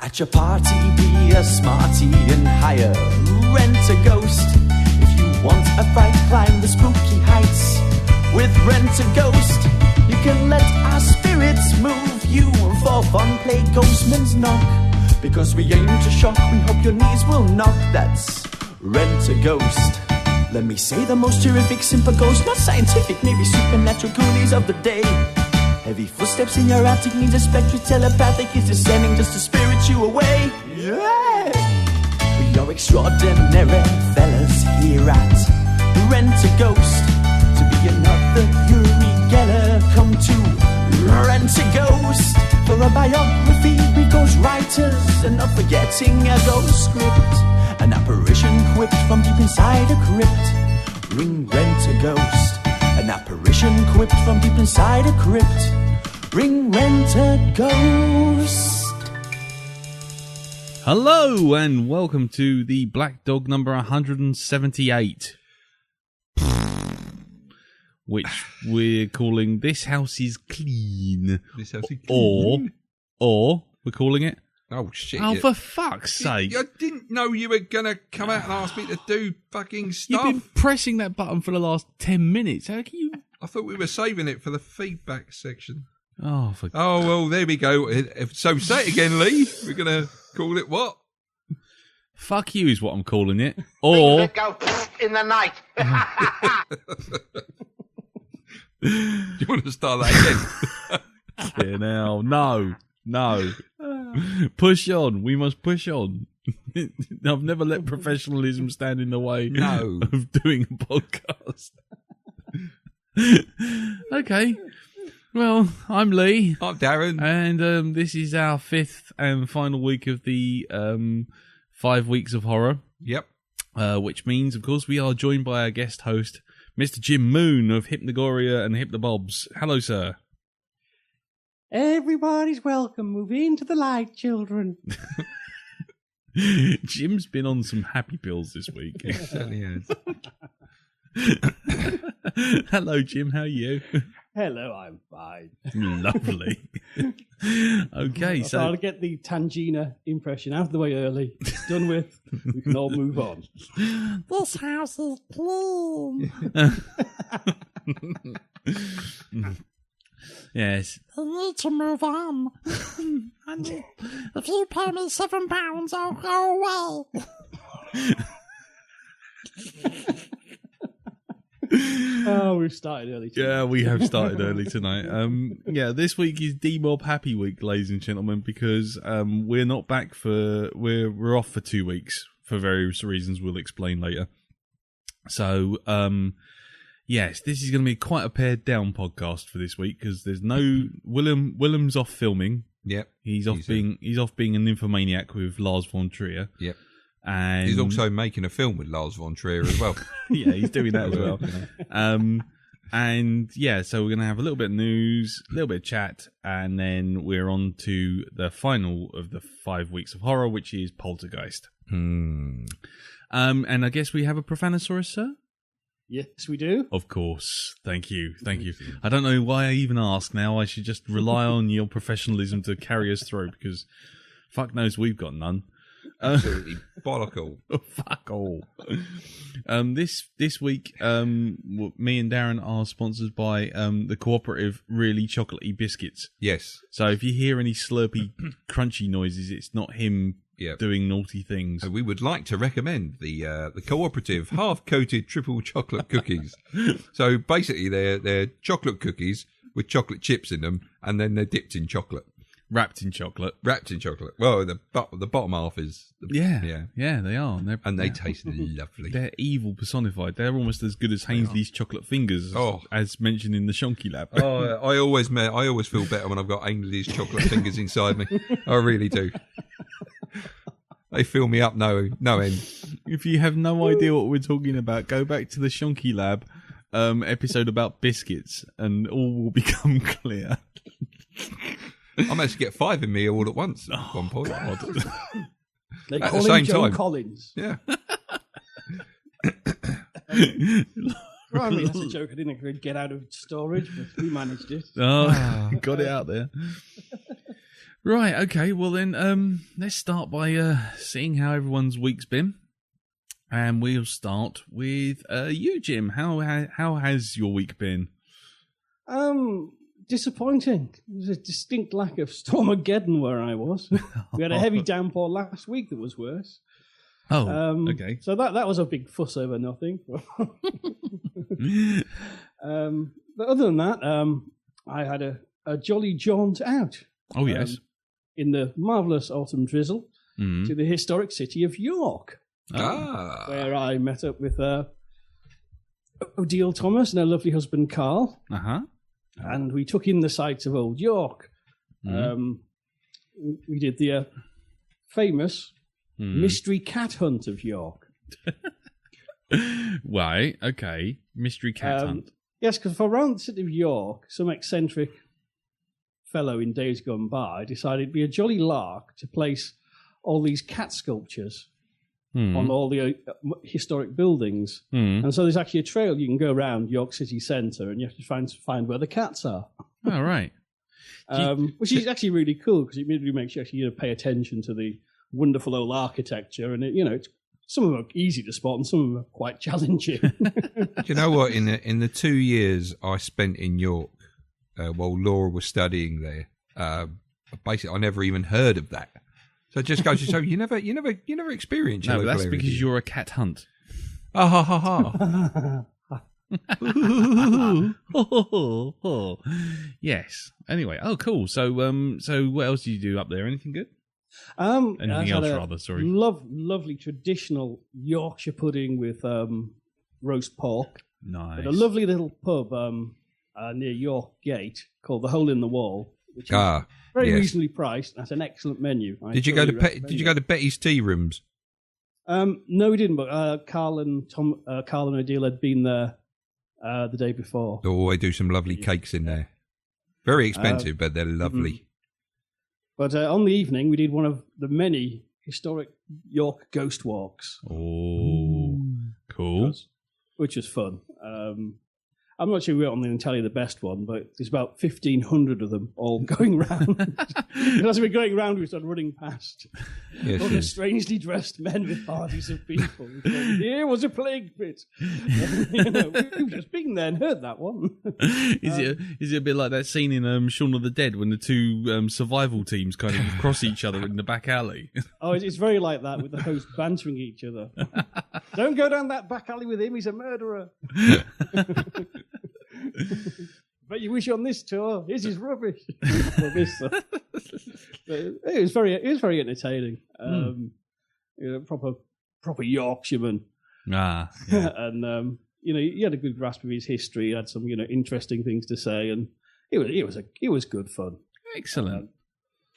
At your party, be a smarty and hire, rent a ghost. If you want a fright, climb the spooky heights. With Rent a Ghost, you can let our spirits move you. And for fun, play Ghostman's Knock. Because we aim to shock, we hope your knees will knock. That's Rent a Ghost. Let me say the most terrific, simple ghost, not scientific, maybe supernatural goonies of the day. Heavy footsteps in your attic means a spectre telepathic is descending just to spirit you away. Yeah! We are extraordinary fellas here at Rent a Ghost. To be another Uri Geller, come to Rent a Ghost. For a biography, we ghost writers, and not forgetting a ghost script. An apparition whipped from deep inside a crypt. Ring Rent a Ghost. An apparition quipped from deep inside a crypt. Ring Rent a Ghost. Hello and welcome to the Blackdog number 178, which we're calling This House is Clean. This house is clean. Or we're calling it... Oh, shit. Oh, for fuck's sake. I didn't know you were going to come out and ask me to do fucking stuff. You've been pressing that button for the last 10 minutes. How can you... I thought we were saving it for the feedback section. Oh, well, there we go. So say it again, Lee. We're going to call it what? Fuck you is what I'm calling it. Or... Go in the night. Do you want to start that again? Yeah, now, no. Push on. We must push on. I've never let professionalism stand in the way of doing a podcast. Okay. Well, I'm Lee. I'm Darren. And this is our fifth and final week of the 5 weeks of horror. Yep. Which means, of course, we are joined by our guest host, Mr. Jim Moon of Hypnagoria and Hypnobobs. Hello, sir. Everybody's welcome. Move into the light, children. Jim's been on some happy pills this week. He certainly has. Hello, Jim. How are you? Hello, I'm fine. Lovely. Okay, so I'll get the Tangina impression out of the way early. It's done with. We can all move on. This house is clean. Yes. I need to move on. And if you pay me £7, I'll go away. Oh, we've started early tonight. Yeah, we have started early tonight. Yeah, this week is D-Mob Happy Week, ladies and gentlemen, because we're not back for... We're off for 2 weeks for various reasons we'll explain later. So, yes, this is going to be quite a pared down podcast for this week because there's no... Willem's off filming. Yep. He's off being an nymphomaniac with Lars von Trier. Yep. And he's also making a film with Lars von Trier as well. Yeah, he's doing that as well. And yeah, so we're going to have a little bit of news, a little bit of chat, and then we're on to the final of the 5 weeks of horror, which is Poltergeist. And I guess we have a profannasaurus, sir? Yes, we do. Of course. Thank you. I don't know why I even ask now. I should just rely on your professionalism to carry us through, because fuck knows we've got none. Absolutely bollockle. Fuck all. This week, me and Darren are sponsored by the cooperative Really Chocolatey Biscuits. Yes. So if you hear any slurpy, crunchy noises, it's not him doing naughty things. We would like to recommend the cooperative half-coated triple chocolate cookies. So basically, they're chocolate cookies with chocolate chips in them, and then they're dipped in chocolate. Wrapped in chocolate. Well, the bottom half is... Yeah, they are. They taste lovely. They're evil personified. They're almost as good as Ainsley's chocolate fingers, as mentioned in the Shonky Lab. I always feel better when I've got Ainsley's chocolate fingers inside me. I really do. They fill me up no end. If you have no idea what we're talking about, go back to the Shonky Lab episode about biscuits and all will become clear. I managed to get 5 in me all at once at one point. They at call the same him Joe time. Collins. Yeah. Right, that's a joke I didn't get out of storage, but we managed it. Oh, got it out there. Right, okay. Well then, let's start by seeing how everyone's week's been. And we'll start with you, Jim. How has your week been? Disappointing. There's a distinct lack of Stormageddon where I was. We had a heavy downpour last week that was worse. Oh, okay. So that was a big fuss over nothing. But other than that, I had a jolly jaunt out. Oh, yes. In the marvellous autumn drizzle to the historic city of York. Where I met up with Odile Thomas and her lovely husband Carl. Uh-huh. And we took in the sights of Old York. We did the famous mystery cat hunt of York. Right, okay. Mystery cat hunt. Yes, because for around the city of York, some eccentric fellow in days gone by decided it'd be a jolly lark to place all these cat sculptures on all the historic buildings. And so there's actually a trail you can go around York City Centre and you have to find where the cats are. Oh, right. Which is actually really cool because it really makes you actually pay attention to the wonderful old architecture. And, it's, some of them are easy to spot and some of them are quite challenging. Do you know what? In the 2 years I spent in York while Laura was studying there, basically I never even heard of that. So it just goes to show you never experience. No, that's because you're a cat hunt. Ah ha ha ha. Yes. Anyway, cool. So what else did you do up there? Anything good? Anything else, rather? Sorry. Lovely traditional Yorkshire pudding with roast pork. Nice. At a lovely little pub near York Gate called the Hole in the Wall, which is very reasonably priced. That's an excellent menu. Did you go to Betty's Tea Rooms? No, we didn't. But Carl and Odile had been there the day before. Oh, they do some lovely cakes in there. Very expensive, but they're lovely. But on the evening, we did one of the many historic York ghost walks. Oh, cool. Which was fun. I'm not sure we were on entirely the best one, but there's about 1,500 of them all going round. And as we were going round, we started running past all the strangely dressed men with parties of people. Here was a plague pit. We've just been there and heard that one. Is it a bit like that scene in Shaun of the Dead when the two survival teams kind of cross each other in the back alley? Oh, it's very like that with the hosts bantering each other. Don't go down that back alley with him, he's a murderer. But you wish on this tour, this is rubbish. It was very entertaining. Proper Yorkshireman. Yeah. And he had a good grasp of his history. He had some interesting things to say, and it was good fun. Excellent.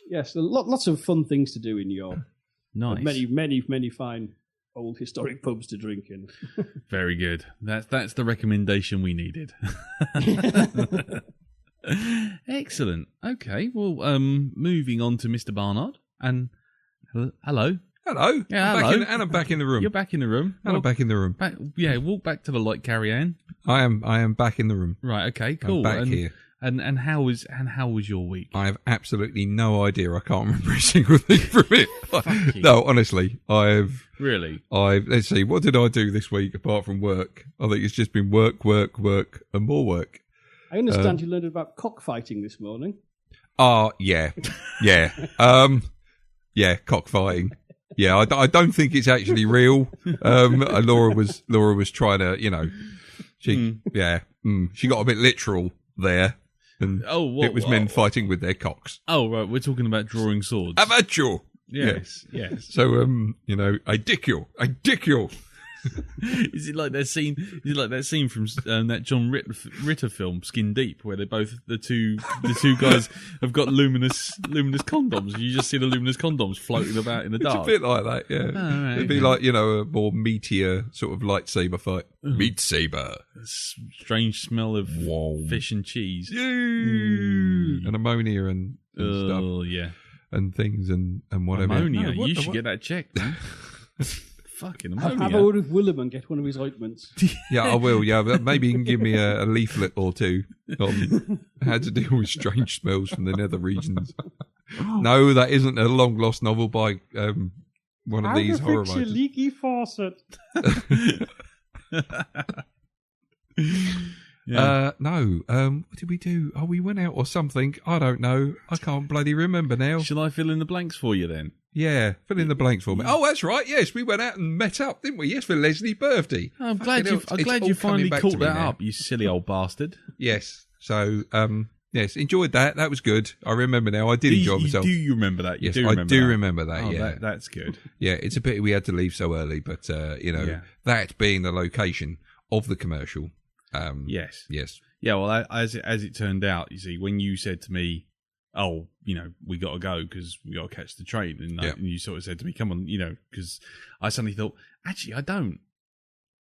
Yes, lots of fun things to do in York. Nice. Many fine old historic pubs to drink in. Very good. That's the recommendation we needed. Excellent. Okay. Well, moving on to Mr. Barnard. And hello. Hello. Yeah, hello. I'm back in the room. You're back in the room. I'm back in the room. Walk back to the light, Carrie Ann. I am back in the room. Right. Okay. Cool. I'm back here. And how was your week? I have absolutely no idea. I can't remember a single thing from it. No, honestly, let's see. What did I do this week apart from work? I think it's just been work, and more work. I understand you learned about cockfighting this morning. Yeah. Cockfighting. Yeah, I don't think it's actually real. Laura was trying to, she got a bit literal there. And it was men fighting with their cocks. Oh, right. We're talking about drawing swords. Amateur. Yes. So, I dick you. Is it like that scene? Is it like that scene from that John Ritter film, Skin Deep, where the two guys have got luminous condoms? You just see the luminous condoms floating about in the dark. It's a bit like that, yeah. Oh, right, it'd be like a more meatier sort of lightsaber fight. Meat saber. Strange smell of fish and cheese. And ammonia and stuff. Oh yeah. And things and whatever. Ammonia. You should get that checked. Man. Fucking ammonia. Have a word with Willem and get one of his ointments. Yeah, I will. Yeah, but maybe you can give me a leaflet or two on how to deal with strange smells from the nether regions. No, that isn't a long lost novel by one of these horror writers. writers. Leaky faucet. No. What did we do? Oh, we went out or something. I don't know. I can't bloody remember now. Shall I fill in the blanks for you then? Yeah, fill in the blanks for me. Oh, that's right. Yes, we went out and met up, didn't we? Yes, for Leslie's birthday. I'm glad you finally caught that up, you silly old bastard. Yes. So, yes, enjoyed that. That was good. I remember now. I did enjoy myself. Do you remember that? Yes, I do remember that. Oh, yeah, that's good. Yeah, it's a pity we had to leave so early, but that being the location of the commercial. Yes. Yeah. Well, as it turned out, you see, when you said to me, "Oh, we got to go because we got to catch the train," and you sort of said to me, "Come on," because I suddenly thought, actually, I don't,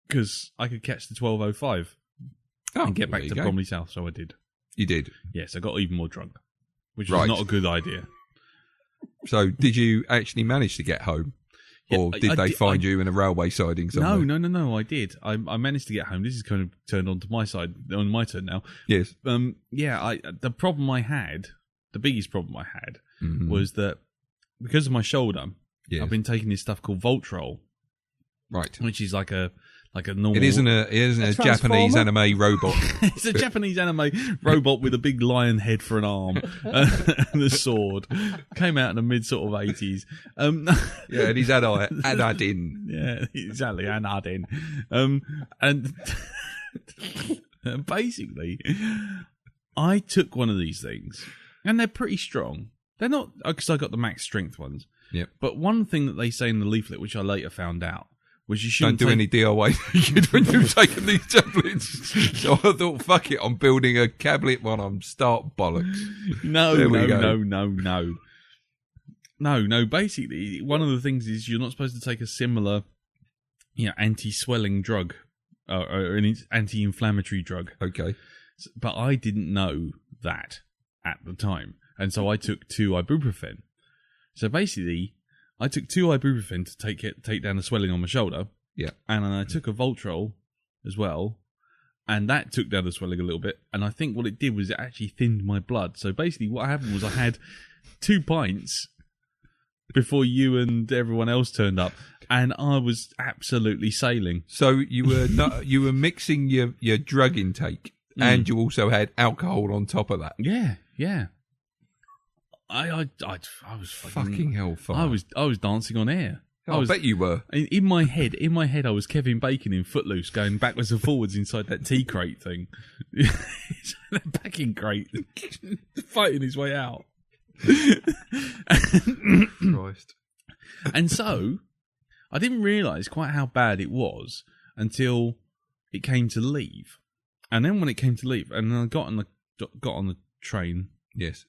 because I could catch the 12:05 and get back to Bromley South. So I did. You did. Yes, I got even more drunk, which was not a good idea. So, did you actually manage to get home? Or did they find you in a railway siding somewhere? No, I did. I managed to get home. This is kind of turned on to my side, on my turn now. Yes. The problem I had, the biggest problem I had, was that because of my shoulder, I've been taking this stuff called Voltrol. Right. Which is like a normal... It isn't a Japanese anime robot. It's a Japanese anime robot with a big lion head for an arm and a sword. Came out in the mid sort of 80s. Yeah, and he's Aladdin. Yeah, exactly, Aladdin. And basically, I took one of these things, and they're pretty strong. They're not, because I got the max strength ones. Yep. But one thing that they say in the leaflet, which I later found out, was you shouldn't don't do any DIY when you've taken these tablets. So I thought, fuck it, I'm building a cabinet one. I'm start bollocks. No. Basically, one of the things is you're not supposed to take a similar, anti-swelling drug or an anti-inflammatory drug. Okay. But I didn't know that at the time, and so I took 2 ibuprofen. So basically, I took 2 ibuprofen to take down the swelling on my shoulder. Yeah. And then I took a Voltrol as well, and that took down the swelling a little bit. And I think what it did was it actually thinned my blood. So basically what happened was I had 2 pints before you and everyone else turned up, and I was absolutely sailing. So you were mixing your drug intake, and you also had alcohol on top of that. Yeah. I was fucking hellfire. I was dancing on air. I bet you were. In my head, I was Kevin Bacon in Footloose, going backwards and forwards inside that tea crate thing, that packing crate, fighting his way out. Christ. And so, I didn't realise quite how bad it was until it came to leave. And then when it came to leave, and I got on the train. Yes.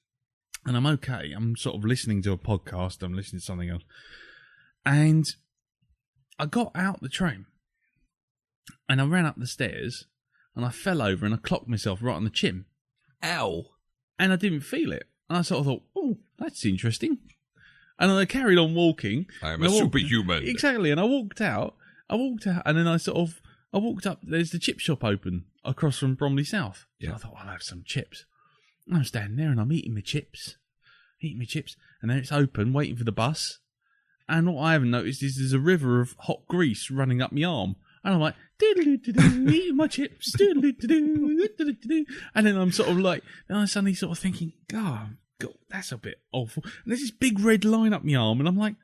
And I'm okay. I'm sort of listening to a podcast. I'm listening to something else. And I got out the train. And I ran up the stairs. And I fell over and I clocked myself right on the chin. Ow. And I didn't feel it. And I sort of thought, oh, that's interesting. And then I carried on walking. I am a superhuman. Exactly. And I walked out. And then I walked up. There's the chip shop open across from Bromley South. Yeah. So I thought, I'll have some chips. And I'm standing there and I'm eating my chips. And then it's open, waiting for the bus. And what I haven't noticed is there's a river of hot grease running up my arm. And I'm like, doodle-doo-doo-doo, eating my chips, doodle-doo-doo-doo, doodle-doo-doo. And then I'm sort of like, then I'm suddenly sort of thinking, God, that's a bit awful. And there's this big red line up my arm, and I'm like,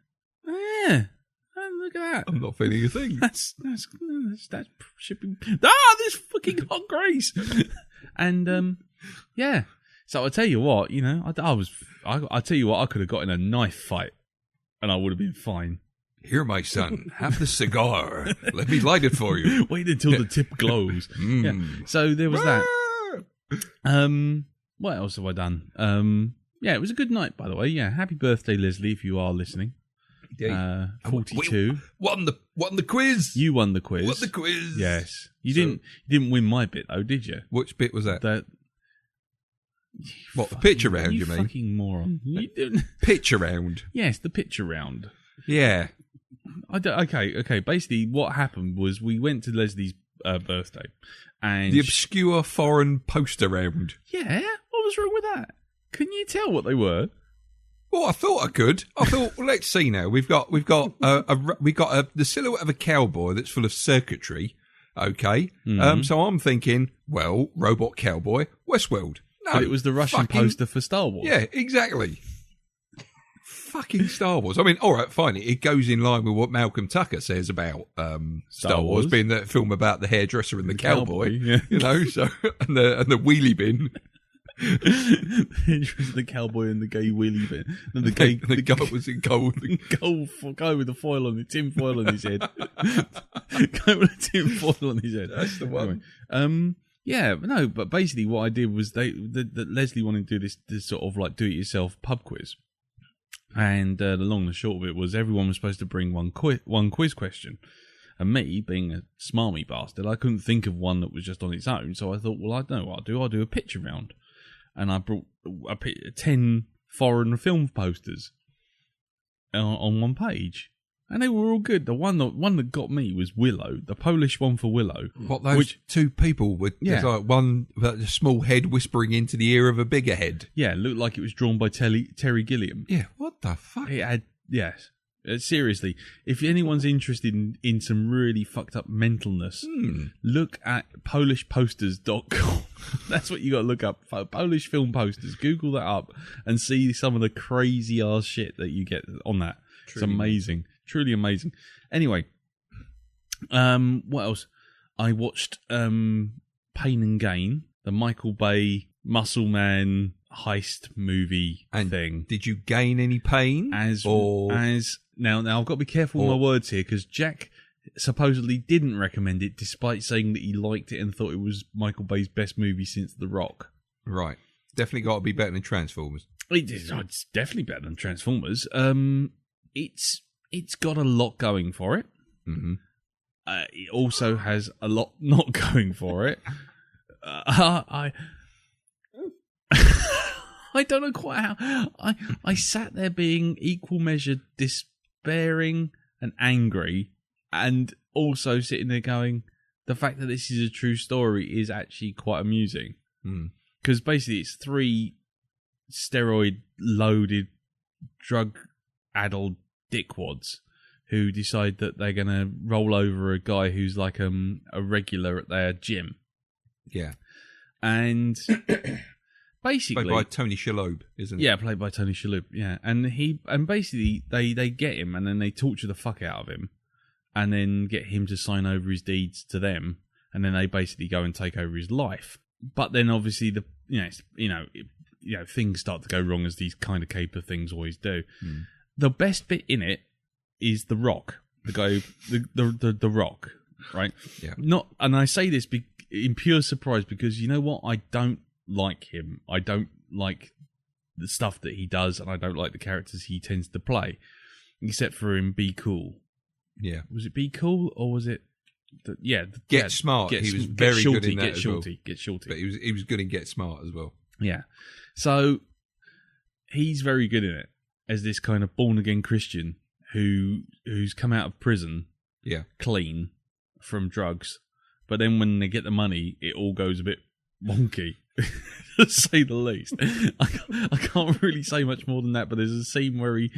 look at that. I'm not feeling a thing. That's shipping. This fucking hot grease. And, yeah. So I tell you what, I tell you what, I could have got in a knife fight, and I would have been fine. Here, my son, have the cigar. Let me light it for you. Wait until the tip glows. Yeah. So there was that. What else have I done? Yeah, it was a good night, by the way. Yeah, happy birthday, Leslie, if you are listening. 42. Won the quiz. You won the quiz. Won the quiz. Yes. You didn't win my bit though, did you? Which bit was that? The pitch around, you mean? Fucking moron. You didn't. Pitch around. Yes, the pitch around. Yeah. Okay. Basically, what happened was we went to Leslie's birthday, and the obscure foreign poster round. Yeah, what was wrong with that? Couldn't you tell what they were? Well, I thought I could. I thought, well, let's see now. We've got the silhouette of a cowboy that's full of circuitry. Okay. So I'm thinking, well, robot cowboy, Westworld. No, but it was the Russian poster for Star Wars. Yeah, exactly. Fucking Star Wars. I mean, all right, fine. It goes in line with what Malcolm Tucker says about Star Wars being the film about the hairdresser and the cowboy. Yeah. You know, so and the wheelie bin. The cowboy and the gay wheelie bit, and the guy was in gold. Guy with the foil on the tin foil on his head. Guy with a tin foil on his head. That's the one. Anyway, yeah, no, but basically what I did was Leslie wanted to do this sort of like do-it-yourself pub quiz, and the long and short of it was everyone was supposed to bring one quiz question. And me, being a smarmy bastard, I couldn't think of one that was just on its own, so I thought, well, I don't know what I'll do. I'll do a picture round. And I brought 10 foreign film posters on one page. And they were all good. The one that got me was Willow, the Polish one for Willow. What, those two people with like one a small head whispering into the ear of a bigger head? Yeah, it looked like it was drawn by Terry Gilliam. Yeah, what the fuck? It had, yes. Seriously, if anyone's interested in some really fucked up mentalness, look at polishposters.com. That's what you got to look up. Polish film posters. Google that up and see some of the crazy ass shit that you get on that. It's amazing. Truly amazing. Anyway, what else? I watched Pain and Gain, the Michael Bay Muscle Man heist movie thing. Did you gain any pain? Now I've got to be careful with my words here because Jack supposedly didn't recommend it, despite saying that he liked it and thought it was Michael Bay's best movie since The Rock. Right, definitely got to be better than Transformers. It's definitely better than Transformers. It's got a lot going for it. Mm-hmm. It also has a lot not going for it. I don't know quite how. I sat there being equal measure despairing and angry, and also sitting there going, the fact that this is a true story is actually quite amusing. Because basically it's 3 steroid-loaded, drug-addled dickwads who decide that they're going to roll over a guy who's like a regular at their gym. Yeah. And... basically, played by Tony Shalhoub, isn't it? Yeah, played by Tony Shalhoub. Yeah, and basically they get him and then they torture the fuck out of him, and then get him to sign over his deeds to them, and then they basically go and take over his life. But then obviously things start to go wrong, as these kind of caper things always do. The best bit in it is The Rock, the guy, the Rock, right? Yeah. And I say this in pure surprise because you know what, I don't like him. I don't like the stuff that he does, and I don't like the characters he tends to play, except for in Be Cool. Yeah. Was it Be Cool or was it? Get Smart. He was very good in that Get as well. Get Shorty. But he was good in Get Smart as well. Yeah. So he's very good in it as this kind of born again Christian who's come out of prison, clean from drugs, but then when they get the money, it all goes a bit wonky, to say the least. I can't really say much more than that, but there's a scene where he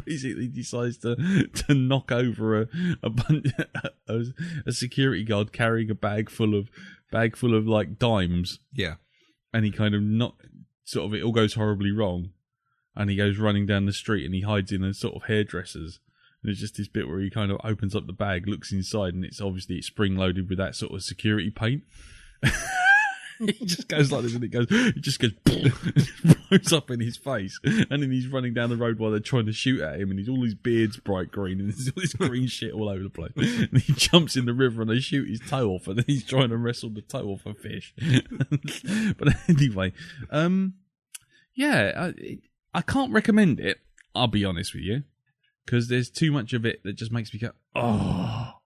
basically decides to knock over a security guard carrying a bag full of like dimes. Yeah. And he kind of it all goes horribly wrong, and he goes running down the street and he hides in a sort of hairdresser's. And there's just this bit where he kind of opens up the bag, looks inside, and it's spring loaded with that sort of security paint. He just goes like this, and it just goes blows up in his face, and then he's running down the road while they're trying to shoot at him, and all his beard's bright green, and there's all this green shit all over the place. And he jumps in the river, and they shoot his toe off, and then he's trying to wrestle the toe off a fish. But anyway, I can't recommend it. I'll be honest with you, because there's too much of it that just makes me go, oh.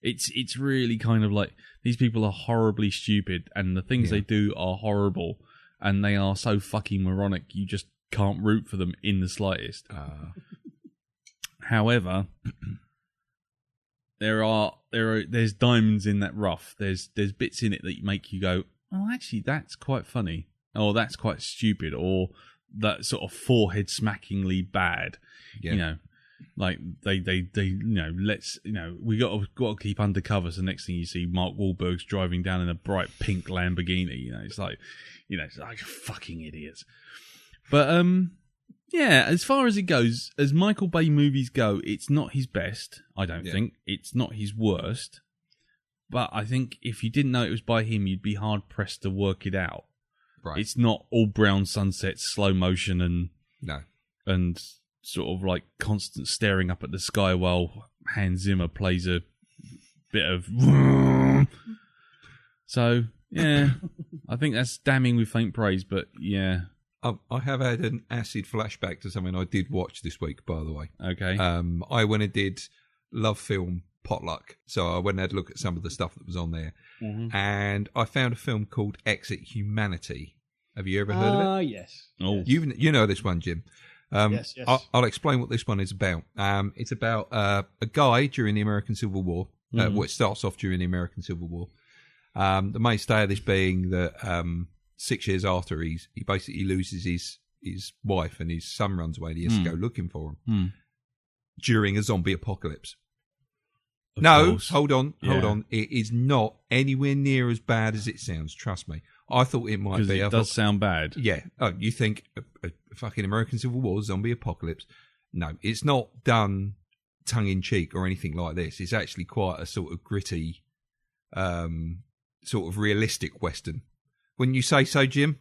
It's really kind of like these people are horribly stupid, and the things they do are horrible, and they are so fucking moronic you just can't root for them in the slightest. However, there's diamonds in that rough. There's bits in it that make you go, oh, actually that's quite funny. oh, that's quite stupid, or that sort of forehead smackingly bad. Yeah. You know, like they you know, we got to keep undercover. So next thing you see, Mark Wahlberg's driving down in a bright pink Lamborghini. You know, it's like fucking idiots. But yeah, as far as it goes, as Michael Bay movies go, it's not his best. I don't think it's not his worst. But I think if you didn't know it was by him, you'd be hard pressed to work it out. Right. It's not all brown sunsets, slow motion, and sort of like constant staring up at the sky while Hans Zimmer plays a bit of. So yeah, I think that's damning with faint praise. But yeah, I have had an acid flashback to something I did watch this week. By the way, okay. I went and did Love Film Potluck, so I went and had a look at some of the stuff that was on there, and I found a film called Exit Humanity. Have you ever heard of it? Yes. Oh, you know this one, Jim. Yes. I'll explain what this one is about. It's about a guy during the American Civil War. Well, it starts off during the American Civil War. The mainstay of this being that 6 years after he basically loses his wife and his son runs away and he has to go looking for him during a zombie apocalypse. Of No, course. hold on. Yeah. It is not anywhere near as bad as it sounds. Trust me. I thought it might because be. it does sound bad. Yeah. Oh, you think a fucking American Civil War, zombie apocalypse? No, it's not done tongue in cheek or anything like this. It's actually quite a sort of gritty, sort of realistic Western. Wouldn't you say so, Jim?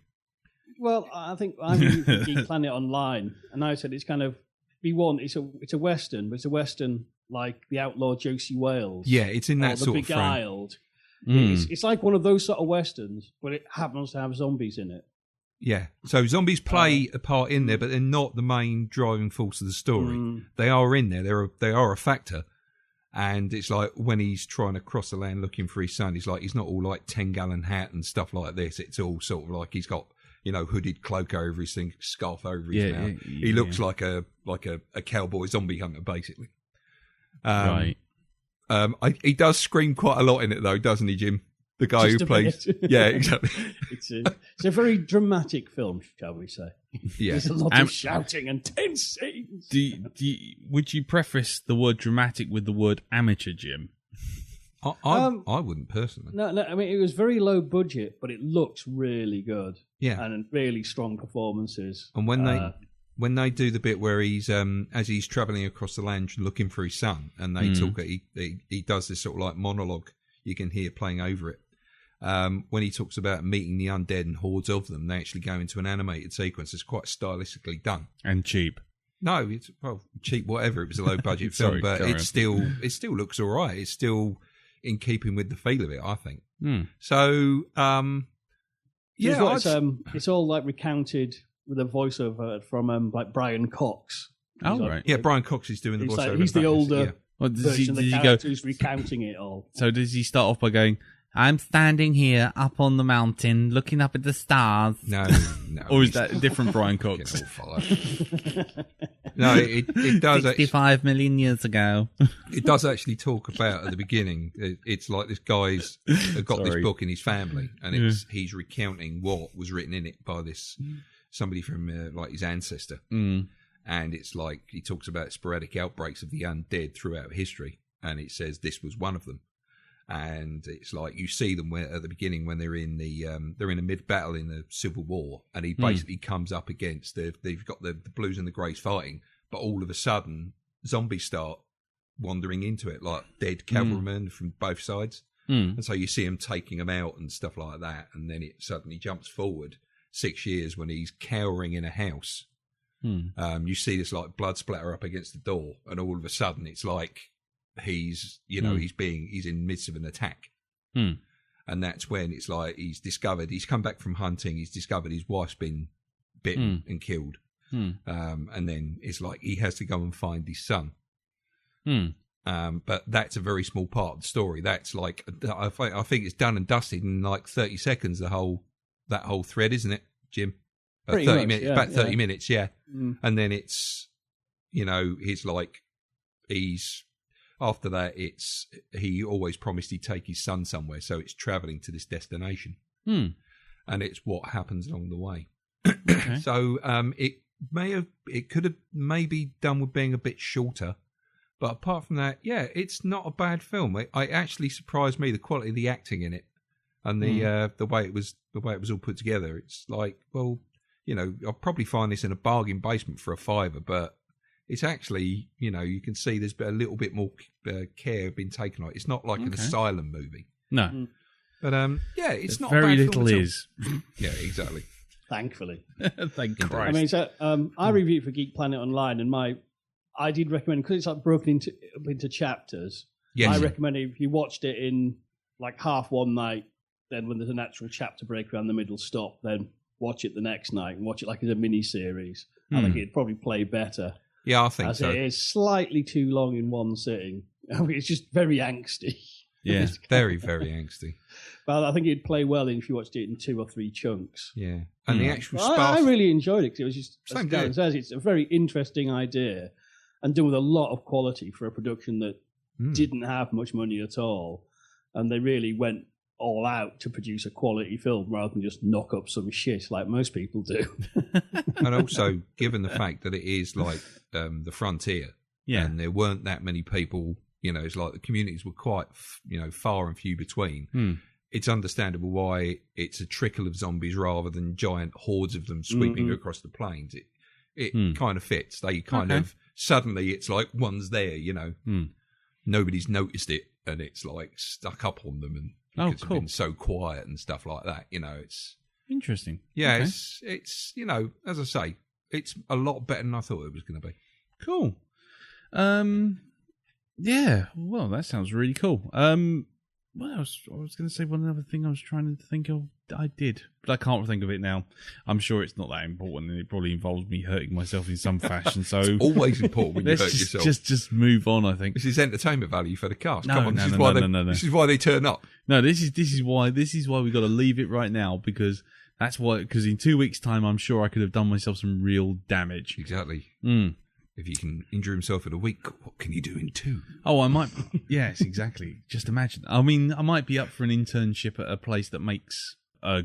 Well, I think I'm using Geek Planet Online, and I said it's kind of it's a Western, but it's a Western like the outlaw Josie Wales. Yeah, it's in that or the sort of frame. Beguiled. It's like one of those sort of westerns, but it happens to have zombies in it. Yeah, so zombies play a part in there, but they're not the main driving force of the story. They are in there. They are a factor. And it's like when he's trying to cross the land looking for his son, he's not all like 10-gallon hat and stuff like this. It's all sort of like he's got, hooded cloak over his thing, scarf over his mouth. He looks like a cowboy zombie hunter, basically. Right. He does scream quite a lot in it, though, doesn't he, Jim? The guy Just who a plays. bit. Yeah, exactly. It's a very dramatic film, shall we say? Yeah. There's a lot of shouting and tense scenes. Would you preface the word dramatic with the word amateur, Jim? I wouldn't personally. No. I mean, it was very low budget, but it looks really good. Yeah, and really strong performances. And when they do the bit where he's as he's travelling across the land looking for his son, and they talk, he does this sort of like monologue you can hear playing over it. When he talks about meeting the undead and hordes of them, they actually go into an animated sequence. It's quite stylistically done and cheap. No, it's cheap, whatever. It was a low budget film, but it still looks all right. It's still in keeping with the feel of it, I think. So, it's all like recounted with a voiceover from like Brian Cox. Right. Yeah, Brian Cox is doing the voiceover. He's the older Well, version of the character who's recounting it all. So does he start off by going, I'm standing here up on the mountain looking up at the stars? No. Or is that a different Brian Cox? No, it does. 65 million years ago. It does actually talk about at the beginning. It's like this guy's got this book in his family, and he's recounting what was written in it by somebody from like his ancestor. And it's like he talks about sporadic outbreaks of the undead throughout history, and it says this was one of them. And it's like you see them at the beginning when they're in a mid battle in the Civil War, and he basically comes up against they've got the blues and the greys fighting, but all of a sudden zombies start wandering into it, like dead cavalrymen from both sides, and so you see him taking them out and stuff like that, and then it suddenly jumps forward 6 years when he's cowering in a house. You see this like blood splatter up against the door, and all of a sudden it's like he's in the midst of an attack, and that's when it's like he's come back from hunting, he's discovered his wife's been bitten and killed, and then it's like he has to go and find his son. But that's a very small part of the story. That's like I think it's done and dusted in like 30 seconds. That whole thread, isn't it, Jim? 30 much, minutes, yeah, about 30 minutes, yeah. And then it's after that, he always promised he'd take his son somewhere, so it's travelling to this destination. and it's what happens along the way. Okay. So it could have maybe done with being a bit shorter, but apart from that, yeah, it's not a bad film. It actually surprised me, the quality of the acting in it, and the way it was all put together. It's like, well, you know, I'll probably find this in a bargain basement for $5, but it's actually, you know, you can see there's a little bit more care been taken on it. It's not like an asylum movie. No. But yeah, it's not very a bad little film at all. is. Yeah, exactly. Thankfully. Thank Christ. I mean, so I reviewed for Geek Planet Online, and I did recommend, because it's like broken into chapters. Yes. I recommend if you watched it in like half one night, then when there's an actual chapter break around the middle, stop, then watch it the next night and watch it like as a mini series. I think it'd probably play better. Yeah, I think so. It is slightly too long in one sitting. I mean, it's just very angsty. Yeah, very, very angsty. But I think it'd play well if you watched it in 2 or 3 chunks. Yeah, and the actual I really enjoyed it because it was just, as Same Darren here. says, it's a very interesting idea and done with a lot of quality for a production that didn't have much money at all. And they really went all out to produce a quality film rather than just knock up some shit like most people do. And also, given the fact that it is like the frontier, and there weren't that many people, you know, it's like the communities were quite, you know, far and few between. It's understandable why it's a trickle of zombies rather than giant hordes of them sweeping across the plains. It kind of fits. They kind of, suddenly it's like one's there, you know. Nobody's noticed it, and it's like stuck up on them, and it's been so quiet and stuff like that, you know. It's interesting. Yeah, Okay. it's you know, as I say, it's a lot better than I thought it was going to be. Cool. Yeah, well, that sounds really cool. What else? I was going to say one other thing I was trying to think of. I did, but I can't think of it now. I'm sure it's not that important, and it probably involves me hurting myself in some fashion. So It's always important when you let's hurt yourself. just move on. I think This is entertainment value for the cast. No, Come on, no, this is no, why no. This is why they turn up. no. This is why we got to leave it right now, because that's why. Because in 2 weeks' time, I'm sure I could have done myself some real damage. Exactly. If you can injure himself in a week, what can you do in 2? Oh, I might. Yes, exactly. Just imagine. I mean, I might be up for an internship at a place that makes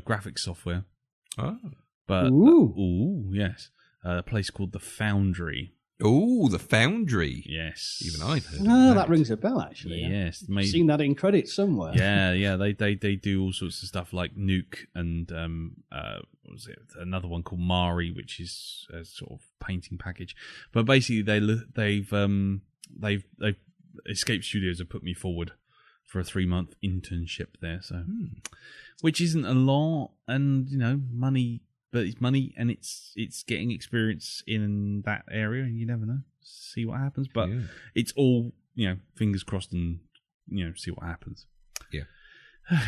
graphic software. Oh. But ooh, yes, a place called the Foundry. Oh, the Foundry. Yes, Even I've heard. Oh, that rings a bell, actually. Yes, I've seen that in credits somewhere. Yeah. They do all sorts of stuff like Nuke and what was it? Another one called Mari, which is a sort of painting package. But basically, they've Escape Studios have put me forward for a 3-month internship there. So, which isn't a lot, and you know, money. But it's money, and it's getting experience in that area, and you never know. See what happens. But it's all, you know, fingers crossed, and you know, see what happens. Yeah.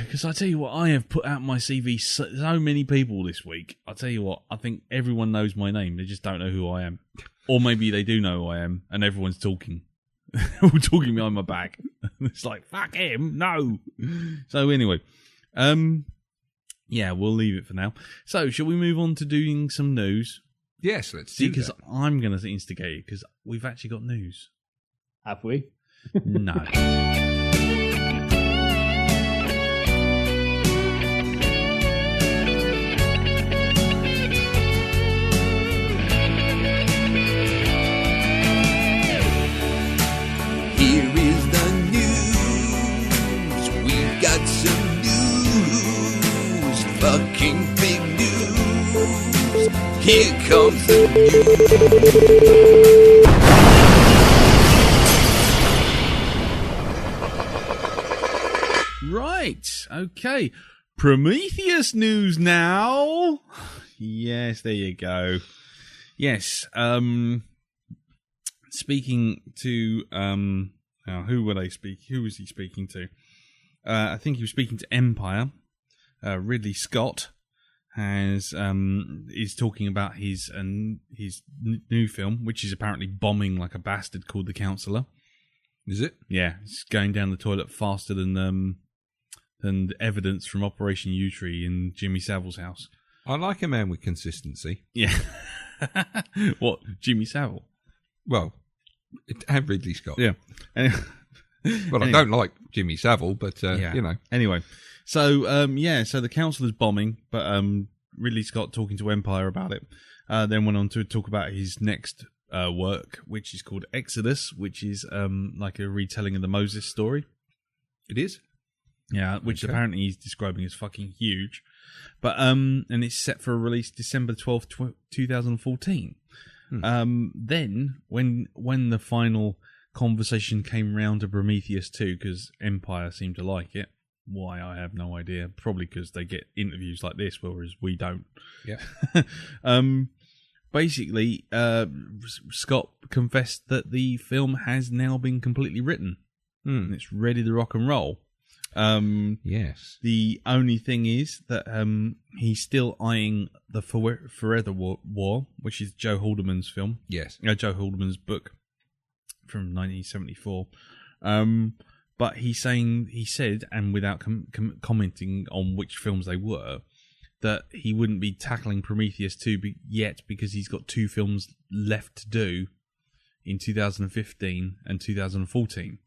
Because I tell you what, I have put out my CV so many people this week. I tell you what, I think everyone knows my name. They just don't know who I am, or maybe they do know who I am, and everyone's talking, all talking behind my back. It's like, fuck him, no. So anyway, yeah, we'll leave it for now. So, shall we move on to doing some news? Yes, let's do Because that. I'm going to instigate it, because we've actually got news. Have we? No. Here is the news. We've got some news. Fucking big news. Here comes the news. Right. Okay. Prometheus news now. Yes, there you go. Yes. Speaking to now, who would I speak? Who was he speaking to? I think he was speaking to Empire. Ridley Scott is talking about his new film, which is apparently bombing like a bastard, called The Counselor. Is it? Yeah, it's going down the toilet faster than evidence from Operation U-Tree in Jimmy Savile's house. I like a man with consistency. Yeah. What, Jimmy Savile? Well, and Ridley Scott. Yeah. Well, I don't like Jimmy Savile, but, you know. Anyway, So the council is bombing, but Ridley Scott talking to Empire about it. Then went on to talk about his next work, which is called Exodus, which is like a retelling of the Moses story. It is? Yeah, which apparently he's describing as fucking huge. But and it's set for a release December 12th, 2014. Then, when the final conversation came round to Prometheus 2, because Empire seemed to like it. Why, I have no idea. Probably because they get interviews like this, whereas we don't. Yeah. Basically, Scott confessed that the film has now been completely written. And it's ready to rock and roll. Yes. The only thing is that he's still eyeing the Forever War, which is Joe Haldeman's film. Yes. Joe Haldeman's book from 1974. But he said, and without commenting on which films they were, that he wouldn't be tackling Prometheus 2 yet because he's got 2 films left to do in 2015 and 2014.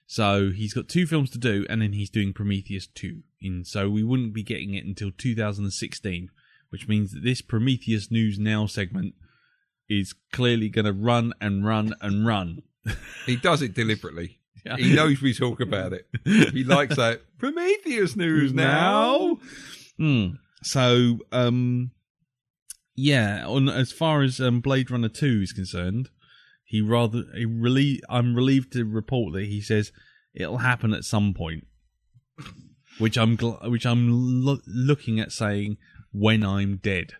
So he's got 2 films to do, and then he's doing Prometheus 2. So we wouldn't be getting it until 2016, which means that this Prometheus News Now segment is clearly going to run and run and run. He does it deliberately. Yeah. He knows we talk about it. He likes that. Prometheus News Now. So, as far as Blade Runner 2 is concerned, I'm relieved to report that he says it'll happen at some point, which I'm looking at saying when I'm dead.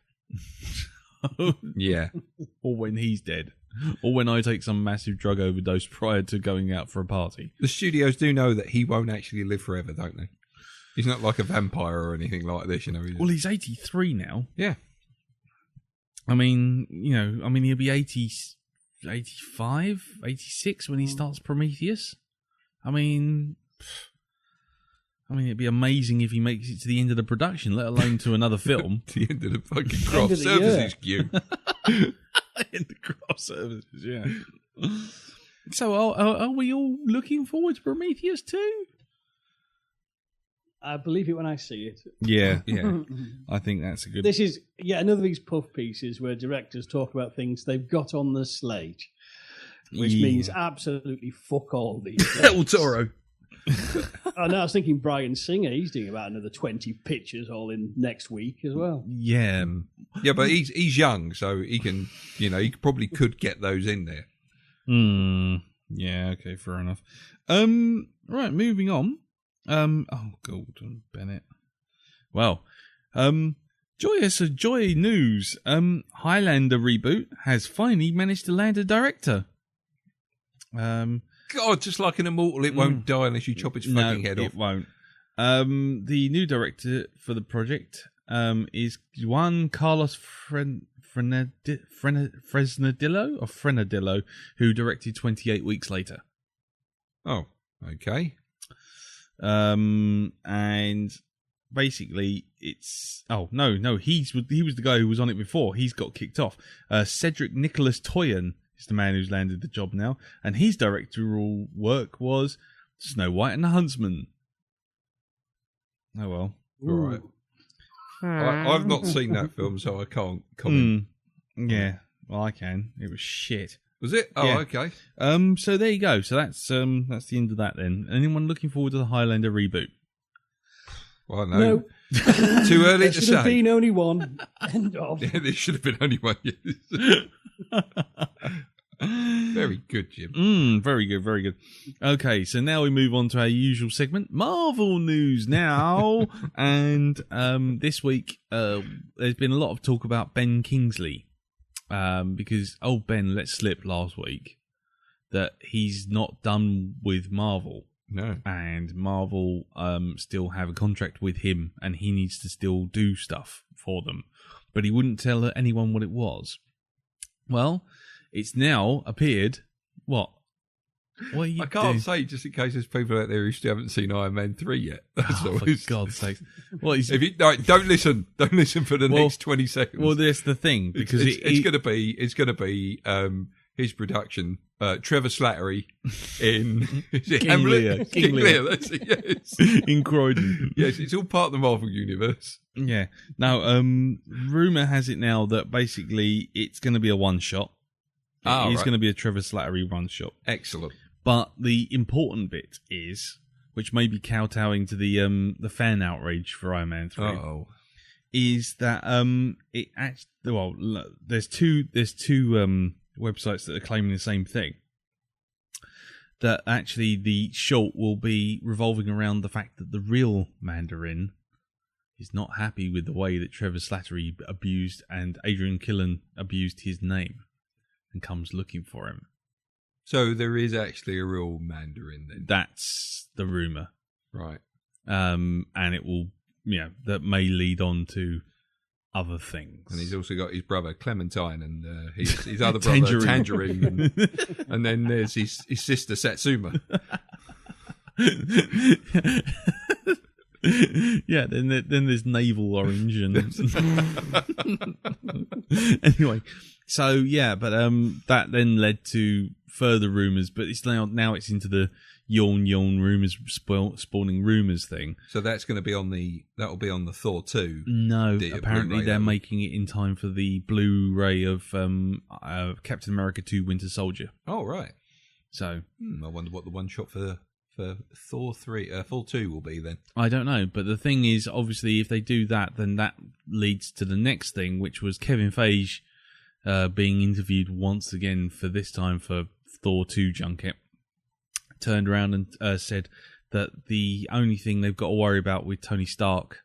Yeah, or when he's dead, or when I take some massive drug overdose prior to going out for a party. The studios do know that he won't actually live forever, don't they? He's not like a vampire or anything like this, you know. Well, he's 83 now. Yeah. I mean, he'll be 80. 85, 86 when he starts Prometheus. I mean, it'd be amazing if he makes it to the end of the production, let alone to another film. The end of the fucking craft services queue. End of craft services, yeah. So, are we all looking forward to Prometheus 2? I believe it when I see it. Yeah. I think that's a good... This is another of these puff pieces where directors talk about things they've got on the slate, which means absolutely fuck all these days. El Toro. I know, I was thinking Bryan Singer, he's doing about another 20 pictures all in next week as well. Yeah. Yeah, but he's young, so he can, he probably could get those in there. Yeah, okay, fair enough. Right, moving on. Gordon Bennett. Well, joy news. Highlander reboot has finally managed to land a director. God, just like an immortal, it won't die unless you chop its fucking head off. It won't. The new director for the project is Juan Carlos Frenadillo, who directed 28 Weeks Later. Oh, okay. And basically it's he was the guy who was on it before. He's got kicked off. Cedric Nicholas Toyen is the man who's landed the job now, and his directorial work was Snow White and the Huntsman. Oh well. All right. I've not seen that film, so I can't comment. Yeah, well I can. It was shit. Was it? Oh, yeah. Okay. So there you go. So that's the end of that then. Anyone looking forward to the Highlander reboot? Well, no. Too early to say. There should have been only one. End of. Yeah, there should have been only one. Very good, Jim. Very good, very good. Okay, so now we move on to our usual segment, Marvel News now. And this week, there's been a lot of talk about Ben Kingsley. Because old Ben let slip last week that he's not done with Marvel. No. And Marvel still have a contract with him, and he needs to still do stuff for them. But he wouldn't tell anyone what it was. Well, it's now appeared. What? What are you I can't say, just in case there's people out there who still haven't seen Iron Man 3 yet. That's for God's sake. Well, if you, no, don't listen for the next 20 seconds. Well, there's the thing, because it's going to be his production, Trevor Slattery in King Hamlet? Lear. King Lear, that's it, yes. In Croydon. Yes, it's all part of the Marvel Universe. Yeah. Now, rumour has it now that basically it's going to be a one-shot. It's going to be a Trevor Slattery one-shot. Excellent. But the important bit is, which may be kowtowing to the fan outrage for Iron Man 3, is that it actually, well, there's two websites that are claiming the same thing. That actually the short will be revolving around the fact that the real Mandarin is not happy with the way that Trevor Slattery abused and Adrian Killen abused his name and comes looking for him. So there is actually a real Mandarin then? That's the rumour. Right. And it will, that may lead on to other things. And he's also got his brother Clementine and his other brother Tangerine. And then there's his sister Satsuma. Yeah, then there's Naval Orange and anyway. So yeah, but that then led to further rumours, but it's now it's into the yawn rumours spawning rumours thing. So that's going to be that'll be on the Thor 2. No, apparently they're making it in time for the Blu-ray of Captain America 2 Winter Soldier. Oh right. So I wonder what the one shot for Thor 3 Thor 2 will be then. I don't know, but the thing is, obviously, if they do that, then that leads to the next thing, which was Kevin Feige being interviewed once again for this time for Thor 2 junket. Turned around and said that the only thing they've got to worry about with Tony Stark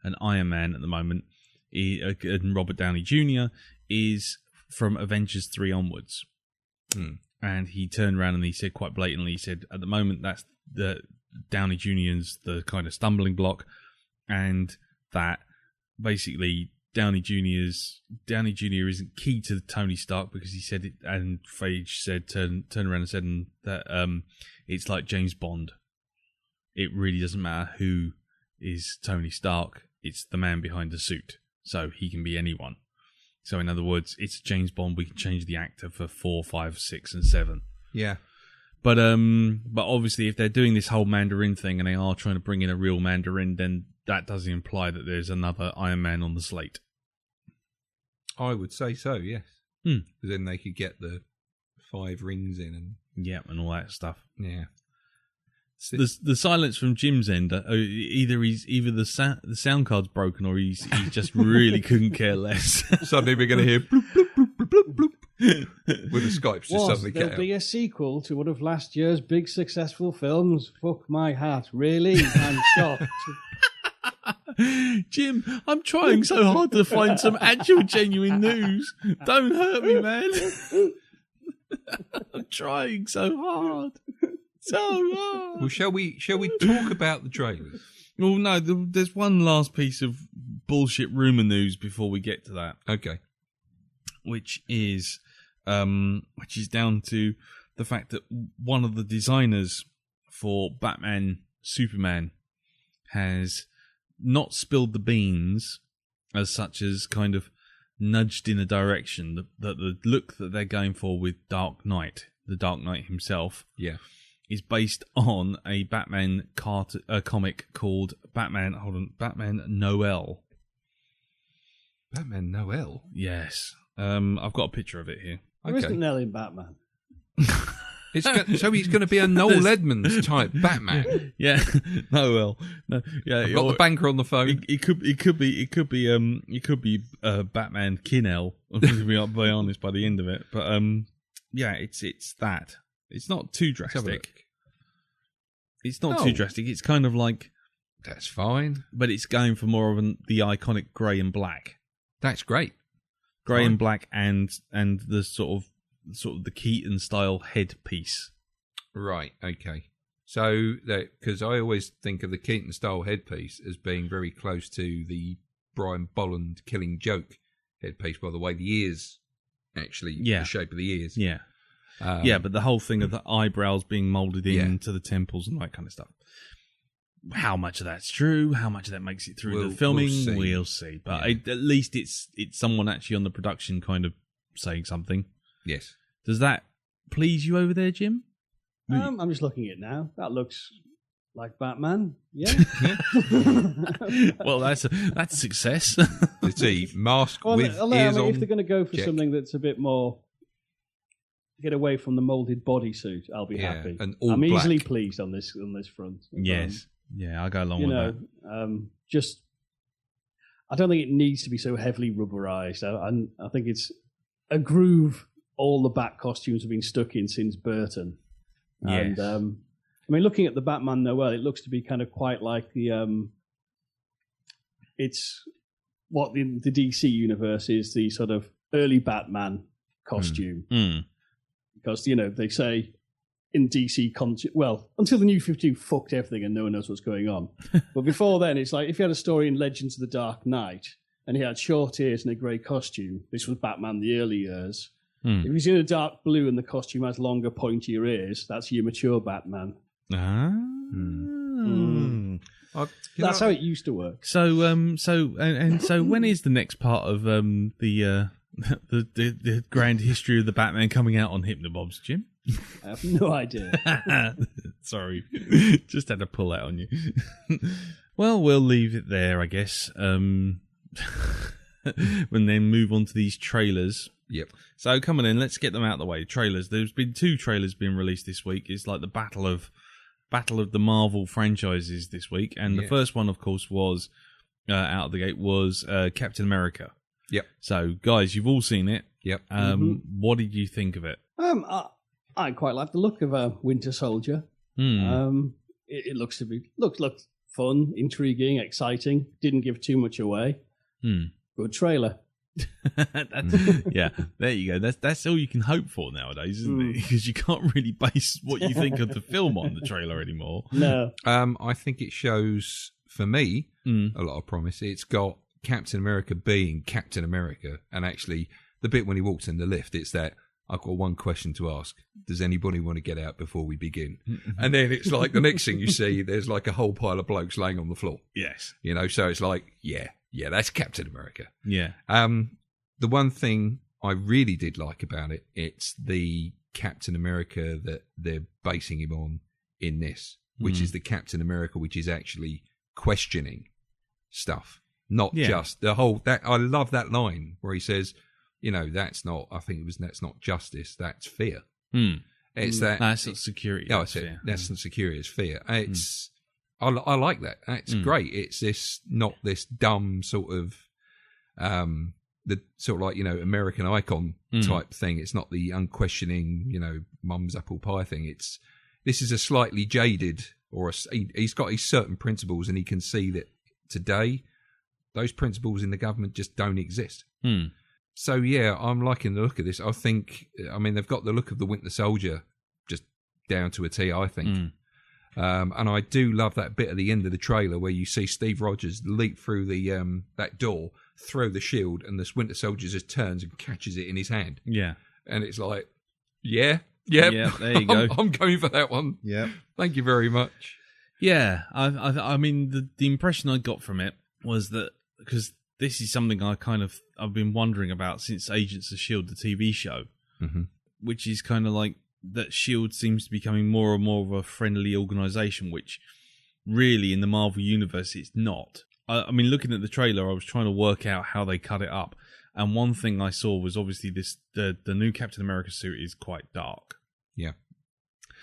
and Iron Man at the moment and Robert Downey Jr. is from Avengers 3 onwards. And he turned around and he said quite blatantly, he said, at the moment, that's the Downey Jr.'s the kind of stumbling block, and that basically Downey Jr. isn't key to Tony Stark because he said it, and Feige said, turned around and said that it's like James Bond. It really doesn't matter who is Tony Stark, it's the man behind the suit, so he can be anyone. So in other words, it's James Bond. We can change the actor for 4, 5, 6, and 7. Yeah. But obviously, if they're doing this whole Mandarin thing and they are trying to bring in a real Mandarin, then that does imply that there's another Iron Man on the slate. I would say so, yes. Because then they could get the 5 rings in and all that stuff. Yeah. The silence from Jim's end, either the sound card's broken or he just really couldn't care less. Suddenly we're going to hear bloop, bloop, bloop, bloop, bloop, bloop, with the Skypes just suddenly get out. There'll be a sequel to one of last year's big successful films. Fuck my hat, really? I'm shocked. Jim, I'm trying so hard to find some actual genuine news. Don't hurt me, man. I'm trying so hard. Well, shall we talk about the trailers? Well, no, there's one last piece of bullshit rumour news before we get to that. Okay. Which is down to the fact that one of the designers for Batman Superman has not spilled the beans as such as kind of nudged in a direction that the look that they're going for with Dark Knight, the Dark Knight himself, is based on a Batman comic called Batman Noel. Batman Noel? Yes. I've got a picture of it here. There isn't Nell in Batman. So he's going to be a Noel Edmonds type Batman. Yeah, Noel. No, yeah, I've got the banker on the phone. It could be Batman Kinnell. To be honest, by the end of it, but yeah, it's that. It's not too drastic. It's not too drastic. It's kind of like that's fine, but it's going for more of the iconic grey and black. That's great. Grey and black, and the sort of the Keaton style headpiece. Right. Okay. So because I always think of the Keaton style headpiece as being very close to the Brian Bolland Killing Joke headpiece, by the way the ears actually, the shape of the ears. Yeah. But the whole thing of the eyebrows being moulded into the temples and that kind of stuff. How much of that's true, how much of that makes it through the filming, we'll see. But at least it's someone actually on the production kind of saying something. Yes. Does that please you over there, Jim? I'm just looking at it now. That looks like Batman. Yeah. Well, that's a success. Let's see, mask with ears on. If they're going to go for check. something that's a bit more, get away from the molded bodysuit, I'll be happy. And all I'm black. easily pleased on this front. Yes. Yeah, I'll go along with that. Just, I don't think it needs to be so heavily rubberized. I think it's a groove all the Bat costumes have been stuck in since Burton. Yes. And I mean, looking at the Batman Noel, it looks to be kind of quite like the it's what in the DC universe is the sort of early Batman costume. Because, they say in DC, until the New 52 fucked everything and no one knows what's going on. But before then, it's like if you had a story in Legends of the Dark Knight and he had short ears and a grey costume, this was Batman the early years. If he's in a dark blue and the costume has longer, pointier ears, that's your mature Batman. That's how it used to work. So when is the next part of the grand history of the Batman coming out on Hypnobobs, Jim? I have no idea. Sorry, just had to pull that on you. Well, we'll leave it there, I guess. And then move on to these trailers. Yep. So come on in, let's get them out of the way. Trailers. There's been 2 trailers being released this week. It's like the battle of the Marvel franchises this week, and the first one, of course, was out of the gate was Captain America. Yep. So, guys, you've all seen it. Yep. What did you think of it? I quite like the look of Winter Soldier. It looks fun, intriguing, exciting. Didn't give too much away. Good trailer. Yeah, there you go. That's all you can hope for nowadays, isn't it? Because you can't really base what you think of the film on the trailer anymore. No. I think it shows, for me, a lot of promise. It's got Captain America being Captain America, and actually the bit when he walks in the lift, it's that I've got one question to ask. Does anybody want to get out before we begin? And then it's like the next thing you see, there's like a whole pile of blokes laying on the floor. Yes. So it's like, yeah, that's Captain America. Yeah. The one thing I really did like about it, it's the Captain America that they're basing him on in this, which is the Captain America which is actually questioning stuff, not just the whole. That I love that line where he says, that's not. I think that's not justice. That's fear. It's that. That's not security. No, that's fear. That's not security. It's fear. It's. I like that. That's great. It's this not this dumb sort of. The sort of like, American icon type thing. It's not the unquestioning, mum's apple pie thing. This is a slightly jaded, he's got his certain principles, and he can see that today those principles in the government just don't exist. So yeah, I'm liking the look of this. They've got the look of the Winter Soldier just down to a T, I think. And I do love that bit at the end of the trailer where you see Steve Rogers leap through the that door, throw the shield, and the Winter Soldier just turns and catches it in his hand. Yeah. And it's like, yeah, there you go. I'm going for that one. Yeah. Thank you very much. Yeah. I mean, the impression I got from it was that, because this is something I've been wondering about since Agents of S.H.I.E.L.D., the TV show, which is kind of like, that S.H.I.E.L.D. seems to be becoming more and more of a friendly organisation, which really in the Marvel Universe it's not. I mean, looking at the trailer, I was trying to work out how they cut it up. And one thing I saw was obviously the new Captain America suit is quite dark. Yeah.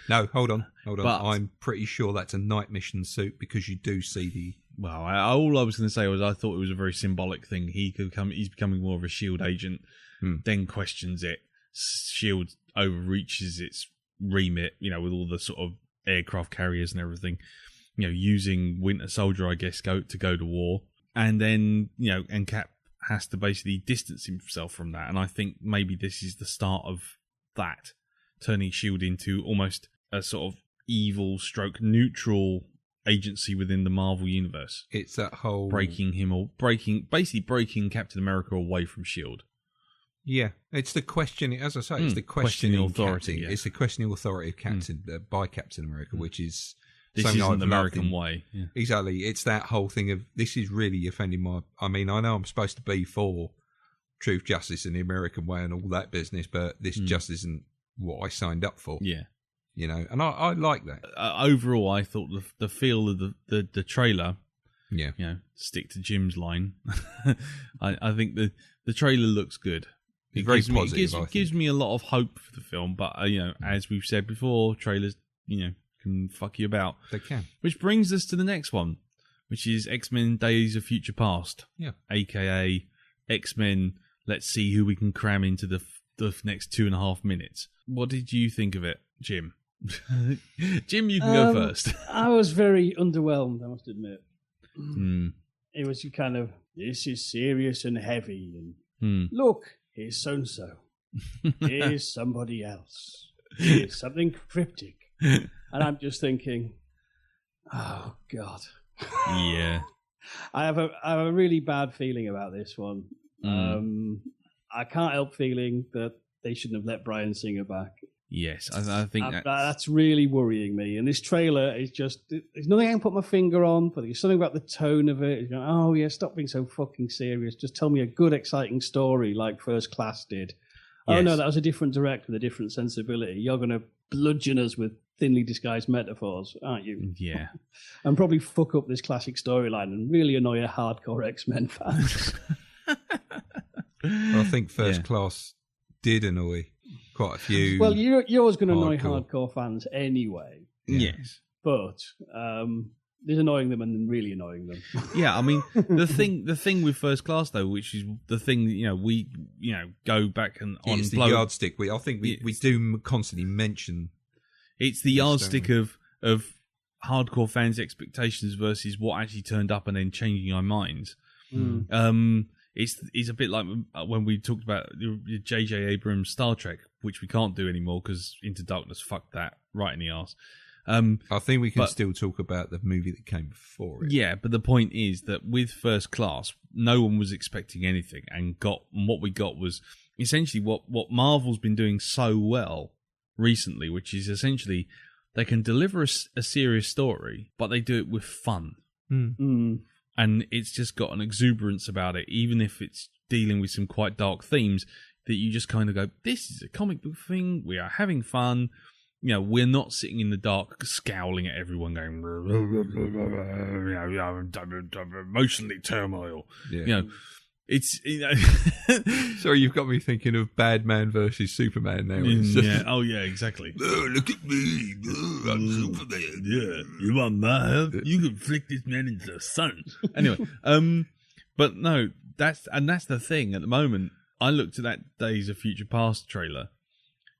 No, hold on. But I'm pretty sure that's a night mission suit, because you do see the... Well, all I was going to say was I thought it was a very symbolic thing. He's becoming more of a S.H.I.E.L.D. agent, then questions it. S.H.I.E.L.D. overreaches its remit, with all the sort of aircraft carriers and everything, using Winter Soldier, I guess, to go to war. And then, and Cap has to basically distance himself from that. And I think maybe this is the start of that, turning S.H.I.E.L.D. into almost a sort of evil stroke neutral agency within the Marvel Universe. It's that whole... basically breaking Captain America away from S.H.I.E.L.D. Yeah, it's the questioning, as I say, it's the questioning authority. Yeah. It's the questioning authority of by Captain America, which is this something isn't the American way. Yeah. Exactly, it's that whole thing of this is really offending my. I mean, I know I'm supposed to be for truth, justice, and the American way and all that business, but this just isn't what I signed up for. Yeah. You know, and I like that. Overall, I thought the feel of the trailer, Yeah. you know, stick to Jim's line. I think the trailer looks good. It's very positive. It gives me a lot of hope for the film, but you know, as we've said before, trailers, you know, can fuck you about. They can. Which brings us to the next one, which is X-Men: Days of Future Past. Yeah. AKA X-Men. Let's see who we can cram into the next 2.5 minutes. What did you think of it, Jim? Jim, you can go first. I was very underwhelmed, I must admit. Mm. It was kind of, this is serious and heavy, and look, here's so-and-so. Here's somebody else. Here's something cryptic. And I'm just thinking, oh, God. Yeah. I have a really bad feeling about this one. I can't help feeling that they shouldn't have let Bryan Singer back. Yes, I think that's really worrying me. And this trailer is just, there's nothing I can put my finger on, but there's something about the tone of it. It's going, oh, yeah, stop being so fucking serious. Just tell me a good, exciting story like First Class did. Yes. Oh, no, that was a different director with a different sensibility. You're going to bludgeon us with thinly disguised metaphors, aren't you? Yeah. And probably fuck up this classic storyline and really annoy a hardcore X-Men fans. I think First Class did annoy quite a few. Well, you're always going to annoy hardcore fans anyway. Yes. But there's annoying them and then really annoying them. Yeah, I mean, the thing with First Class, though, which is the thing that, you know, we, you know, go back and on it's the yardstick. I think we do constantly mention. It's the yardstick of hardcore fans' expectations versus what actually turned up and then changing our minds. It's a bit like when we talked about J.J. Abrams' Star Trek, which we can't do anymore because Into Darkness fucked that right in the arse. I think we can still talk about the movie that came before it. Yeah, but the point is that with First Class, no one was expecting anything, and what we got was essentially what Marvel's been doing so well recently, which is essentially they can deliver a serious story, but they do it with fun. And it's just got an exuberance about it, even if it's dealing with some quite dark themes, that you just kind of go, this is a comic book thing, we are having fun. You know, we're not sitting in the dark scowling at everyone going, emotionally turmoil. Yeah. You know, it's, you know. Sorry, you've got me thinking of Batman versus Superman now. Yeah. Oh, yeah, exactly. Oh, look at me. Oh, I'm Superman. Yeah. You want my help? You can flick this man into the sun. Anyway, but no, that's the thing at the moment. I looked at that Days of Future Past trailer,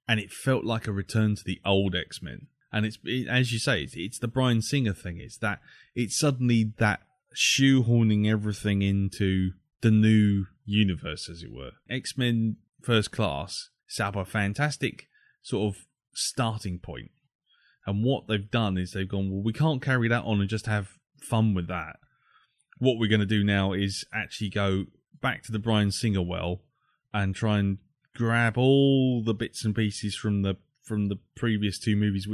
and it felt like a return to the old X-Men. And it's as you say, it's the Bryan Singer thing. It's suddenly that shoehorning everything into the new universe, as it were. X-Men First Class set up a fantastic sort of starting point. And what they've done is they've gone, well, we can't carry that on and just have fun with that. What we're going to do now is actually go back to the Bryan Singer well and try and grab all the bits and pieces from the previous two movies,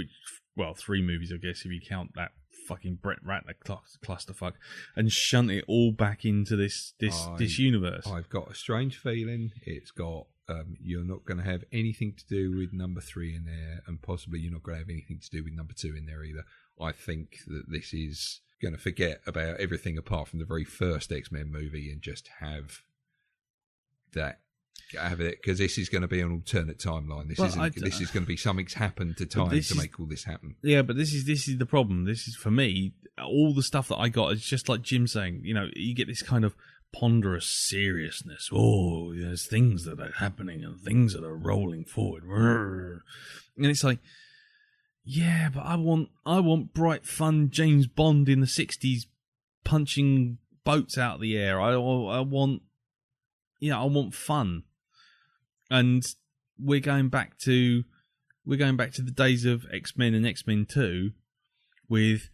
three movies, I guess, if you count that fucking Brett Ratner clusterfuck, and shunt it all back into this universe. I've got a strange feeling it's got you're not going to have anything to do with number 3 in there, and possibly you're not going to have anything to do with number 2 in there either. I think that this is going to forget about everything apart from the very first X-Men movie and just have it, because this is going to be an alternate timeline. This is going to be something's happened to time to make all this happen. Yeah, but this is the problem. This is, for me, all the stuff that I got is just like Jim saying, you know, you get this kind of ponderous seriousness. Oh, there's things that are happening and things that are rolling forward. And it's like, yeah, but I want bright, fun James Bond in the 60s punching boats out of the air. I want fun. And we're going back to the days of X-Men and X-Men 2, with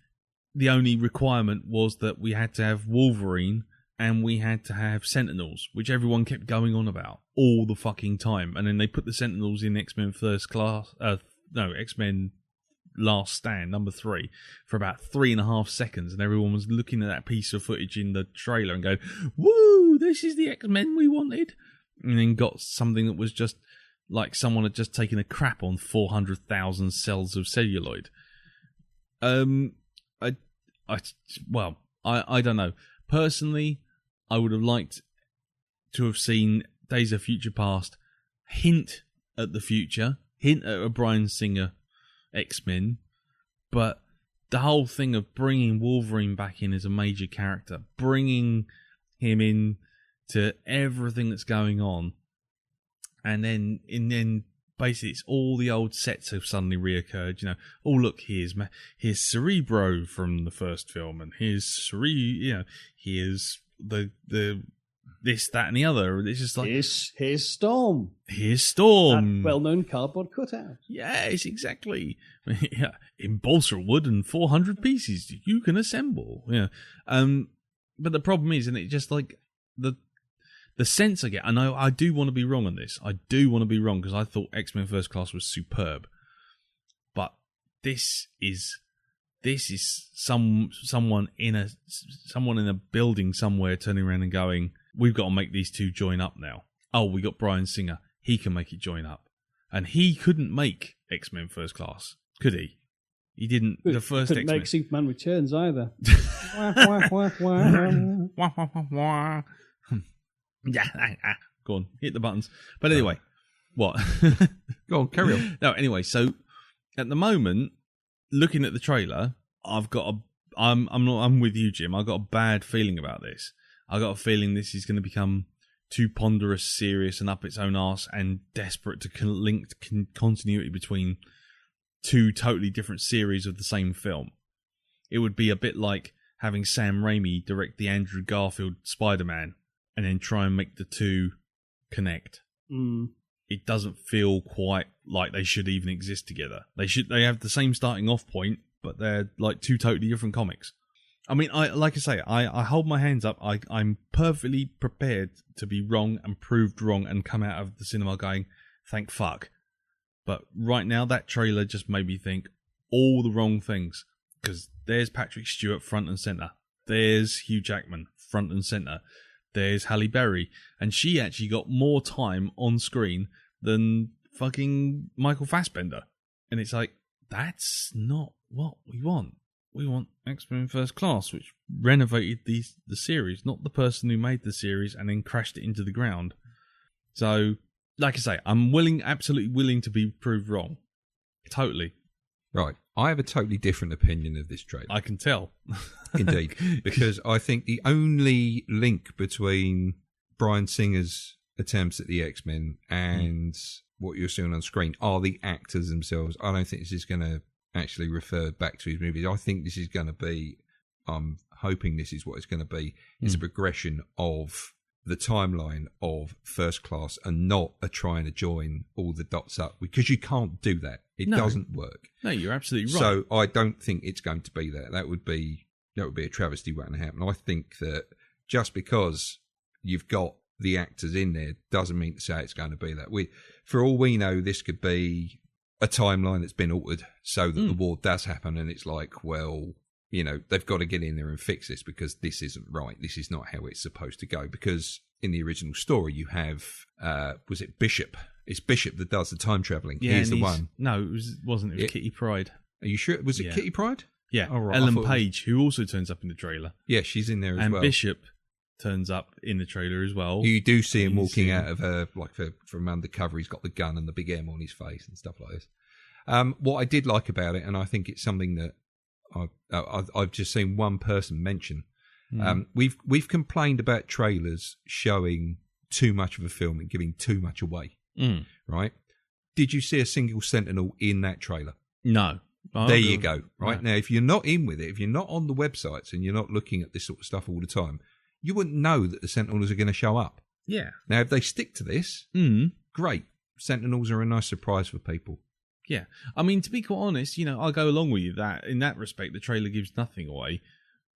the only requirement was that we had to have Wolverine and we had to have Sentinels, which everyone kept going on about all the fucking time. And then they put the Sentinels in X-Men X-Men Last Stand, number 3, for about 3.5 seconds, and everyone was looking at that piece of footage in the trailer and going, woo, this is the X-Men we wanted. And then got something that was just like someone had just taken a crap on 400,000 cells of celluloid. I don't know. Personally, I would have liked to have seen Days of Future Past hint at the future, hint at a Bryan Singer X-Men, but the whole thing of bringing Wolverine back in as a major character, bringing him in to everything that's going on, and then basically it's all the old sets have suddenly reoccurred. You know, oh look, here's Cerebro from the first film, and here's here's the this, that, and the other. It's just like here's Storm. Here's Storm. That well-known cardboard cutout. Yes, exactly. Yeah, in balsa wood and 400 pieces you can assemble. Yeah. But the problem is, and it just like the sense I get, I know I do want to be wrong on this. I do want to be wrong because I thought X-Men First Class was superb. But this is someone in a building somewhere turning around and going, we've got to make these two join up now. Oh, we got Bryan Singer. He can make it join up. And he couldn't make X-Men First Class, could he? He didn't. The first couldn't X-Men. make Superman Returns either. Yeah, go on, hit the buttons. But anyway, what? Go on, carry on. No, anyway, so at the moment, looking at the trailer, I'm with you, Jim. I got a bad feeling about this. I got a feeling this is going to become too ponderous, serious, and up its own arse, and desperate to link continuity between two totally different series of the same film. It would be a bit like having Sam Raimi direct the Andrew Garfield Spider-Man and then try and make the two connect. It doesn't feel quite like they should even exist together. They have the same starting off point, but they're like two totally different comics. I mean, I hold my hands up. I'm perfectly prepared to be wrong and proved wrong and come out of the cinema going, thank fuck. But right now, that trailer just made me think all the wrong things. Because there's Patrick Stewart front and centre. There's Hugh Jackman front and centre. There's Halle Berry. And she actually got more time on screen than fucking Michael Fassbender. And it's like, that's not what we want. We want X-Men First Class, which renovated the series, not the person who made the series and then crashed it into the ground. So, like I say, I'm absolutely willing to be proved wrong. Totally. Right. I have a totally different opinion of this trailer. I can tell. Indeed. Because I think the only link between Bryan Singer's attempts at the X-Men and what you're seeing on screen are the actors themselves. I don't think this is going to actually refer back to his movies. I think this is going to be, I'm hoping this is what it's going to be, is a progression of the timeline of First Class and not a trying to join all the dots up, because you can't do that. It doesn't work. No, you're absolutely right. So I don't think it's going to be that. That would be a travesty waiting to happen. I think that just because you've got the actors in there doesn't mean to say it's going to be that. For all we know, this could be a timeline that's been altered so that the war does happen, and it's like, well, you know, they've got to get in there and fix this because this isn't right. This is not how it's supposed to go. Because in the original story, you have, was it Bishop? It's Bishop that does the time travelling. Yeah, he's the one. No, it wasn't. It was Kitty Pryde. Are you sure? Was it Kitty Pryde? Yeah. Oh, right. Ellen Page, who also turns up in the trailer. Yeah, she's in there as well. And Bishop turns up in the trailer as well. You do see him walking out of from undercover. He's got the gun and the big M on his face and stuff like this. What I did like about it, and I think it's something that I've just seen one person mention. We've complained about trailers showing too much of a film and giving too much away. Right? Did you see a single Sentinel in that trailer? No. There you go. Right now, if you're not in with it, if you're not on the websites and you're not looking at this sort of stuff all the time, you wouldn't know that the Sentinels are going to show up. Yeah. Now, if they stick to this, great. Sentinels are a nice surprise for people. Yeah. I mean, to be quite honest, you know, I'll go along with you that in that respect, the trailer gives nothing away.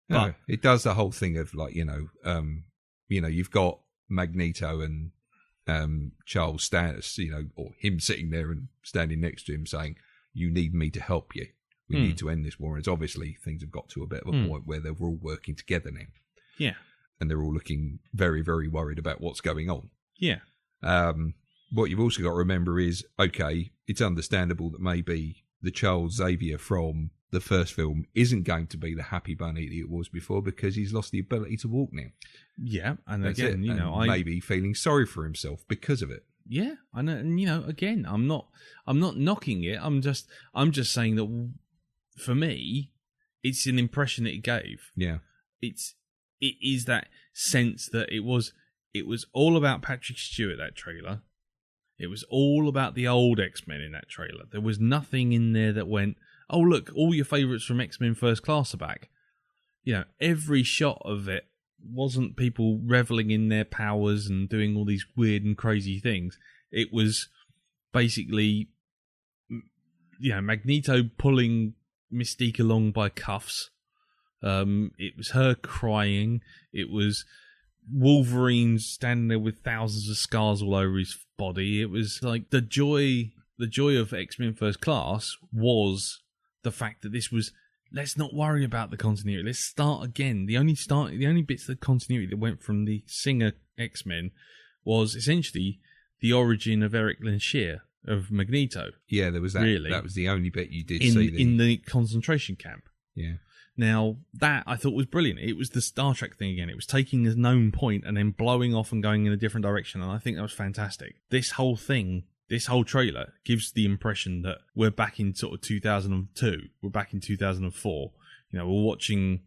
But no, it does the whole thing of like, you've got Magneto and Charles Stannis, or him sitting there and standing next to him saying, you need me to help you. We need to end this war. And it's obviously things have got to a bit of a point where they're all working together now. Yeah. And they're all looking very, very worried about what's going on. Yeah. what you've also got to remember is, okay, it's understandable that maybe the child Xavier from the first film isn't going to be the happy bunny that it was before because he's lost the ability to walk now. Yeah, and That's again, it. you know, and maybe feeling sorry for himself because of it. Yeah, I know, and you know, again, I'm not knocking it. I'm just saying that for me, it's an impression it gave. Yeah, it is that sense that it was all about Patrick Stewart, that trailer. It was all about the old X-Men in that trailer. There was nothing in there that went, oh look, all your favourites from X-Men First Class are back. You know, every shot of it wasn't people reveling in their powers and doing all these weird and crazy things. It was basically, you know, Magneto pulling Mystique along by cuffs. It was her crying. It was Wolverine standing there with thousands of scars all over his body. It was like the joy of X-Men First Class was the fact that this was, let's not worry about the continuity. Let's start again. The only bits of continuity that went from the Singer X-Men was essentially the origin of Eric Lenshear of Magneto. Yeah, there was that. Really, that was the only bit you did see in the concentration camp. Yeah. Now, that I thought was brilliant. It was the Star Trek thing again. It was taking a known point and then blowing off and going in a different direction, and I think that was fantastic. This whole trailer gives the impression that we're back in sort of 2002. We're back in 2004. You know, we're watching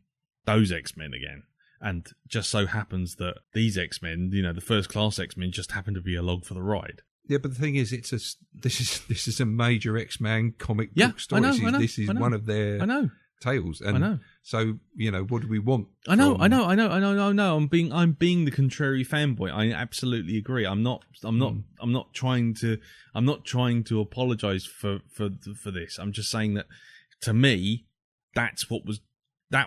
those X-Men again. And just so happens that these X-Men, you know, the First Class X-Men, just happen to be along for the ride. Yeah, but the thing is, this is a major X-Men comic book story. This is one of their tales. And I know. So, you know, what do we want? I know. I'm being the contrary fanboy. I absolutely agree. I'm not trying to apologize for this. I'm just saying that to me, that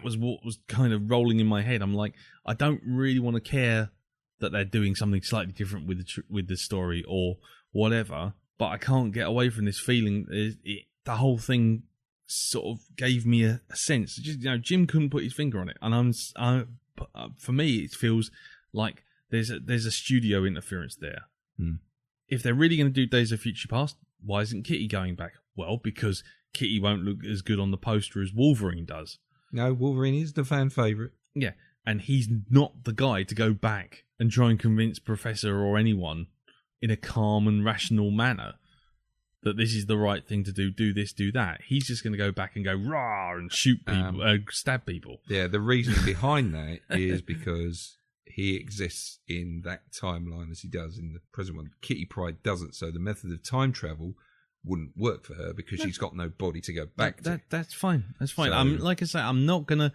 was what was kind of rolling in my head. I'm like, I don't really want to care that they're doing something slightly different with the story or whatever, but I can't get away from this feeling. The whole thing sort of gave me a sense. Just, you know, Jim couldn't put his finger on it, and for me, it feels like there's a studio interference there. If they're really going to do Days of Future Past, why isn't Kitty going back? Well, because Kitty won't look as good on the poster as Wolverine does. No, Wolverine is the fan favourite. Yeah, and he's not the guy to go back and try and convince Professor or anyone in a calm and rational manner that this is the right thing to do this, do that. He's just going to go back and go rah and shoot people, stab people. Yeah, the reasoning behind that is because he exists in that timeline as he does in the present one. Kitty Pryde doesn't, so the method of time travel wouldn't work for her because she's got no body to go back to. That's fine. That's fine. So, like I say, I'm not gonna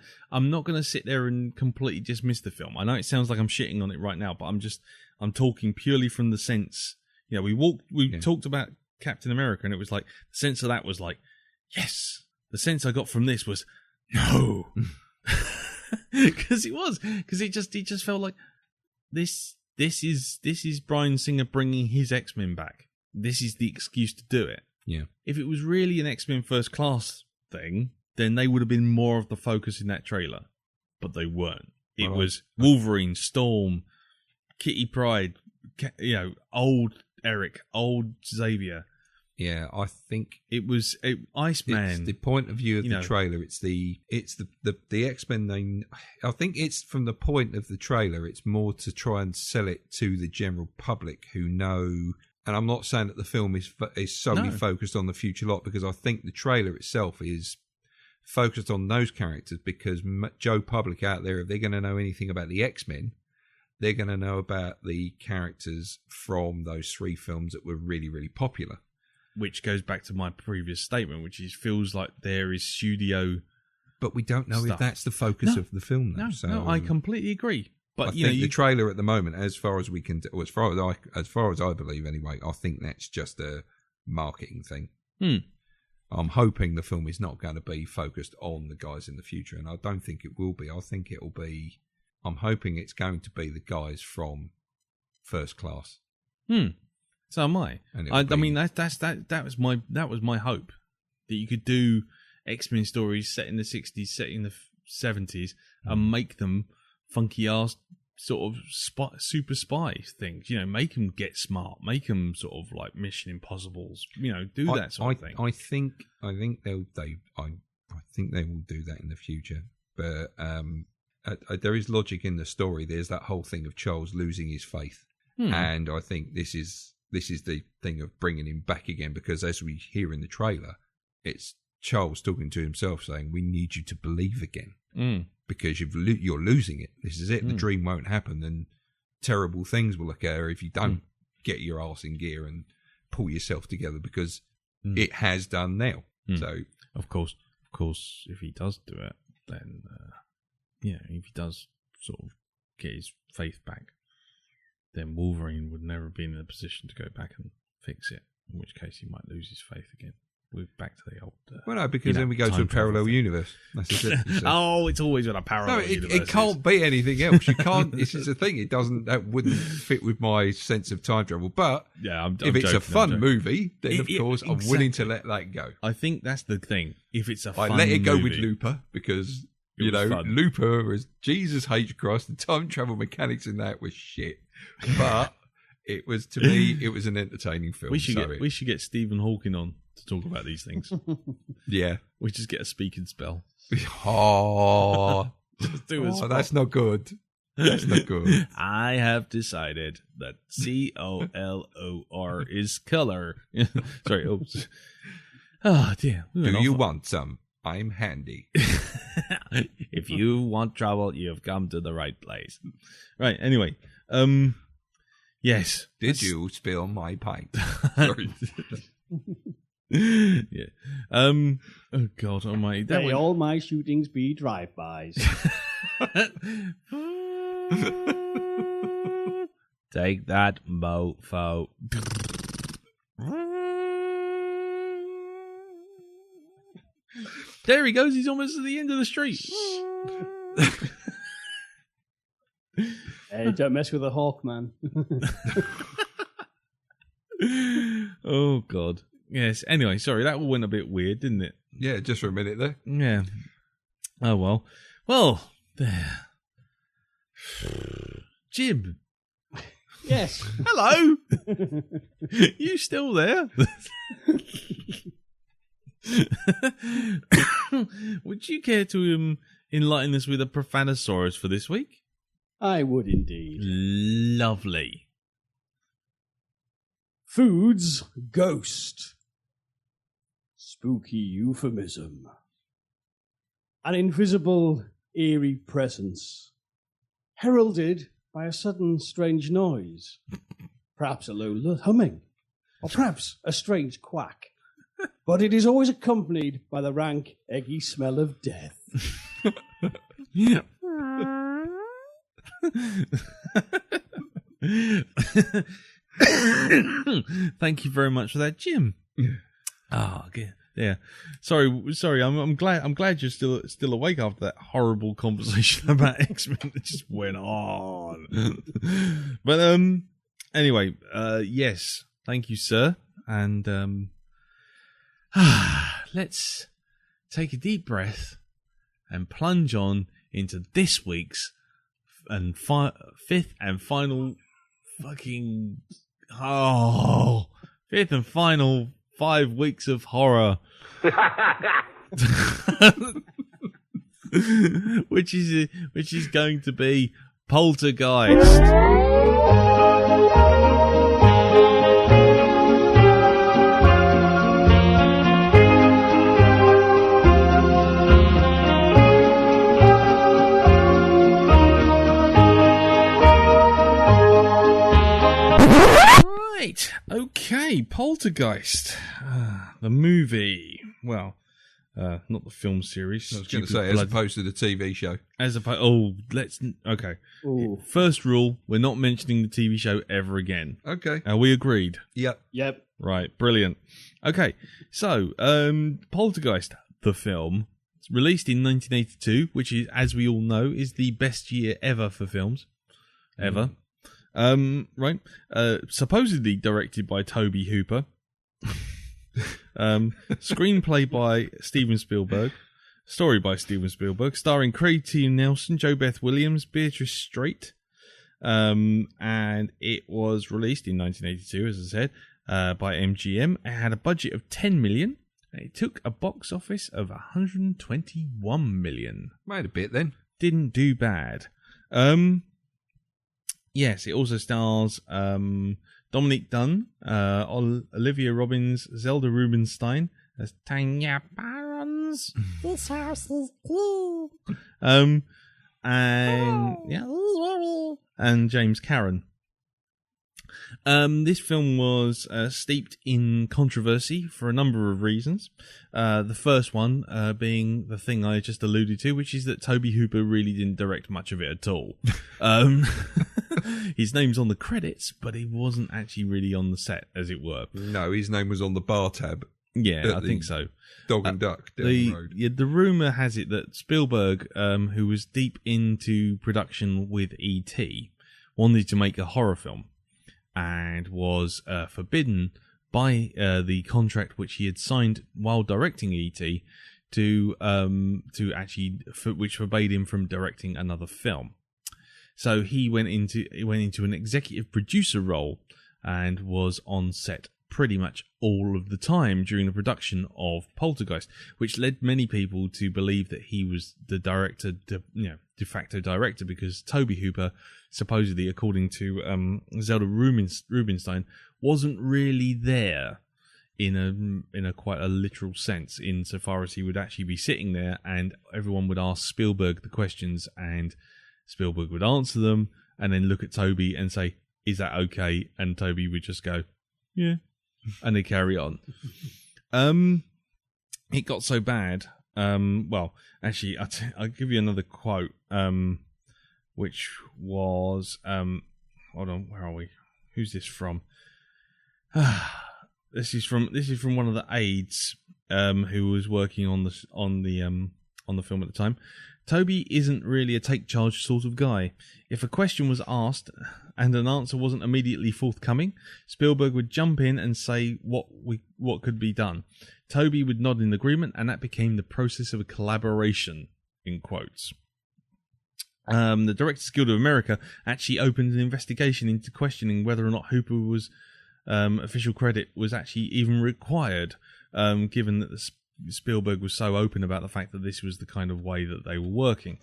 sit there and completely dismiss the film. I know it sounds like I'm shitting on it right now, but I'm talking purely from the sense. You know, we talked about Captain America, and it was like the sense of that was like, yes. The sense I got from this was no, because it just felt like this is Bryan Singer bringing his X-Men back. This is the excuse to do it. Yeah. If it was really an X-Men First Class thing, then they would have been more of the focus in that trailer. But they weren't. It was Wolverine, Storm, Kitty Pryde, you know, old Eric, old Xavier. Yeah, I think it was Iceman. It's the point of view of the trailer. It's the X-Men. I think it's from the point of the trailer. It's more to try and sell it to the general public who know. And I'm not saying that the film is solely focused on the future lot, because I think the trailer itself is focused on those characters, because Joe Public out there, if they're going to know anything about the X-Men, they're going to know about the characters from those three films that were really, really popular. Which goes back to my previous statement, which is feels like there is studio. But we don't know if that's the focus of the film, though. No, I completely agree. But I think the trailer at the moment, as far as we can, as far as I believe anyway, I think that's just a marketing thing. I'm hoping the film is not going to be focused on the guys in the future, and I don't think it will be. I think it'll be. I'm hoping it's going to be the guys from First Class. So am I. I mean, that was my hope, that you could do X-Men stories set in the 60s, set in the 70s, and make them funky ass sort of super spy things. Make them get smart. Make them sort of like Mission Impossibles. Do that sort of thing. I think they will do that in the future. But there is logic in the story. There's that whole thing of Charles losing his faith, and I think this is the thing of bringing him back again, because as we hear in the trailer, it's Charles talking to himself saying, "We need you to believe again." Because you're losing it. This is it. The dream won't happen, and terrible things will occur if you don't get your arse in gear and pull yourself together, because it has done now. So, of course, if he does do it, then if he does sort of get his faith back, then Wolverine would never be in a position to go back and fix it. In which case, he might lose his faith again. We're back to the old. Well, no, because then we go to a parallel universe. That's it. Oh, it's always in a parallel universe. It can't be anything else. You can't. This is the thing. That wouldn't fit with my sense of time travel. But if it's a fun movie, then of course I'm willing to let that go. I think that's the thing. If it's a fun I let it go movie, with Looper, because fun. Looper was Jesus H. Christ. The time travel mechanics in that was shit. But it was, to me, it was an entertaining film. We should get Stephen Hawking on to talk about these things. Yeah. We just get a speaking spell. Just do it. That's not good. That's not good. I have decided that COLOR is color. Sorry. Oops. Oh, dear. Do you want some? I'm handy. If you want trouble, you've come to the right place. Right. Anyway. Yes. Did you spill my pint? Sorry. Yeah. Oh God Almighty! May all my shootings be drive-bys. Take that, mofo. There he goes. He's almost at the end of the street. Hey, don't mess with the hawk, man. Oh God. Yes. Anyway, sorry, that all went a bit weird, didn't it? Yeah, just for a minute there. Yeah. Oh well. Well, there. Jim. Yes. Hello. You still there? Would you care to enlighten us with a profannasaurus for this week? I would indeed. Lovely. Food's ghost. Spooky euphemism. An invisible, eerie presence, heralded by a sudden strange noise, perhaps a low humming, or perhaps a strange quack. But it is always accompanied by the rank, eggy smell of death. Yeah. Thank you very much for that, Jim. Oh, yeah. Sorry. I'm glad you're still awake after that horrible conversation about X-Men that just went on. But anyway, yes. Thank you, sir. And let's take a deep breath and plunge on into this week's and fifth and final 5 weeks of horror. which is going to be Poltergeist. Right, okay, Poltergeist, the movie. Well, not the film series. I was going to say, as opposed to the TV show. Okay. Ooh. First rule: we're not mentioning the TV show ever again. Okay. Are we agreed? Yep. Right, brilliant. Okay, so Poltergeist, the film, released in 1982, which is, as we all know, is the best year ever for films, ever. Right. Supposedly directed by Tobe Hooper. Screenplay by Steven Spielberg. Story by Steven Spielberg. Starring Craig T. Nelson, Jo Beth Williams, Beatrice Straight, and it was released in 1982, as I said, by MGM. It had a budget of 10 million. It took a box office of 121 million. Made a bit then. Didn't do bad. Yes, it also stars Dominique Dunn, Olivia Robbins, Zelda Rubinstein as Tanya Barons. This house is clean. And James Caron. This film was steeped in controversy for a number of reasons. The first one being the thing I just alluded to, which is that Tobe Hooper really didn't direct much of it at all. His name's on the credits, but he wasn't actually really on the set, as it were. No, his name was on the bar tab. Yeah, I think so. Dog and Duck down the road. Yeah, the rumour has it that Spielberg, who was deep into production with E.T., wanted to make a horror film and was forbidden by the contract which he had signed while directing E.T. which forbade him from directing another film. So he went into an executive producer role and was on set pretty much all of the time during the production of Poltergeist, which led many people to believe that he was the director, de facto director, because Tobe Hooper, supposedly, according to Zelda Rubinstein, wasn't really there in a quite a literal sense, insofar as he would actually be sitting there and everyone would ask Spielberg the questions and Spielberg would answer them and then look at Tobe and say, "Is that okay?" And Tobe would just go, "Yeah." And they carry on. It got so bad. Well, actually, I'll give you another quote, which was, hold on, where are we? Who's this from? This is from one of the aides, who was working on the film at the time. Tobe isn't really a take charge sort of guy. If a question was asked and an answer wasn't immediately forthcoming, Spielberg would jump in and say what could be done. Tobe would nod in agreement, and that became the process of a collaboration, in quotes. The Directors Guild of America actually opened an investigation into questioning whether or not Hooper was official credit was actually even required, given that Spielberg was so open about the fact that this was the kind of way that they were working.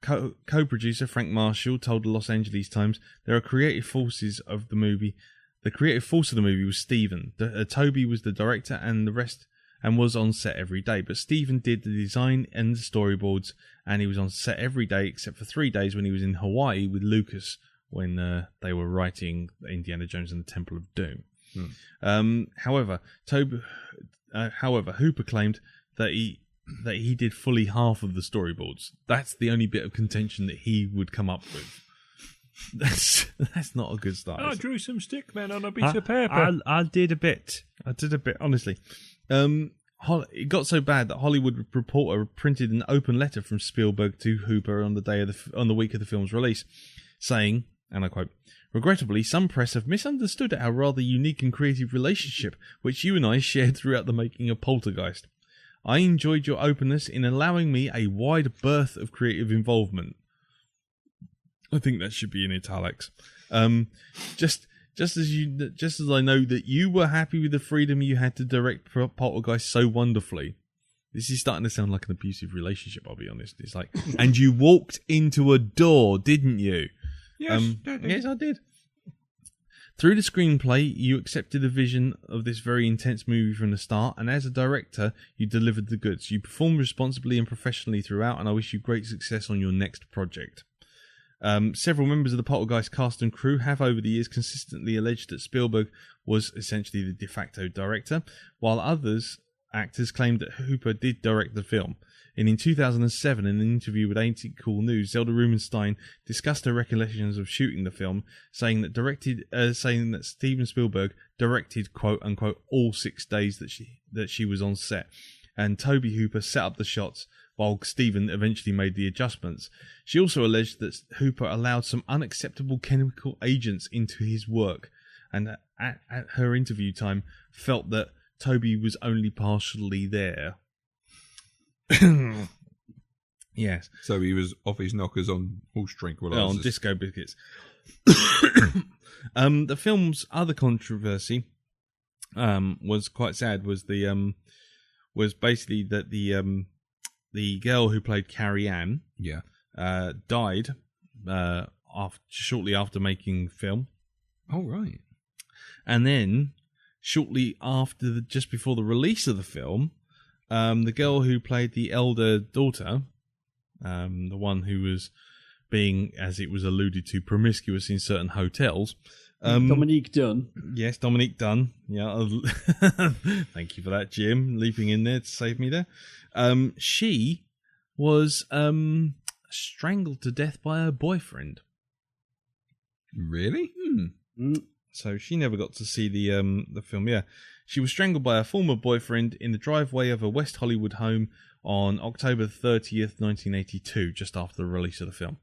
Co-producer Frank Marshall told the Los Angeles Times, "There are creative forces of the movie. The creative force of the movie was Stephen. Tobe was the director and the rest, and was on set every day. But Stephen did the design and the storyboards, and he was on set every day except for 3 days when he was in Hawaii with Lucas when they were writing Indiana Jones and the Temple of Doom." However, Hooper claimed that he did fully half of the storyboards. That's the only bit of contention that he would come up with. That's not a good start. I drew some stick men on a piece of paper. I did a bit, honestly. It got so bad that Hollywood Reporter printed an open letter from Spielberg to Hooper on the week of the film's release, saying, and I quote, "Regrettably, some press have misunderstood our rather unique and creative relationship, which you and I shared throughout the making of Poltergeist. I enjoyed your openness in allowing me a wide berth of creative involvement." I think that should be in italics. Just as I know that you were happy with the freedom you had to direct Poltergeist so wonderfully. This is starting to sound like an abusive relationship, I'll be honest. It's like, and you walked into a door, didn't you? Yes, yes, I did. Through the screenplay, you accepted the vision of this very intense movie from the start, and as a director, you delivered the goods. You performed responsibly and professionally throughout, and I wish you great success on your next project. Several members of the Poltergeist cast and crew have over the years consistently alleged that Spielberg was essentially the de facto director, while actors claimed that Hooper did direct the film. And in 2007, in an interview with Ain't It Cool News, Zelda Rubinstein discussed her recollections of shooting the film, saying that Steven Spielberg directed "quote unquote" all 6 days that she was on set, and Tobe Hooper set up the shots while Steven eventually made the adjustments. She also alleged that Hooper allowed some unacceptable chemical agents into his work, and at her interview time felt that Tobe was only partially there. Yes. So he was off his knockers on horse tranquilizers. On disco biscuits. The film's other controversy was quite sad. Was basically that the girl who played Carrie Ann died shortly after making film. Oh, right. And then shortly after, just before the release of the film, the girl who played the elder daughter, the one who was being, as it was alluded to, promiscuous in certain hotels. Dominique Dunn. Yes, Dominique Dunn. Yeah, thank you for that, Jim, leaping in there to save me there. She was strangled to death by her boyfriend. Really? So she never got to see the film. Yeah, she was strangled by her former boyfriend in the driveway of a West Hollywood home on October 30th, 1982, just after the release of the film.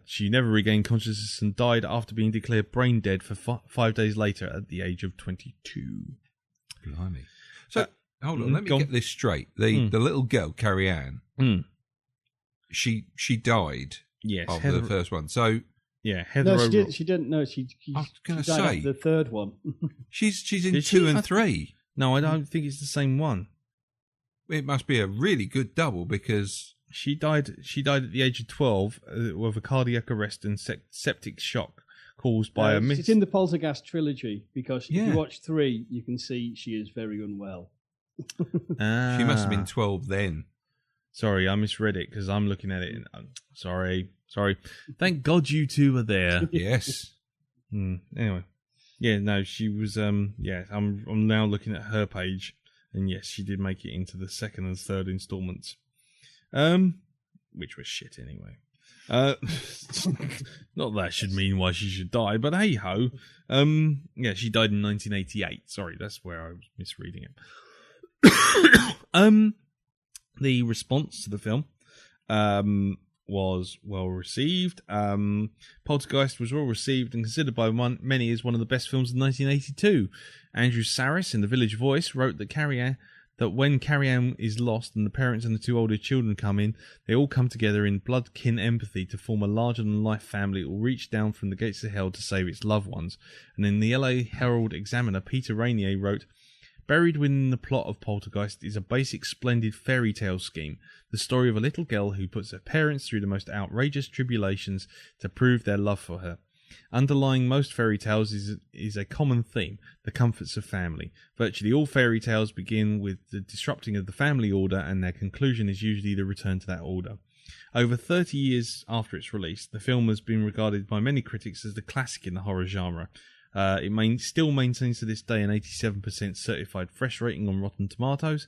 She never regained consciousness and died after being declared brain dead for 5 days later at the age of 22. Blimey. So, hold on, let me get this straight. The little girl, Carrie Ann, she died after the first one. So, yeah, Heather No, O'Rourke. she didn't. No, she I was going to died say after the third one. she's in Did 2 she? and 3. No, I don't think it's the same one. It must be a really good double because She died at the age of 12 with a cardiac arrest and septic shock caused by a It's in the Poltergeist trilogy because if Yeah. you watch 3, you can see she is very unwell. she must have been 12 then. Sorry, I misread it because I'm looking at it. Sorry. Thank God you two are there. Yes. Anyway, yeah, no, she was. I'm now looking at her page, and yes, she did make it into the second and third installments, which was shit anyway. Not that should mean why she should die, but hey ho. Yeah, she died in 1988. Sorry, that's where I was misreading it. The response to the film was well received. Poltergeist was well received and considered by many as one of the best films of 1982. Andrew Saris in The Village Voice wrote that when Carrie Ann is lost and the parents and the 2 older children come in, they all come together in blood-kin empathy to form a larger-than-life family that will reach down from the gates of hell to save its loved ones. And in the LA Herald Examiner, Peter Rainier wrote, "Buried within the plot of Poltergeist is a basic splendid fairy tale scheme, the story of a little girl who puts her parents through the most outrageous tribulations to prove their love for her. Underlying most fairy tales is a common theme, the comforts of family. Virtually all fairy tales begin with the disrupting of the family order, and their conclusion is usually the return to that order. Over 30 years after its release, the film has been regarded by many critics as the classic in the horror genre. It still maintains to this day an 87% certified fresh rating on Rotten Tomatoes.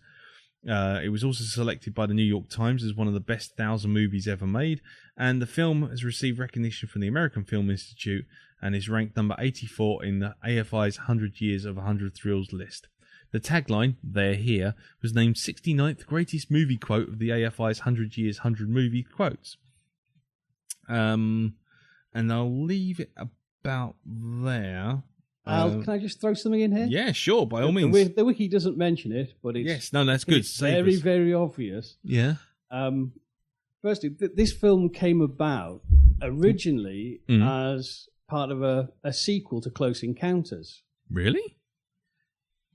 It was also selected by the New York Times as one of the best 1,000 movies ever made, and the film has received recognition from the American Film Institute and is ranked number 84 in the AFI's 100 Years of 100 Thrills list. The tagline, "They're Here," was named 69th greatest movie quote of the AFI's 100 Years 100 movie quotes. And I'll leave it about there. Can I just throw something in here? Yeah, sure, by all means. The wiki doesn't mention it, but it's Yes, no, that's good. It's very, very obvious. Yeah. Firstly, this film came about originally as part of a sequel to Close Encounters. Really?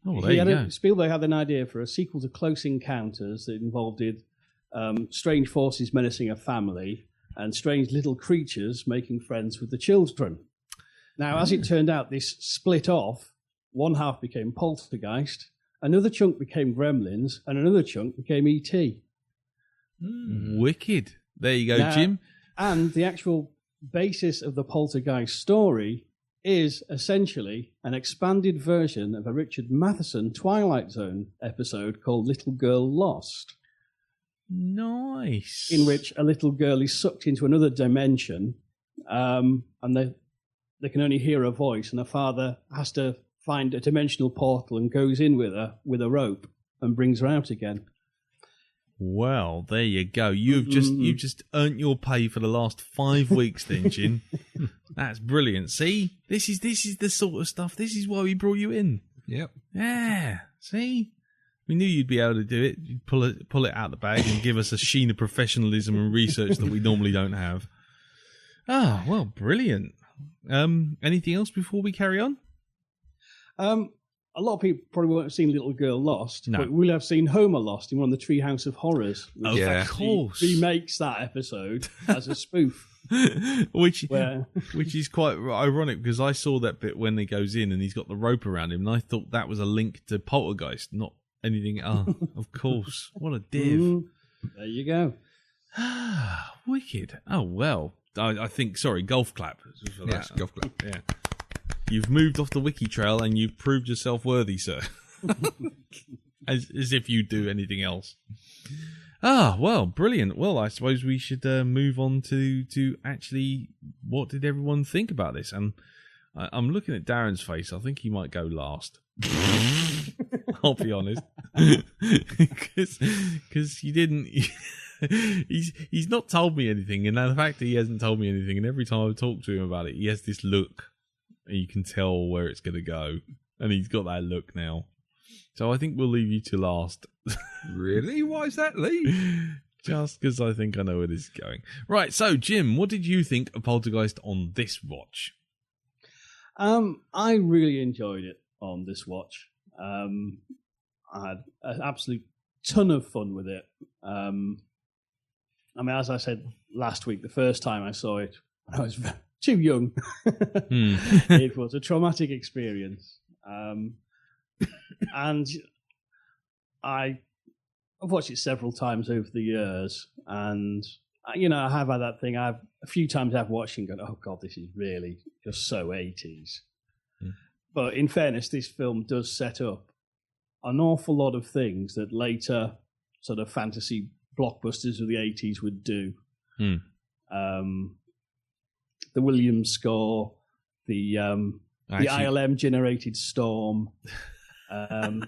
Oh, there you go. Spielberg had an idea for a sequel to Close Encounters that involved strange forces menacing a family and strange little creatures making friends with the children. Now, as it turned out, this split off. One half became Poltergeist, another chunk became Gremlins, and another chunk became E.T. Wicked. There you go, Jim. And the actual basis of the Poltergeist story is essentially an expanded version of a Richard Matheson Twilight Zone episode called Little Girl Lost. Nice. In which a little girl is sucked into another dimension, and they can only hear her voice, and her father has to find a dimensional portal and goes in with her with a rope and brings her out again. Well, there you go. You've just earned your pay for the last 5 weeks, then, Jim. That's brilliant. See, this is the sort of stuff. This is why we brought you in. Yep. Yeah. See, We knew you'd be able to do it. You'd pull it out the bag and give us a sheen of professionalism and research that we normally don't have. Ah, well, brilliant. Anything else before we carry on? A lot of people probably won't have seen Little Girl Lost, No. but we'll have seen Homer Lost in one of the Treehouse of Horrors. Which Yeah. Of course. remakes that episode as a spoof. which Where is quite ironic because I saw that bit when he goes in and he's got the rope around him, and I thought that was a link to Poltergeist, not anything. Oh, of course. What a div. There you go. Wicked. Oh, well. I think, sorry, golf clap. For Yes, that. golf clap. Yeah. You've moved off the wiki trail and you've proved yourself worthy, sir. as if you do anything else. Ah, well, brilliant. Well, I suppose we should move on to actually what did everyone think about this? And I'm looking at Darren's face. I think he might go last. I'll be honest. Because you didn't... He's not told me anything, and the fact that he hasn't told me anything, and every time I talk to him about it, he has this look, and you can tell where it's going to go, and he's got that look now. So I think we'll leave you to last. Really? Why is that, Lee? Just because I think I know where this is going. Right, so Jim, what did you think of Poltergeist on this watch? I really enjoyed it on this watch. I had an absolute ton of fun with it. I mean, as I said last week, the first time I saw it, I was too young. It was a traumatic experience. And I've watched it several times over the years. And, I have had that thing. A few times I've watched it and gone, oh, God, this is really just so 80s. But in fairness, this film does set up an awful lot of things that later sort of fantasy blockbusters of the 80s would do. The Williams score, the ILM generated storm,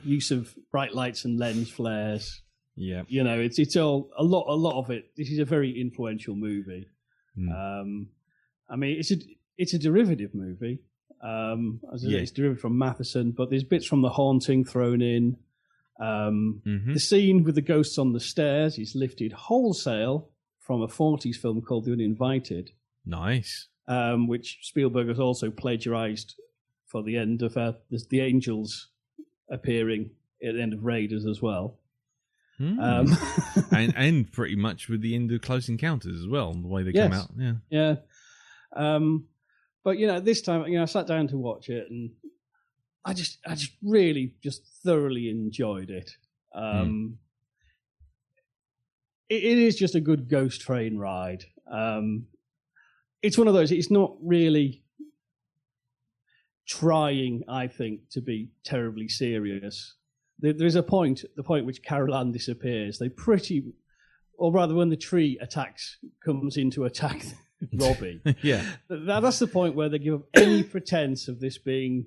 use of bright lights and lens flares. Yeah, it's all a lot of it. This is a very influential movie. I mean, it's a derivative movie. It's derived from Matheson, but there's bits from The Haunting thrown in. The scene with the ghosts on the stairs is lifted wholesale from a 40s film called The Uninvited. Nice. Which Spielberg has also plagiarized for the end of the angels appearing at the end of Raiders as well. And pretty much with the end of Close Encounters as well, the way they come out. Yeah. But this time, I sat down to watch it, and I just really just thoroughly enjoyed it. It is just a good ghost train ride. It's one of those. It's not really trying, I think, to be terribly serious. There's a point, the point which Carol Ann disappears. Or rather, when the tree comes in to attack Robbie. Yeah. That's the point where they give up any pretense of this being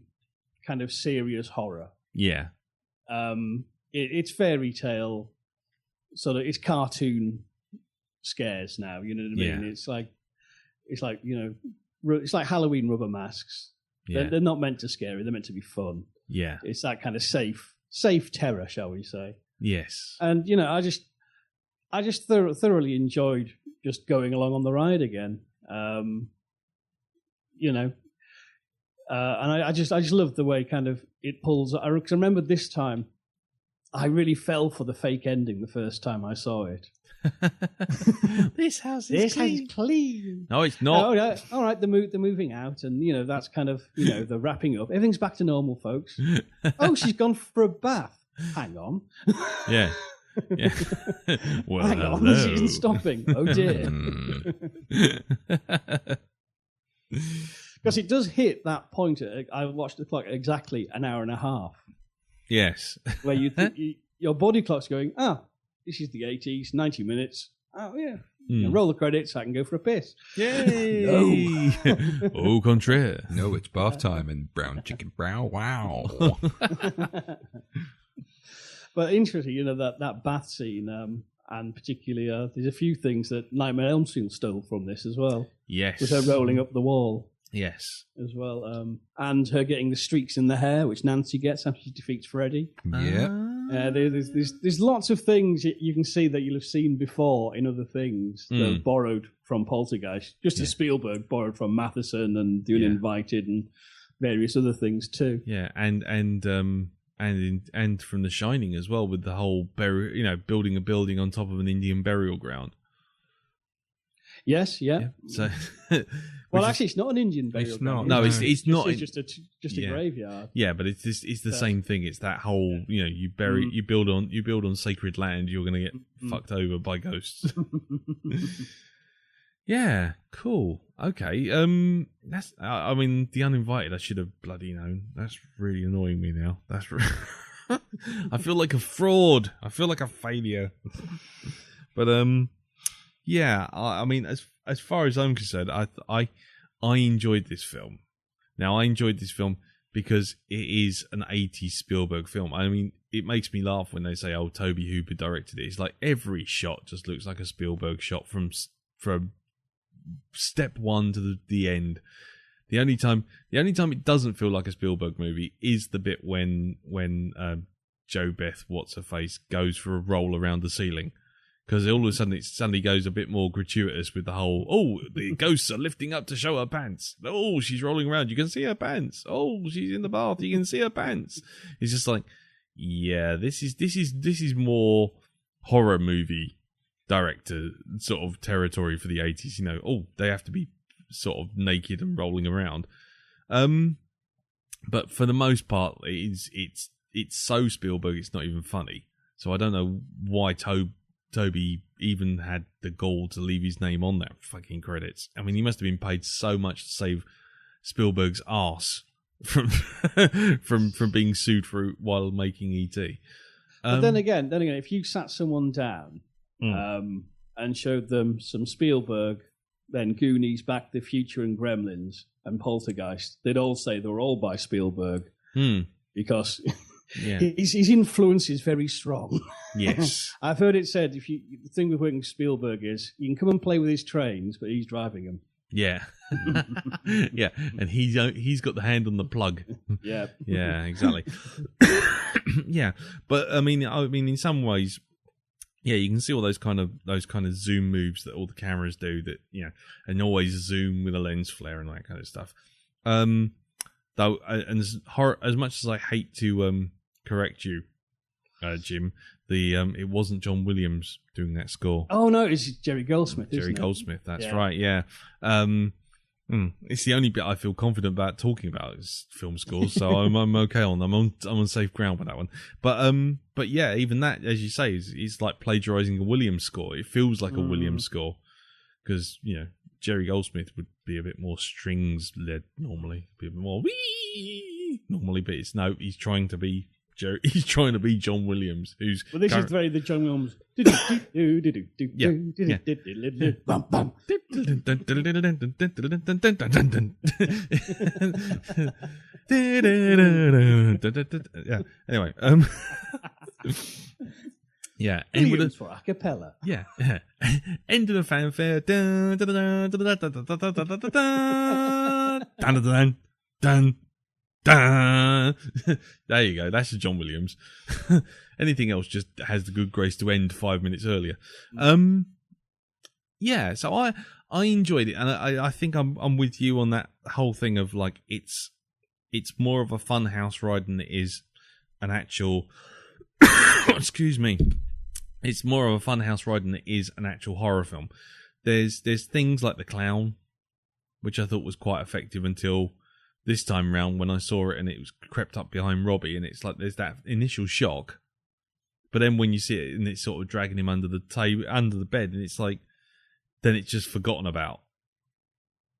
kind of serious horror. Yeah. It's fairy tale, sort of, it's cartoon scares now, you know what I mean? Yeah. It's like it's like Halloween rubber masks. Yeah. They're not meant to scare you, they're meant to be fun. Yeah. It's that kind of safe terror, shall we say. Yes. And, I just thoroughly enjoyed just going along on the ride again. And I just love the way kind of it pulls. I remember this time, I really fell for the fake ending the first time I saw it. This house is clean. No, it's not. Oh, yeah. All right, they're moving out, and that's kind of the wrapping up. Everything's back to normal, folks. Oh, she's gone for a bath. Hang on. Yeah. Yeah. Well, hang on, hello. she isn't stopping. Oh dear. Because it does hit that point. I watched the clock at exactly an hour and a half. Yes. Where you think your body clock's going, this is the 80s, 90 minutes. Oh, yeah. Roll the credits, I can go for a piss. Yay! No. Au contraire. No, it's bath time and brown chicken brow. Wow. But interesting, that bath scene, and particularly there's a few things that Nightmare on Elm Street stole from this as well. Yes. With her rolling up the wall. Yes. As well. And her getting the streaks in the hair, which Nancy gets after she defeats Freddy. Yeah. There's lots of things you can see that you'll have seen before in other things that are borrowed from Poltergeist. Just as Spielberg borrowed from Matheson and The Uninvited and various other things too. Yeah, and from The Shining as well, with the whole building a building on top of an Indian burial ground. Yes, yeah. So, well, actually, it's not an Indian burial ground. No, it's not. It's just a graveyard. Yeah, but it's the same thing. It's that whole you build on sacred land, you're going to get fucked over by ghosts. Yeah, cool. Okay. That's. I mean, The Uninvited. I should have bloody known. That's really annoying me now. That's. I feel like a fraud. I feel like a failure. But yeah. I mean, as far as I'm concerned, I enjoyed this film. Now, I enjoyed this film because it is an 80s Spielberg film. I mean, it makes me laugh when they say, "Oh, Tobe Hooper directed it." It's like every shot just looks like a Spielberg shot from step one to the end. The only time it doesn't feel like a Spielberg movie is the bit when Joe Beth what's-her-face goes for a roll around the ceiling, because all of a sudden it suddenly goes a bit more gratuitous with the whole the ghosts are lifting up to show her pants, she's rolling around, you can see her pants, she's in the bath, you can see her pants. It's just like, yeah, this is more horror movie director sort of territory for the 80s. They have to be sort of naked and rolling around. But for the most part, it's so Spielberg, it's not even funny. So I don't know why Toby even had the gall to leave his name on that fucking credits. I mean, he must have been paid so much to save Spielberg's arse from being sued while making E.T. But then again, if you sat someone down and showed them some Spielberg, then Goonies, Back to the Future and Gremlins and Poltergeist, they'd all say they were all by Spielberg because his influence is very strong. Yes. I've heard it said, the thing with working Spielberg is you can come and play with his trains, but he's driving them. Yeah. Yeah, and he's got the hand on the plug. Yeah. Yeah, exactly. Yeah, but I mean in some ways, yeah, you can see all those kind of zoom moves that all the cameras do, that and always zoom with a lens flare and that kind of stuff. Though, and as much as I hate to correct you, Jim, it wasn't John Williams doing that score. Oh no, it's Jerry Goldsmith. Jerry Goldsmith, that's right. Yeah. It's the only bit I feel confident about talking about is film scores, so I'm okay I'm on safe ground with that one. But yeah, even that, as you say, is like plagiarizing a Williams score. It feels like a Williams score because Jerry Goldsmith would be a bit more strings led normally, be a bit more wee normally, but he's trying to be John Williams, who's this is very the John Williams. Yeah. Anyway, yeah, end with for a cappella. Yeah. End of the fanfare. Dun. There you go. That's John Williams. Anything else just has the good grace to end 5 minutes earlier. Yeah. So I enjoyed it, and I think I'm with you on that whole thing of like it's more of a fun house ride than it is an actual. Excuse me. It's more of a fun house ride than it is an actual horror film. There's things like the clown, which I thought was quite effective until this time round when I saw it and it was crept up behind Robbie, and it's like there's that initial shock, but then when you see it and it's sort of dragging him under the table, under the bed, and it's like then it's just forgotten about,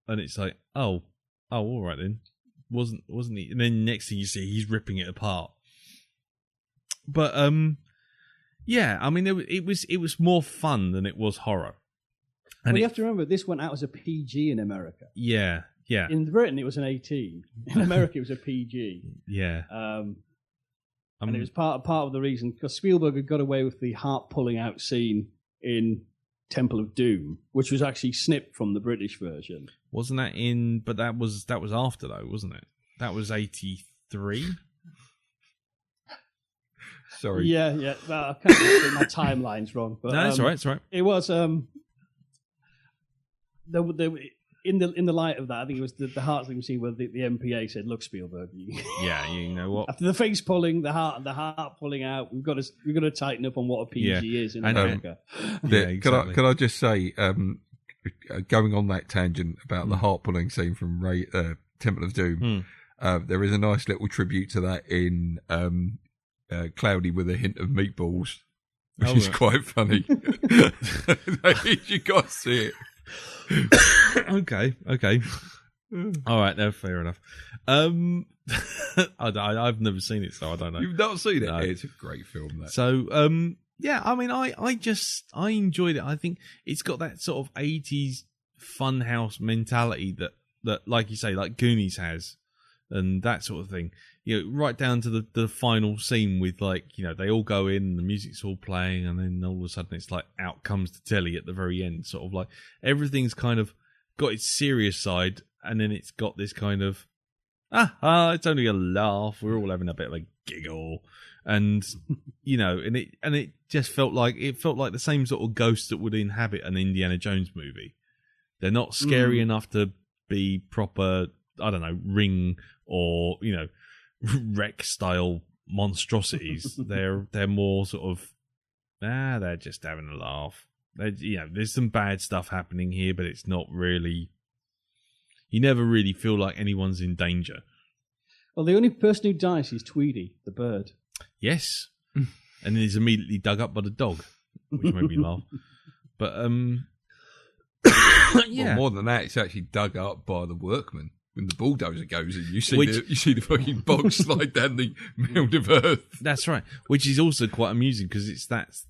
and it's like oh all right then, wasn't he? And then next thing you see, he's ripping it apart. But yeah, I mean it was more fun than it was horror. And you have to remember this went out as a PG in America. Yeah. Yeah. In Britain, it was an 18. In America, it was a PG. Yeah. And it was part of the reason, because Spielberg had got away with the heart pulling out scene in Temple of Doom, which was actually snipped from the British version. Wasn't that in? But that was after though, wasn't it? That was 83. Sorry. Yeah. Well, I can't think my timeline's wrong. But, No, it's all right. It's all right. It was in the light of that. I think it was the heartbreaking scene where the MPA said, "Look, Spielberg, Yeah, you know what? after the face pulling, the heart pulling out, we've got to tighten up on what a PG is in America." Yeah, exactly. Can I just say, going on that tangent about the heart pulling scene from Temple of Doom, there is a nice little tribute to that in Cloudy with a Hint of Meatballs, which is quite funny. You got to see it. Okay. All right, no, fair enough. I've never seen it, so I don't know. You've not seen it? No. It's a great film. That. So, yeah, I mean, I enjoyed it. I think it's got that sort of 80s funhouse mentality that, like you say, like Goonies has, and that sort of thing. You know, right down to the final scene with, like, you know, they all go in and the music's all playing, and then all of a sudden it's like out comes the telly at the very end. Sort of like everything's kind of got its serious side, and then it's got this kind of it's only a laugh. We're all having a bit of a giggle, and you know, and it just felt like the same sort of ghosts that would inhabit an Indiana Jones movie. They're not scary enough to be proper, I don't know, Ring or, you know, wreck style monstrosities. They're more sort of they're just having a laugh. You know, there's some bad stuff happening here, but it's not really. You never really feel like anyone's in danger. Well, the only person who dies is Tweety, the bird. Yes, and then he's immediately dug up by the dog, which made me laugh. But yeah, well, more than that, it's actually dug up by the workman. When the bulldozer goes in, you see the fucking box slide down the mound of earth. That's right, which is also quite amusing because that's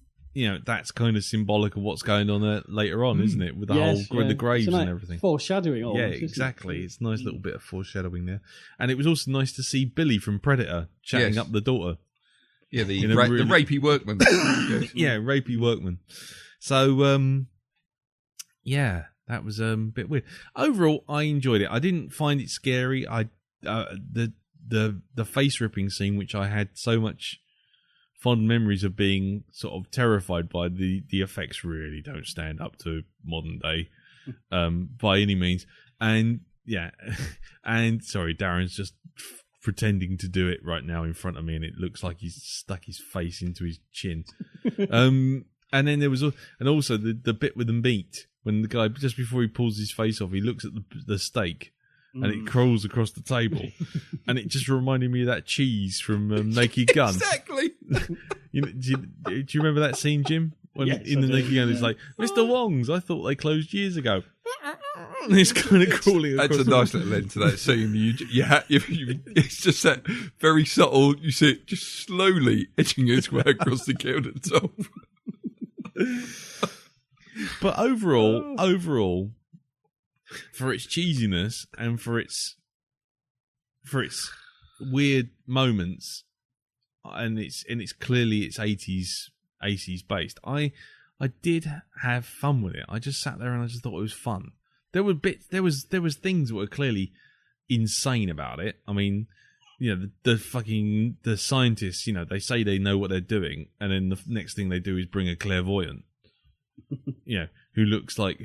kind of symbolic of what's going on later on, isn't it? With the whole the graves and everything. Foreshadowing all. Yeah, exactly. It's a nice little bit of foreshadowing there, and it was also nice to see Billy from Predator chatting up the daughter. Yeah, the rapey workman. Yeah, rapey workman. So, yeah. That was a bit weird. Overall, I enjoyed it. I didn't find it scary. The face ripping scene, which I had so much fond memories of being sort of terrified by, the effects really don't stand up to modern day by any means. And yeah, and sorry, Darren's just pretending to do it right now in front of me, and it looks like he's stuck his face into his chin. And then there was also the bit with the meat. When the guy, just before he pulls his face off, he looks at the steak and it crawls across the table. And it just reminded me of that cheese from Naked Gun. Exactly. Do you remember that scene, Jim? When in the Naked Gun, it's like, Mr. Wong's, I thought they closed years ago. And it's kind of crawling across. That's a nice little end to that scene. It's just that very subtle, you see it just slowly edging its way across the countertop. But overall, for its cheesiness and for its weird moments, and it's clearly it's 80s based. I did have fun with it. I just sat there and I just thought it was fun. There was things that were clearly insane about it. I mean, you know, the scientists, you know, they say they know what they're doing, and then the next thing they do is bring a clairvoyant. You know, who looks like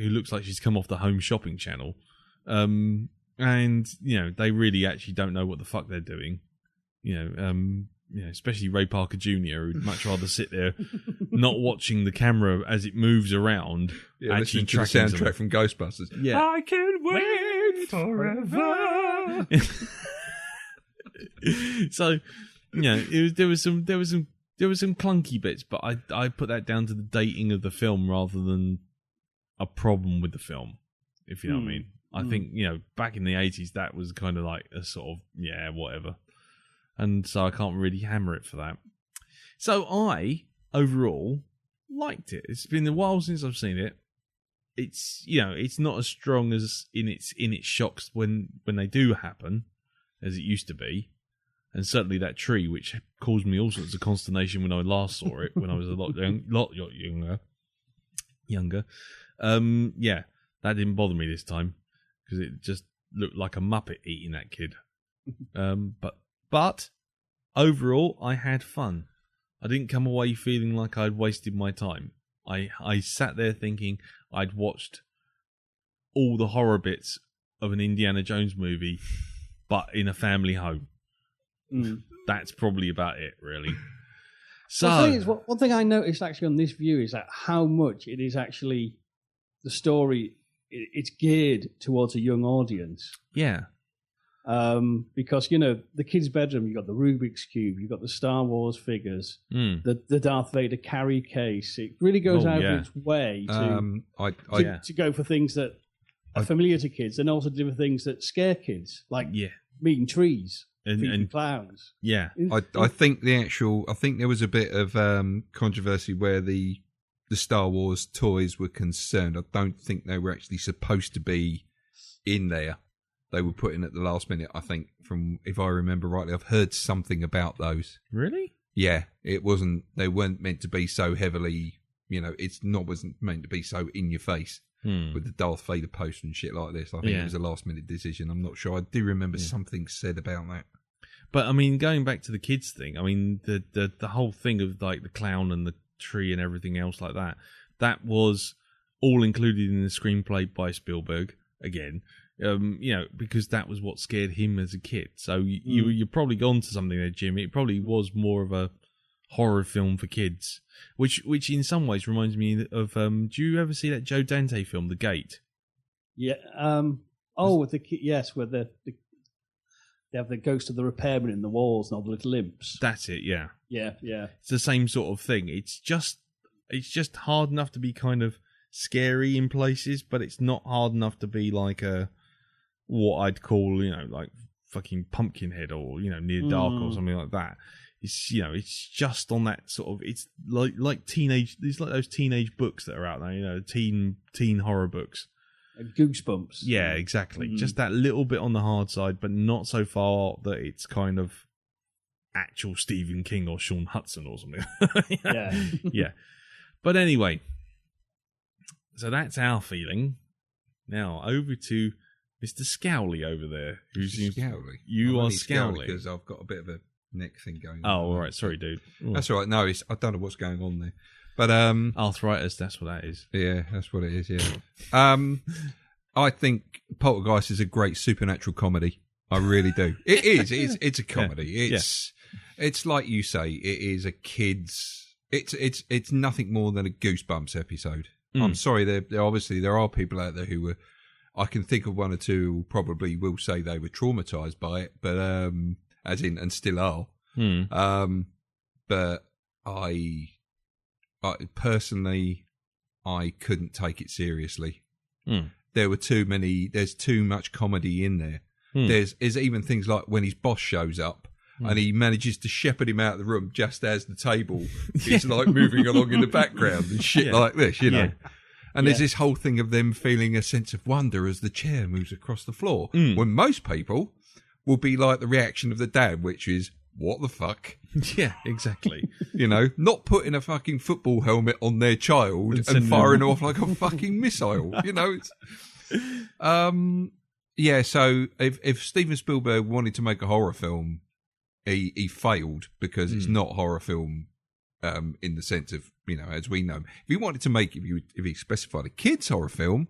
she's come off the Home Shopping Channel, and you know they really actually don't know what the fuck they're doing. You know, especially Ray Parker Jr., who'd much rather sit there, not watching the camera as it moves around. Yeah, actually listening to the soundtrack from Ghostbusters. Yeah, I can wait forever. So, you know, there was some clunky bits, but I put that down to the dating of the film rather than a problem with the film, if you know what I mean. I think, you know, back in the 80s, that was kind of like a sort of, whatever. And so I can't really hammer it for that. So I, overall, liked it. It's been a while since I've seen it. It's, you know, it's not as strong as in its shocks when they do happen as it used to be. And certainly that tree, which caused me all sorts of consternation when I last saw it, when I was a lot younger. Yeah, that didn't bother me this time because it just looked like a Muppet eating that kid. But overall, I had fun. I didn't come away feeling like I'd wasted my time. I sat there thinking I'd watched all the horror bits of an Indiana Jones movie, but in a family home. That's probably about it, really. So, well, the thing is, one thing I noticed actually on this view is that how much it is actually the story. It's geared towards a young audience. Yeah. Because, the kids' bedroom, you've got the Rubik's Cube, you've got the Star Wars figures, the Darth Vader carry case. It really goes out of its way to go for things that are familiar to kids and also do things that scare kids, like meeting trees and clowns. Yeah. I think there was a bit of controversy where the Star Wars toys were concerned. I don't think they were actually supposed to be in there. They were put in at the last minute, I think, from, if I remember rightly. I've heard something about those. Really? Yeah, they weren't meant to be so heavily, wasn't meant to be so in your face with the Darth Vader poster and shit like this. I think it was a last minute decision. I'm not sure. I do remember something said about that. But I mean, going back to the kids thing, I mean, the whole thing of like the clown and the tree and everything else like that was all included in the screenplay by Spielberg again. Because that was what scared him as a kid. So you're probably gone to something there, Jim. It probably was more of a horror film for kids, which in some ways reminds me of. Do you ever see that Joe Dante film, The Gate? Yeah. With where they have the ghost of the repairman in the walls and all the little imps. That's it. Yeah. Yeah. Yeah. It's the same sort of thing. It's just hard enough to be kind of scary in places, but it's not hard enough to be like what I'd call, like fucking Pumpkinhead or, Near Dark or something like that. It's, it's just on that sort of, it's like teenage, it's like those teenage books that are out there, teen horror books. Goosebumps. Yeah, exactly. Just that little bit on the hard side, but not so far that it's kind of actual Stephen King or Sean Hudson or something. Yeah. Yeah. But anyway, so that's our feeling. Now, over to Mr. Scowley over there. Scowley? You are Scowley. Because I've got a bit of a neck thing going on. Oh, all right. Sorry, dude. Ooh. That's all right. No, I don't know what's going on there. But arthritis, that's what that is. Yeah, that's what it is, yeah. I think Poltergeist is a great supernatural comedy. I really do. It is. It's a comedy. It's like you say, it is a kid's... It's nothing more than a Goosebumps episode. I'm sorry, there are people out there who were... I can think of one or two who probably will say they were traumatized by it, but as in, and still are. But I personally, I couldn't take it seriously. There's too much comedy in there. There's even things like when his boss shows up and he manages to shepherd him out of the room just as the table is like moving along in the background and shit like this, And there's this whole thing of them feeling a sense of wonder as the chair moves across the floor. When most people will be like the reaction of the dad, which is, what the fuck? Yeah, exactly. Not putting a fucking football helmet on their child and firing off like a fucking missile. So if Steven Spielberg wanted to make a horror film, he failed because it's not horror film in the sense of, as we know. If he wanted to make, if he specified a kid's horror film,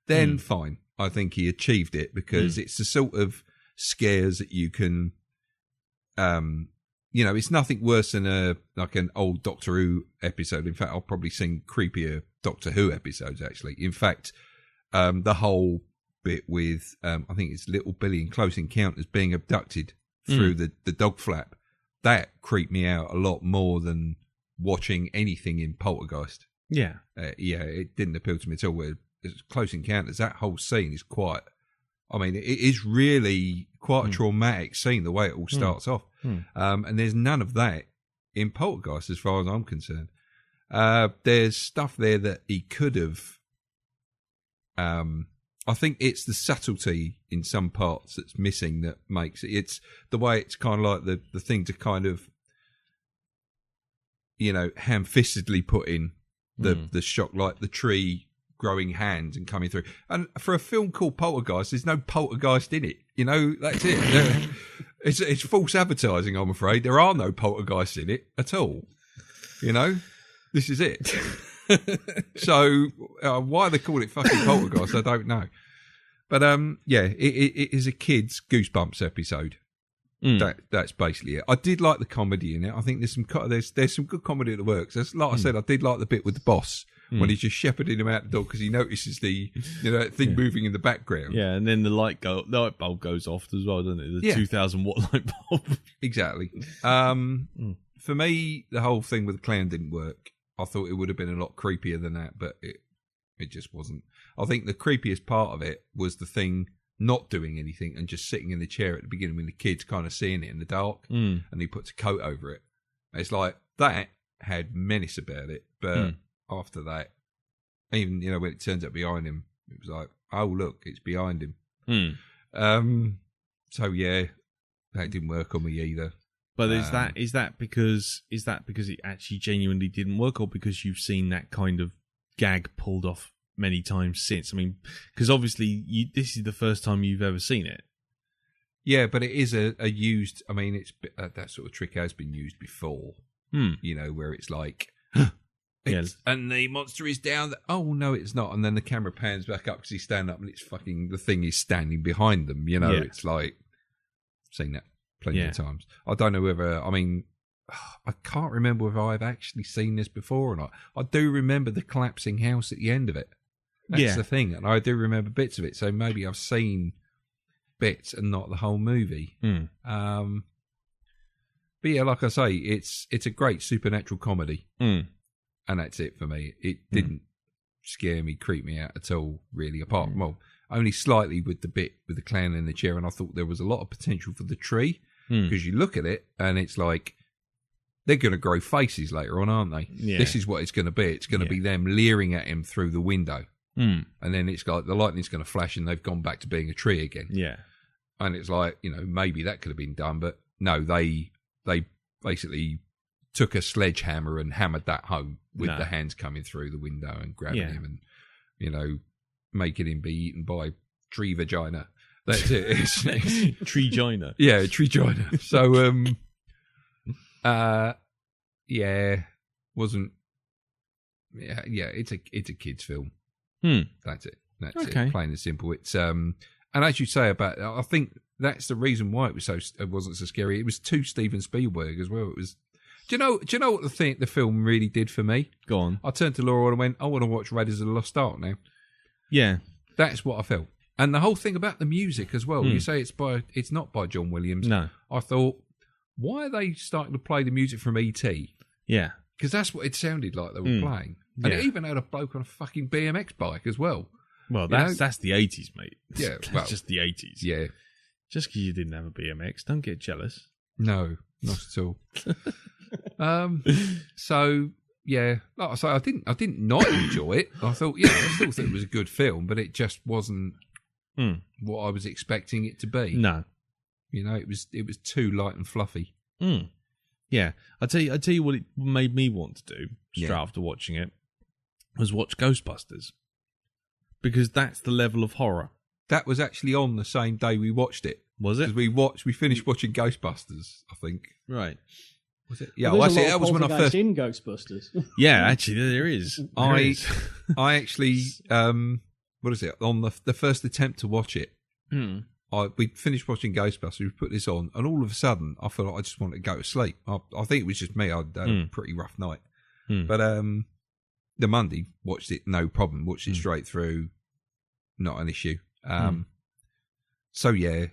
then fine. I think he achieved it because it's the sort of scares that you can, it's nothing worse than an old Doctor Who episode. In fact, I've probably seen creepier Doctor Who episodes, actually. In fact, the whole bit with, I think it's Little Billy in Close Encounters being abducted through the dog flap, that creeped me out a lot more than watching anything in Poltergeist. Yeah. It didn't appeal to me at all. It's Close Encounters, that whole scene is quite, it is really quite a traumatic scene, the way it all starts off. And there's none of that in Poltergeist as far as I'm concerned. There's stuff there that he could have, I think it's the subtlety in some parts that's missing that makes it. It's the way it's kind of like the thing to kind of, ham-fistedly put in the shock, like the tree growing hands and coming through. And for a film called Poltergeist, there's no poltergeist in it. That's it. It's false advertising, I'm afraid. There are no poltergeists in it at all. You know, this is it. So why they call it fucking Poltergeist, I don't know. But yeah, it is a kids' Goosebumps episode. That's basically it. I did like the comedy in it. I think there's some good comedy that works. Like I said, I did like the bit with the boss when he's just shepherding him out the door because he notices the thing moving in the background. Yeah, and then the light bulb goes off as well, doesn't it? The 2,000 watt light bulb. Exactly. For me, the whole thing with the clown didn't work. I thought it would have been a lot creepier than that, but it just wasn't. I think the creepiest part of it was the thing not doing anything and just sitting in the chair at the beginning when the kid's kind of seeing it in the dark and he puts a coat over it. It's like that had menace about it, but after that, even when it turns up behind him, it was like, oh look, it's behind him. So yeah, that didn't work on me either. But is that because it actually genuinely didn't work, or because you've seen that kind of gag pulled off many times since? I mean, because obviously this is the first time you've ever seen it. Yeah, but it is a used. I mean, it's that sort of trick has been used before. Where it's like, and the monster is down. Oh no, it's not. And then the camera pans back up because he's standing up, and it's fucking the thing is standing behind them. It's like I've seen that plenty of times. I don't know whether. I mean, I can't remember whether I've actually seen this before or not. I do remember the collapsing house at the end of it. That's the thing, and I do remember bits of it. So maybe I've seen bits and not the whole movie. But yeah, like I say, it's a great supernatural comedy, and that's it for me. It didn't scare me, creep me out at all, really. Apart from only slightly with the bit with the clown in the chair, and I thought there was a lot of potential for the tree because you look at it and it's like they're going to grow faces later on, aren't they? Yeah. This is what it's going to be. It's going to be them leering at him through the window, and then it's like the lightning's going to flash, and they've gone back to being a tree again. Yeah, and it's like maybe that could have been done, but no, they basically took a sledgehammer and hammered that home with the hands coming through the window and grabbing him and, making him be eaten by tree vagina. That's it. Tree-gina. Yeah, tree-gina. So, wasn't... Yeah, it's a kid's film. That's it. That's it. Plain and simple. It's and as you say about, I think that's the reason why it wasn't so scary. It was too Steven Spielberg as well. It was. Do you know what the film really did for me? Go on. I turned to Laura and went, I want to watch Raiders of the Lost Ark now. Yeah, that's what I felt. And the whole thing about the music as well. You say it's not by John Williams. No. I thought, why are they starting to play the music from E.T.? Yeah, because that's what it sounded like they were playing. And it even had a bloke on a fucking BMX bike as well. Well, that's the 80s, mate. Yeah, that's just the 80s. Yeah. Just because you didn't have a BMX, don't get jealous. No, not at all. So yeah, like I say, I didn't not enjoy it. I thought, I still thought it was a good film, but it just wasn't what I was expecting it to be. No, it was too light and fluffy. Yeah, I tell you what it made me want to do straight after watching it was watch Ghostbusters, because that's the level of horror. That was actually on the same day we watched it. Was it? Because we finished watching Ghostbusters, I think. Right. Was it? Yeah, well, that was when I first in Ghostbusters. Yeah, actually, there is. I actually, what is it? On the first attempt to watch it, we finished watching Ghostbusters. We put this on, and all of a sudden, I felt like I just wanted to go to sleep. I think it was just me. I had a pretty rough night, but the Monday watched it, no problem. Watched it straight through, not an issue. So yeah,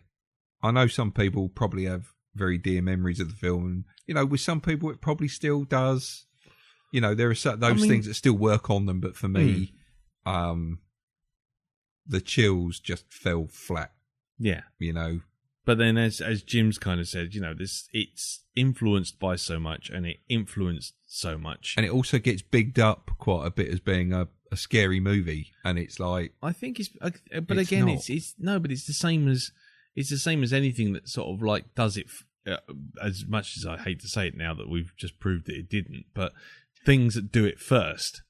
I know some people probably have very dear memories of the film, and with some people it probably still does. There are those things that still work on them, but for me, the chills just fell flat. Yeah, But then, as Jim's kind of said, it's influenced by so much, and it influenced so much, and it also gets bigged up quite a bit as being a scary movie, and it's like, I think it's, but it's again, not. it's but it's the same as anything that sort of like does it. As much as I hate to say it now that we've just proved that it didn't, but things that do it first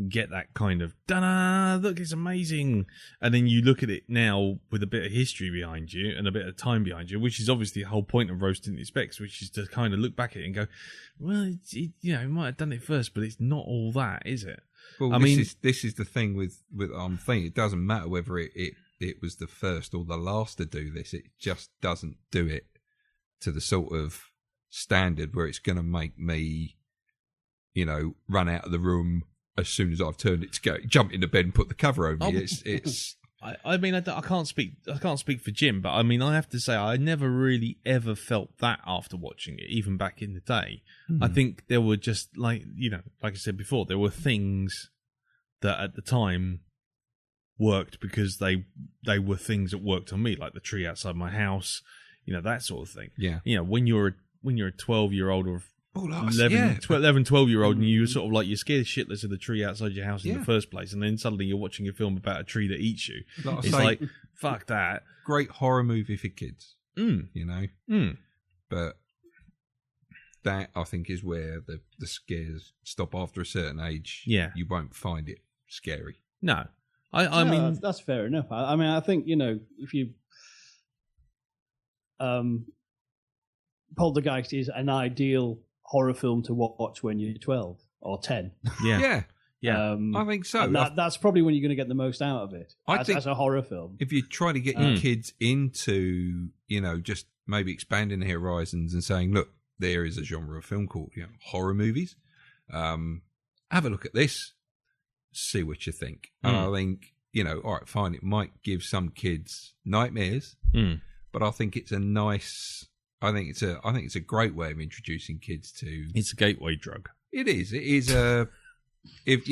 get that kind of da look, it's amazing, and then you look at it now with a bit of history behind you and a bit of time behind you, which is obviously the whole point of Roast Didn't Expect, which is to kind of look back at it and go, well, it might have done it first, but it's not all that, is it? Well, this is the thing with I'm thinking it doesn't matter whether it was the first or the last to do this. It just doesn't do it to the sort of standard where it's going to make me, run out of the room as soon as I've turned it to go, jump into bed and put the cover over me. It's. I mean, I can't speak for Jim, but I mean, I have to say, I never really ever felt that after watching it, even back in the day. Mm-hmm. I think there were just like I said before, there were things that at the time worked because they were things that worked on me, like the tree outside my house, that sort of thing. Yeah. When you're a 12-year-old or 12-year-old and you're sort of like, you're scared shitless of the tree outside your house in the first place, and then suddenly you're watching a film about a tree that eats you. It's like, fuck that. Great horror movie for kids, but that, I think, is where the scares stop after a certain age. Yeah. You won't find it scary. No. I mean... That's fair enough. I mean, I think, if you... Poltergeist is an ideal horror film to watch when you're 12 or 10. Yeah. I think so. And that's probably when you're going to get the most out of it as a horror film. If you're trying to get your kids into, just maybe expanding their horizons and saying, look, there is a genre of film called horror movies. Have a look at this, see what you think. And I think, all right, fine, it might give some kids nightmares, but I think it's a nice... I think it's a great way of introducing kids to. It's a gateway drug. It is. It is a. If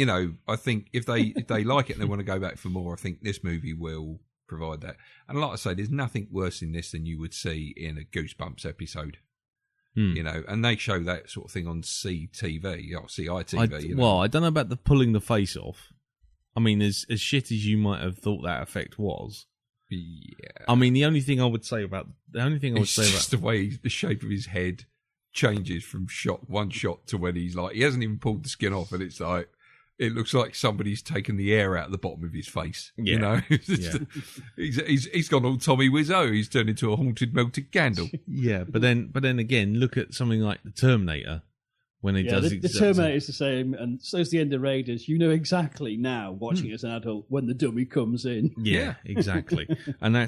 I think if they like it and they want to go back for more, I think this movie will provide that. And like I say, there's nothing worse in this than you would see in a Goosebumps episode. And they show that sort of thing on CTV or CITV. I don't know about the pulling the face off. I mean, as shit as you might have thought that effect was. Yeah. I mean, the only thing I would say about just the way the shape of his head changes from one shot to when he's like, he hasn't even pulled the skin off, and it's like, it looks like somebody's taken the air out of the bottom of his face. Yeah. He's gone all Tommy Wiseau. He's turned into a haunted melted candle. Yeah, but then again, look at something like the Terminator. When he does the Terminator is the same, and so is the end of Raiders. You know exactly now, watching as an adult, when the dummy comes in. Yeah, exactly. And I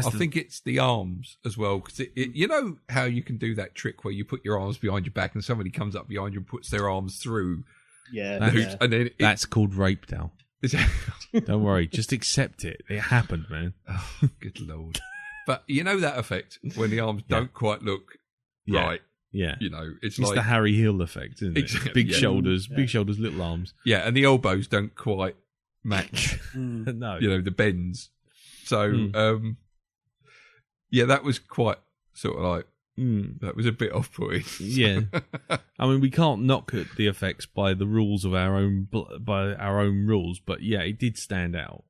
think it's the arms as well, because you know how you can do that trick where you put your arms behind your back and somebody comes up behind you and puts their arms through. Yeah. And then that's called rape, Dal. Don't worry, just accept it. It happened, man. Oh, good Lord. But you know that effect when the arms don't quite look right. Yeah, it's like the Harry Hill effect, isn't it? Exactly, big shoulders, little arms. Yeah, and the elbows don't quite match. No, the bends. So, that was quite sort of like that was a bit off-putting. Yeah, I mean, we can't knock at the effects by the rules of our own rules, but yeah, it did stand out.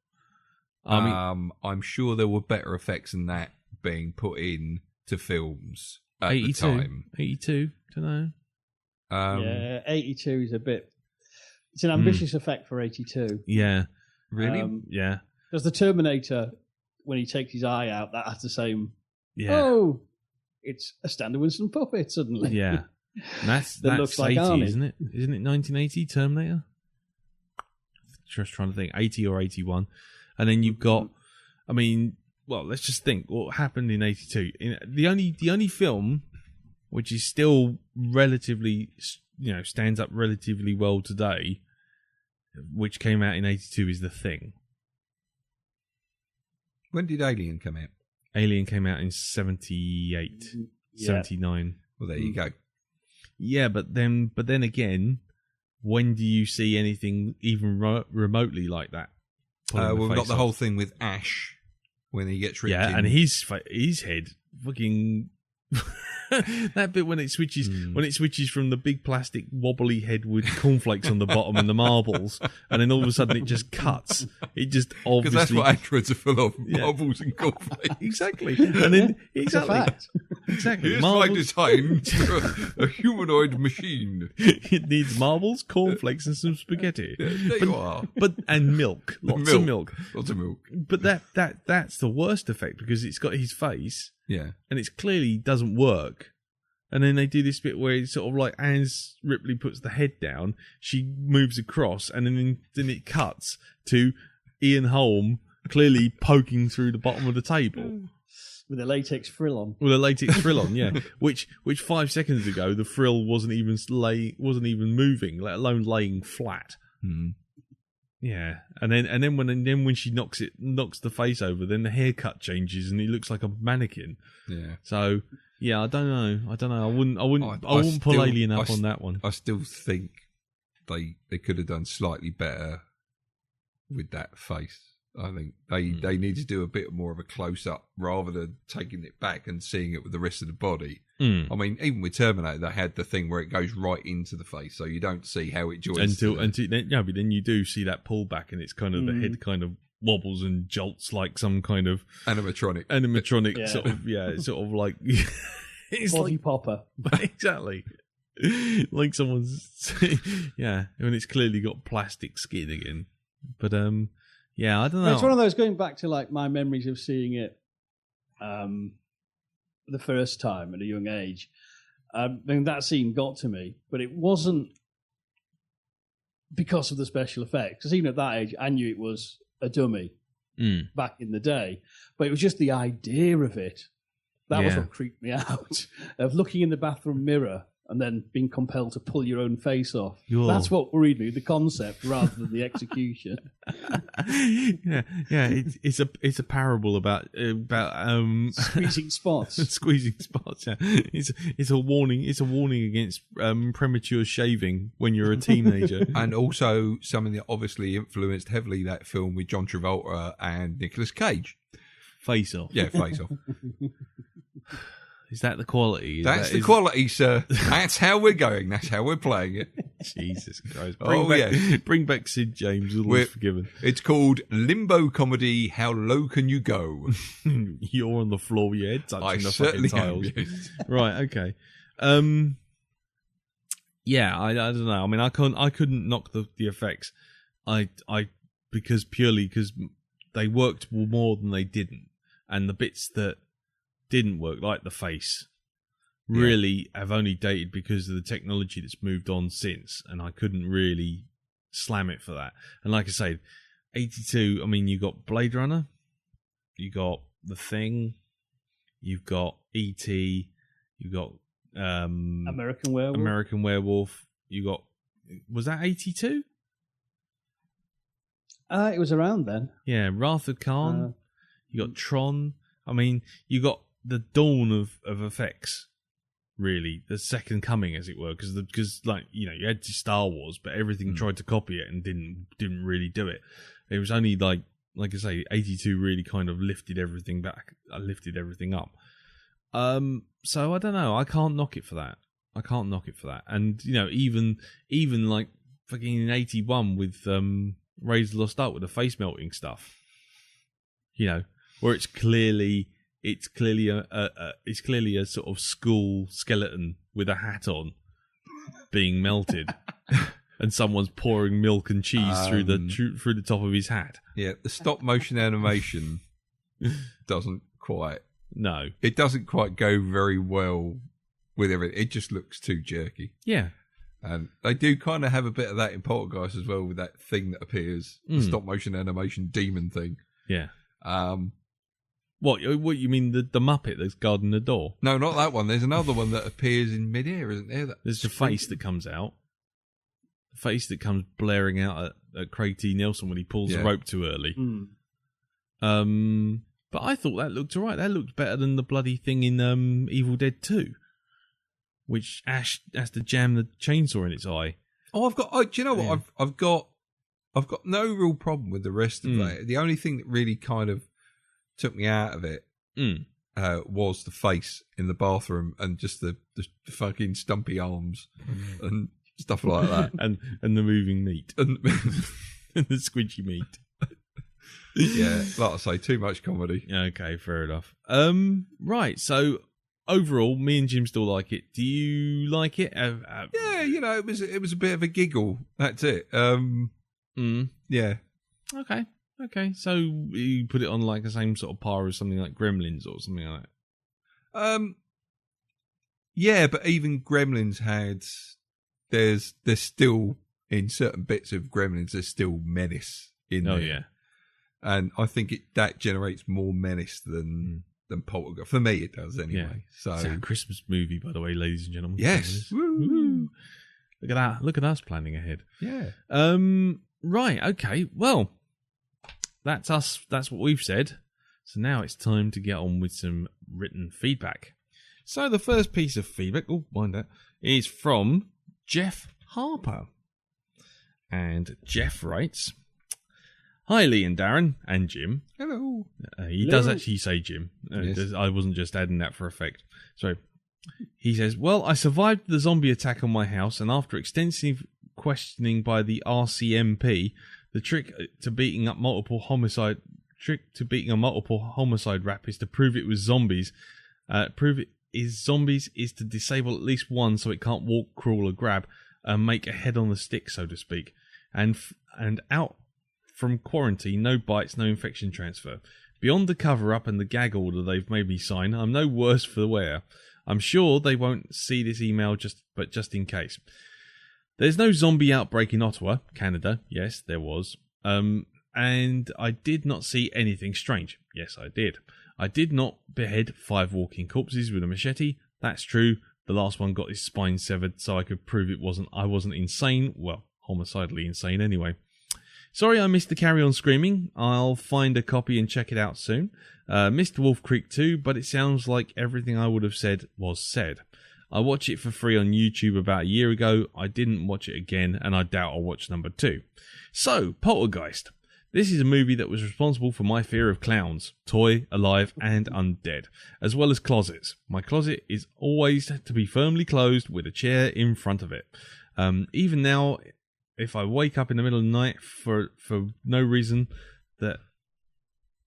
I'm sure there were better effects than that being put in to films. 82, don't know. 82 is a bit... It's an ambitious effect for 82. Yeah. Really? Yeah. Because the Terminator, when he takes his eye out, that has the same... Yeah. Oh, it's a stand with some puppet suddenly. Yeah. That's looks like 80, Arnie. isn't it? Isn't it 1980, Terminator? Just trying to think. 80 or 81. And then you've got... I mean... Well, let's just think what happened in 82. The only film which is still relatively, stands up relatively well today, which came out in 82, is The Thing. When did Alien come out? Alien came out in 78, 79. Well, there you go. Yeah, but then again, when do you see anything even remotely like that? We've got the whole thing with Ash. When he gets ripped in. And his head fucking that bit when it switches from the big plastic wobbly head with cornflakes on the bottom and the marbles, and then all of a sudden it just cuts. It just obviously, because that's what androids are full of, marbles and cornflakes. Exactly, and then it's a fact. Exactly. Here's my design to a humanoid machine. It needs marbles, cornflakes, and some spaghetti. There you are. And milk. Lots of milk. Lots of milk. But that's the worst effect because it's got his face. Yeah. And it clearly doesn't work. And then they do this bit where it's sort of like as Ripley puts the head down, she moves across, and then it cuts to Ian Holm clearly poking through the bottom of the table. With a latex frill on. With a latex frill on, yeah. Which 5 seconds ago the frill wasn't even moving, let alone laying flat. Mm. Yeah, and then when she knocks the face over, then the haircut changes and he looks like a mannequin. Yeah. So yeah, I don't know. I wouldn't pull Alien up on that one. I still think they could have done slightly better with that face. I think they need to do a bit more of a close up rather than taking it back and seeing it with the rest of the body. Mm. I mean, even with Terminator, they had the thing where it goes right into the face, so you don't see how it joins. But then you do see that pullback, and it's kind of the head kind of wobbles and jolts like some kind of animatronic yeah. sort of like it's body like, popper. Exactly. Like someone's yeah, I mean it's clearly got plastic skin again. But yeah, I don't know. It's one of those, going back to like my memories of seeing it the first time at a young age. And that scene got to me, but it wasn't because of the special effects. Because even at that age, I knew it was a dummy back in the day. But it was just the idea of it. That was what creeped me out. Of looking in the bathroom mirror and then being compelled to pull your own face off. That's what worried me, the concept rather than the execution. It's a parable about squeezing spots. Squeezing spots, yeah. It's a warning against premature shaving when you're a teenager. And also something that obviously influenced heavily that film with John Travolta and Nicolas Cage. Face Off. Yeah, Face Off. Is that the quality? That's the quality, sir. That's how we're going. That's how we're playing it. Jesus Christ. Bring back Sid James. All forgiven. It's called Limbo Comedy, How Low Can You Go? You're on the floor with your head touching the certainly fucking tiles. Yes. Right, okay. Yeah, I don't know. I mean, I couldn't knock the effects. Because they worked more than they didn't. And the bits that didn't work, like the face, really have only dated because of the technology that's moved on since, and I couldn't really slam it for that. And like I say, 82, I mean, you got Blade Runner, you got The Thing, you've got E.T., you got American Werewolf, you got, was that 82? It was around then. Yeah, Wrath of Khan, you got Tron. I mean, you got the dawn of effects, really, the second coming, as it were, because like, you know, you had Star Wars, but everything tried to copy it and didn't really do it. It was only like I say, 82 really kind of lifted everything up. So I don't know. I can't knock it for that. And you know, even like fucking in 81 with Raiders of the Lost Ark with the face melting stuff, you know, where it's clearly a sort of school skeleton with a hat on being melted, and someone's pouring milk and cheese through the top of his hat. Yeah, the stop motion animation doesn't quite. No, it doesn't quite go very well with everything. It just looks too jerky. Yeah. And they do kind of have a bit of that in Poltergeist as well, with that thing that appears, the stop motion animation demon thing. Yeah. What you mean, the Muppet that's guarding the door? No, not that one. There's another one that appears in midair, isn't there? There's the face that comes out. The face that comes blaring out at Craig T. Nelson when he pulls the rope too early. But I thought that looked alright. That looked better than the bloody thing in Evil Dead 2, which Ash has to jam the chainsaw in its eye. Oh, do you know what? I've got no real problem with the rest of that. The only thing that really kind of took me out of it was the face in the bathroom and just the fucking stumpy arms and stuff like that, and the moving meat and the squidgy meat. Yeah, like I say, too much comedy. Okay, fair enough. Right, so overall, me and Jim still like it. Do you like it? Yeah, it was a bit of a giggle. That's it. Yeah. Okay. So you put it on like the same sort of par as something like Gremlins or something like that. Yeah, but even Gremlins there's still, in certain bits of Gremlins, there's still menace in there. Oh yeah. And I think that generates more menace than Poltergeist. For me, it does anyway. Yeah. So It's a Christmas movie, by the way, ladies and gentlemen. yes. Woo. Look at that. Look at us planning ahead. Yeah. Right. Okay. Well, that's us. That's what we've said. So now it's time to get on with some written feedback. So the first piece of feedback, is from Jeff Harper. And Jeff writes, "Hi, Lee and Darren and Jim." Hello. He does actually say Jim. Yes. I wasn't just adding that for effect. So he says, "Well, I survived the zombie attack on my house, and after extensive questioning by the RCMP, the trick to beating a multiple homicide rap is to prove it was zombies. Zombies is to disable at least one so it can't walk, crawl, or grab, and make a head on the stick, so to speak. And out from quarantine, no bites, no infection transfer. Beyond the cover-up and the gag order they've made me sign, I'm no worse for the wear. I'm sure they won't see this email, but just in case. There's no zombie outbreak in Ottawa, Canada. Yes, there was. And I did not see anything strange. Yes, I did. I did not behead 5 walking corpses with a machete. That's true. The last one got his spine severed, so I could prove I wasn't insane. Well, homicidally insane anyway. Sorry I missed the Carry On Screaming. I'll find a copy and check it out soon. Missed Wolf Creek 2, but it sounds like everything I would have said was said. I watched it for free on YouTube about a year ago. I didn't watch it again, and I doubt I'll watch number 2. So, Poltergeist. This is a movie that was responsible for my fear of clowns, toy, alive, and undead, as well as closets. My closet is always to be firmly closed with a chair in front of it. Even now, if I wake up in the middle of the night for no reason, that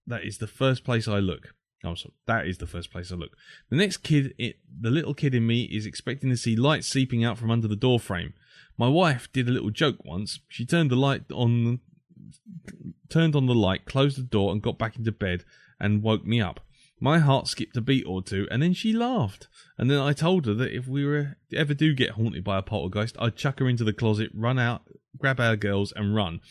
is the first place I look. Oh, sorry, that is the first place I look. The little kid in me is expecting to see light seeping out from under the door frame. My wife did a little joke once. She turned on the light, closed the door, and got back into bed and woke me up. My heart skipped a beat or two, and then she laughed. And then I told her that if we ever do get haunted by a poltergeist, I'd chuck her into the closet, run out, grab our girls, and run.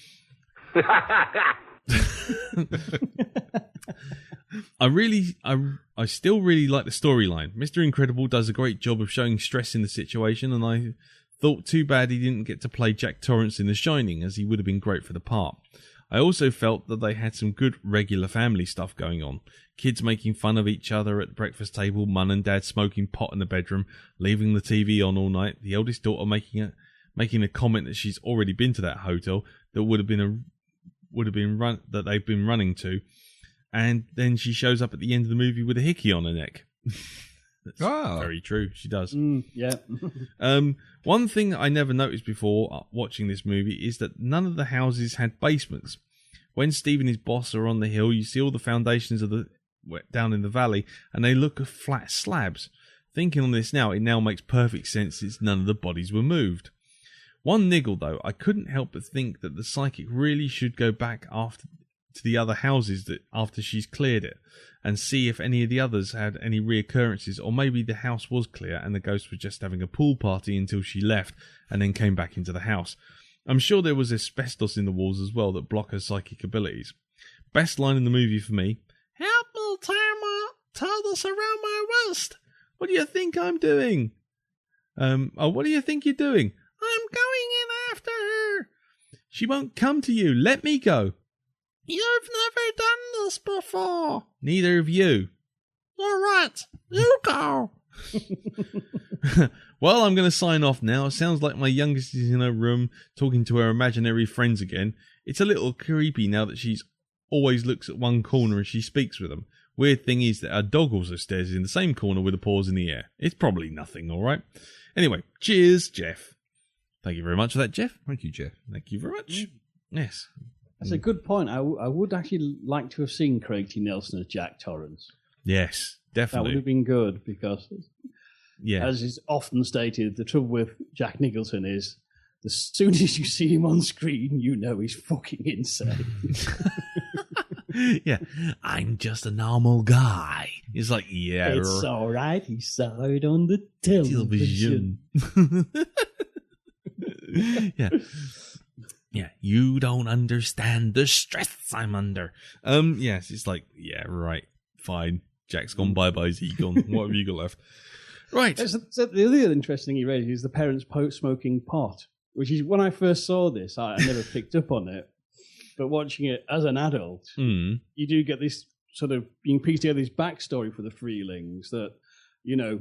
I still really like the storyline. Mr. Incredible does a great job of showing stress in the situation, and I thought too bad he didn't get to play Jack Torrance in The Shining, as he would have been great for the part. I also felt that they had some good regular family stuff going on. Kids making fun of each other at the breakfast table, mum and dad smoking pot in the bedroom, leaving the TV on all night, the eldest daughter making a comment that she's already been to that hotel that that they've been running to, and then she shows up at the end of the movie with a hickey on her neck. That's very true. She does. Yeah. One thing I never noticed before watching this movie is that none of the houses had basements. When Steve and his boss are on the hill, you see all the foundations down in the valley, and they look like flat slabs. Thinking on this now, it now makes perfect sense since none of the bodies were moved. One niggle though, I couldn't help but think that the psychic really should go back to the other houses after she's cleared it, and see if any of the others had any reoccurrences, or maybe the house was clear and the ghost was just having a pool party until she left and then came back into the house. I'm sure there was asbestos in the walls as well that block her psychic abilities. Best line in the movie for me: "Help me tie this around my waist. What do you think I'm doing?" What do you think you're doing? "I'm going in after her." "She won't come to you. Let me go." "You've never done this before." "Neither have you." "You're right. You go." Well, I'm going to sign off now. It sounds like my youngest is in her room talking to her imaginary friends again. It's a little creepy now that she's always looks at one corner as she speaks with them. Weird thing is that our dog also stares in the same corner with the paws in the air. It's probably nothing, all right? Anyway, cheers, Jeff. Thank you very much for that, Jeff. Thank you, Jeff. Thank you very much. Yes. That's a good point. I would actually like to have seen Craig T. Nelson as Jack Torrance. Yes, definitely. That would have been good because, Yeah. as is often stated, the trouble with Jack Nicholson is as soon as you see him on screen, you know he's fucking insane. Yeah. I'm just a normal guy. It's like, yeah. It's all right. He saw it on the television. Yeah. Yeah, you don't understand the stress I'm under. Yes, it's like, yeah, right, fine. Jack's gone, bye-bye, he gone. What have you got left? Right. So the other interesting thing you raised is the parents smoking pot, which is when I first saw this, I never picked up on it. But watching it as an adult, you do get this sort of being pieced together this backstory for the Freelings that, you know,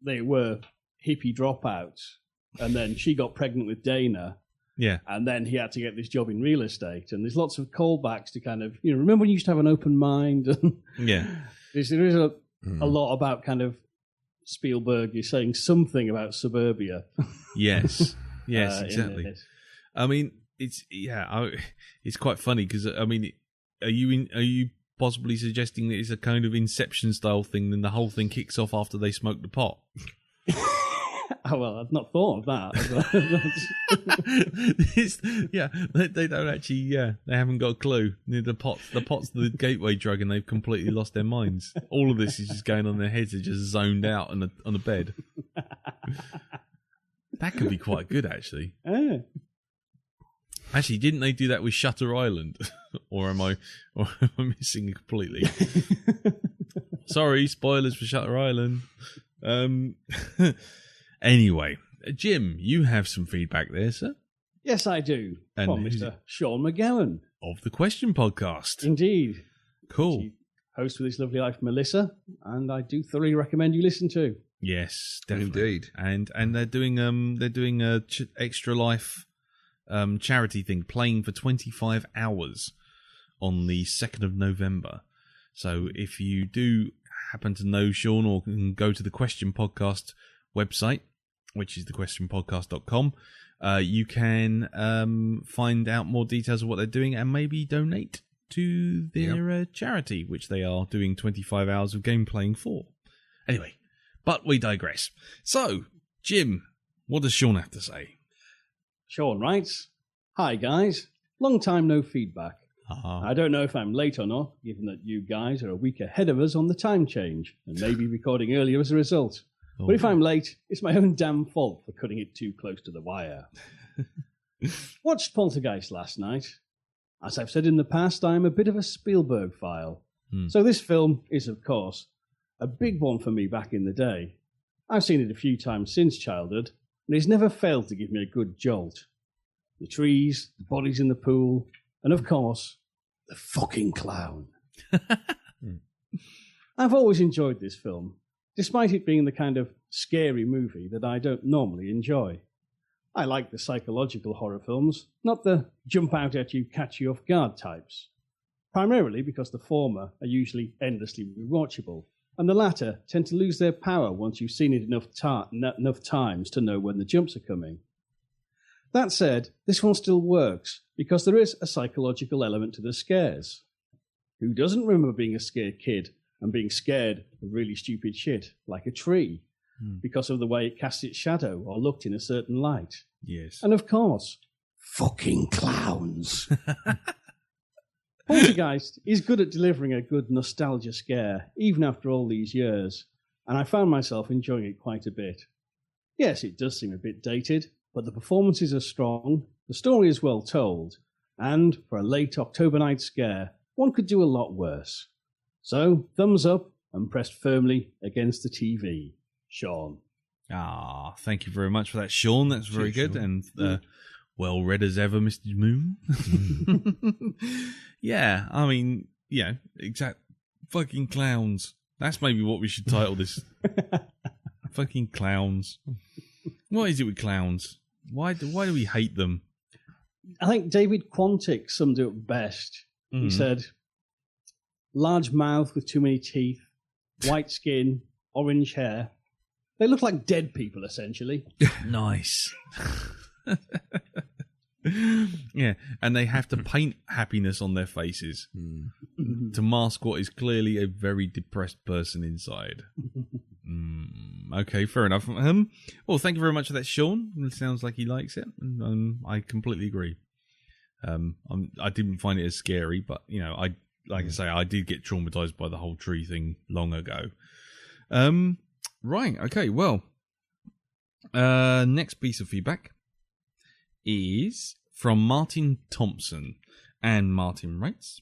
they were hippie dropouts, and then she got pregnant with Dana. Yeah. And then he had to get this job in real estate. And there's lots of callbacks to kind of, you know, remember when you used to have an open mind? Yeah. There is a lot about kind of Spielberg. You're saying something about suburbia. Yes. Yes, exactly. I mean, it's quite funny because, I mean, are you possibly suggesting that it's a kind of Inception style thing, then the whole thing kicks off after they smoke the pot? Oh, well, I've not thought of that. They don't actually, they haven't got a clue. The pot's the gateway drug and they've completely lost their minds. All of this is just going on their heads. They're just zoned out on a bed. That could be quite good, actually. Actually, didn't they do that with Shutter Island? or am I missing it completely? Sorry, spoilers for Shutter Island. Anyway, Jim, you have some feedback there, sir. Yes, I do. And from Mr. Sean McGowan. Of the Question Podcast. Indeed. Cool. She hosts with His Lovely Life, Melissa, and I do thoroughly recommend you listen to. Yes, definitely. Indeed. And they're doing a Extra Life charity thing, playing for 25 hours on the 2nd of November. So if you do happen to know Sean or can go to the Question Podcast website, which is thequestionpodcast.com, you can find out more details of what they're doing and maybe donate to their charity, which they are doing 25 hours of game playing for. Anyway, but we digress. So, Jim, what does Sean have to say? Sean writes, "Hi guys, long time no feedback. I don't know if I'm late or not, given that you guys are a week ahead of us on the time change and maybe recording earlier as a result. But if I'm late, it's my own damn fault for cutting it too close to the wire. Watched Poltergeist last night. As I've said in the past, I'm a bit of a Spielberg file. So this film is, of course, a big one for me back in the day. I've seen it a few times since childhood, and it's never failed to give me a good jolt. The trees, the bodies in the pool, and of course, the fucking clown. I've always enjoyed this film, despite it being the kind of scary movie that I don't normally enjoy. I like the psychological horror films, not the jump out at you, catch you off guard types. Primarily because the former are usually endlessly rewatchable, and the latter tend to lose their power once you've seen it enough times to know when the jumps are coming. That said, this one still works, because there is a psychological element to the scares. Who doesn't remember being a scared kid and being scared of really stupid shit, like a tree, because of the way it cast its shadow or looked in a certain light? Yes. And of course, fucking clowns. Poltergeist is good at delivering a good nostalgia scare, even after all these years, and I found myself enjoying it quite a bit. Yes, it does seem a bit dated, but the performances are strong, the story is well told, and for a late October night scare, one could do a lot worse. So, thumbs up and pressed firmly against the TV. Sean. Thank you very much for that, Sean. That's very good. Sean. And well read as ever, Mr. Moon. Yeah, I mean, yeah, exact. Fucking clowns. That's maybe what we should title this. Fucking clowns. What is it with clowns? Why do we hate them? I think David Quantick summed it up best. He said, large mouth with too many teeth, white skin, orange hair. They look like dead people, essentially. Nice. Yeah, and they have to paint happiness on their faces to mask what is clearly a very depressed person inside. Okay, fair enough. Well, thank you very much for that, Sean. It sounds like he likes it. I completely agree. I didn't find it as scary, but I did get traumatized by the whole tree thing long ago. Right. Okay. Well, next piece of feedback is from Martin Thompson, and Martin writes,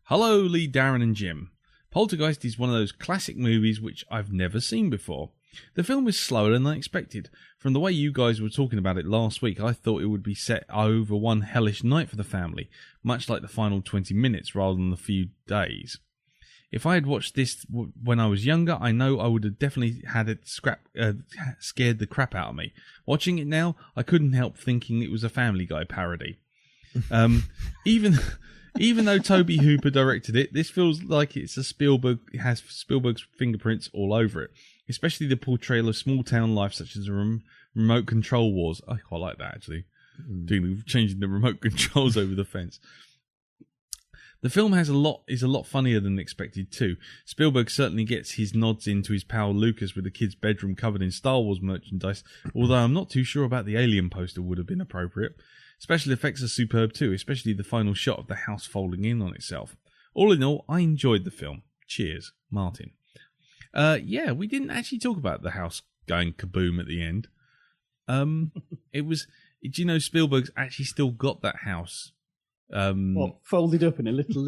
"Hello, Lee, Darren, and Jim. Poltergeist is one of those classic movies which I've never seen before. The film is slower than I expected. From the way you guys were talking about it last week, I thought it would be set over one hellish night for the family, much like the final 20 minutes rather than the few days. If I had watched this when I was younger, I know I would have definitely had it scared the crap out of me. Watching it now, I couldn't help thinking it was a Family Guy parody. Even though Tobe Hooper directed it, this feels like it has Spielberg's fingerprints all over it, especially the portrayal of small town life such as the remote control wars. I quite like that, actually. Changing the remote controls over the fence. The film is a lot funnier than expected too. Spielberg certainly gets his nods into his pal Lucas with the kid's bedroom covered in Star Wars merchandise, although I'm not too sure about the Alien poster would have been appropriate. Special effects are superb too, especially the final shot of the house folding in on itself. All in all, I enjoyed the film. Cheers, Martin." Yeah, we didn't actually talk about the house going kaboom at the end. It was. Do you know Spielberg's actually still got that house? Folded up in a little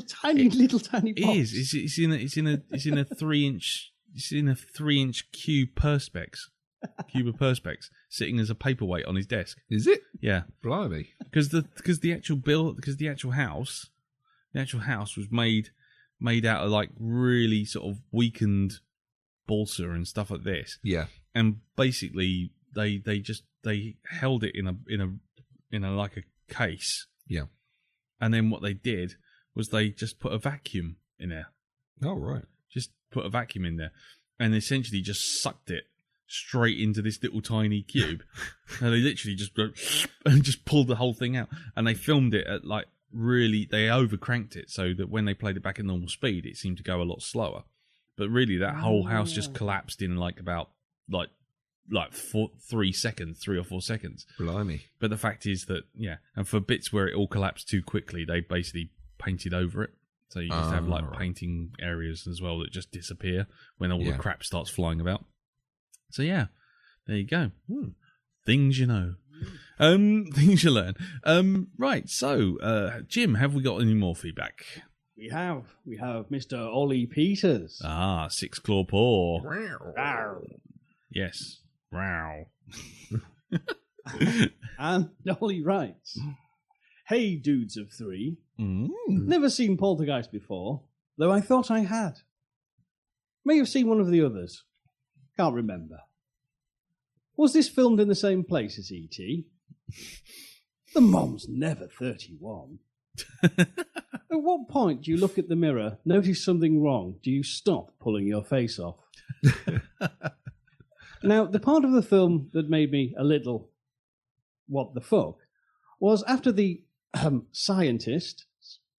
tiny box. It is. It's in a 3-inch cube of perspex sitting as a paperweight on his desk. Is it? Yeah, blimey. Because the actual house was made out of like really sort of weakened balsa and stuff like this. Yeah, and basically they held it in a like a case. Yeah. And then what they did was they just put a vacuum in there. Oh, right. Just put a vacuum in there and essentially just sucked it straight into this little tiny cube. And they literally just go and just pulled the whole thing out. And they filmed it at they overcranked it so that when they played it back at normal speed, it seemed to go a lot slower. But really that whole house just collapsed in about 3 or 4 seconds. Blimey. But the fact is that, yeah, and for bits where it all collapsed too quickly, they basically painted over it. So you just have painting areas as well that just disappear when all the crap starts flying about. So yeah, there you go. Things you know. Things you learn. Right, so, Jim, have we got any more feedback? We have Mr. Ollie Peters. Ah, 6 claw paw. Rawr. Yes. Wow. And Ollie writes, "Hey, dudes of 3. Never seen Poltergeist before, though I thought I had. May have seen one of the others. Can't remember. Was this filmed in the same place as E.T.? The mom's never 31. At what point do you look at the mirror, notice something wrong? Do you stop pulling your face off? Now, the part of the film that made me a little what the fuck was after the scientist,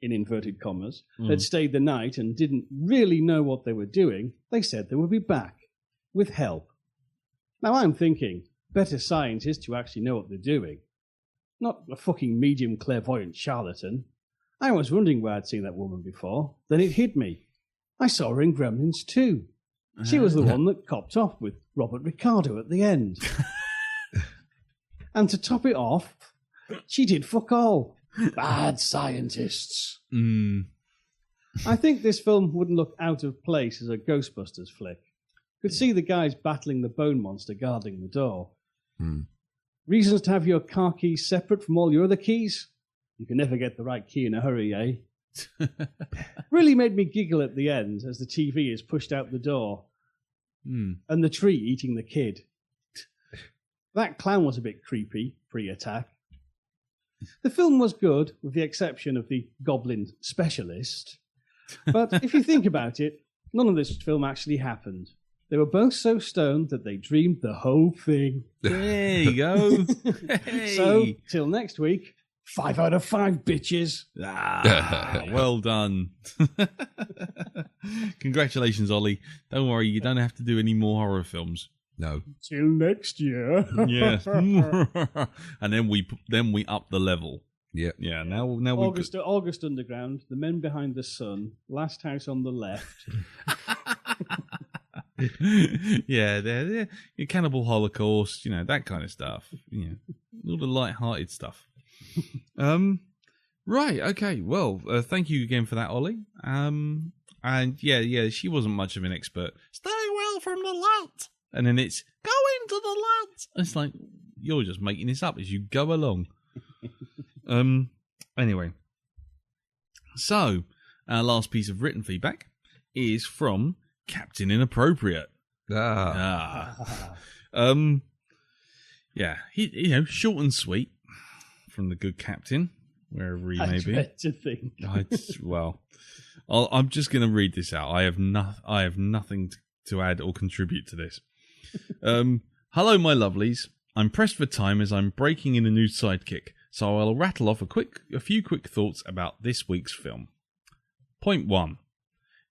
in inverted commas, had stayed the night and didn't really know what they were doing, they said they would be back with help. Now, I'm thinking, better scientists who actually know what they're doing. Not a fucking medium clairvoyant charlatan. I was wondering where I'd seen that woman before. Then it hit me. I saw her in Gremlins 2. She was the one that copped off with Robert Ricardo at the end. And to top it off, she did fuck all. Bad scientists. I think this film wouldn't look out of place as a Ghostbusters flick. Could see the guys battling the bone monster guarding the door. Reasons to have your car keys separate from all your other keys? You can never get the right key in a hurry, eh? Really made me giggle at the end as the TV is pushed out the door and the tree eating the kid. That clown was a bit creepy pre-attack. The film was good, with the exception of the goblin specialist. But if you think about it, none of this film actually happened. They were both so stoned that they dreamed the whole thing. There you go. Hey. So, till next week, 5 out of 5, bitches. Well done. Congratulations, Ollie. Don't worry, you don't have to do any more horror films. No. Till next year. Yes. And then we up the level. Yeah. Yeah. Now August Underground, The Men Behind the Sun, Last House on the Left. Yeah, they're Cannibal Holocaust, that kind of stuff. All the light-hearted stuff. Right, okay. Well, thank you again for that, Ollie. And yeah, she wasn't much of an expert. Stay away from the light. And then it's go into the light. It's like you're just making this up as you go along. Anyway, so our last piece of written feedback is from Captain Inappropriate. Yeah, he short and sweet from the good captain, wherever he may be. To think. I'm just going to read this out. I have nothing to add or contribute to this. Hello, my lovelies. I'm pressed for time as I'm breaking in a new sidekick, so I'll rattle off a few quick thoughts about this week's film. Point 1.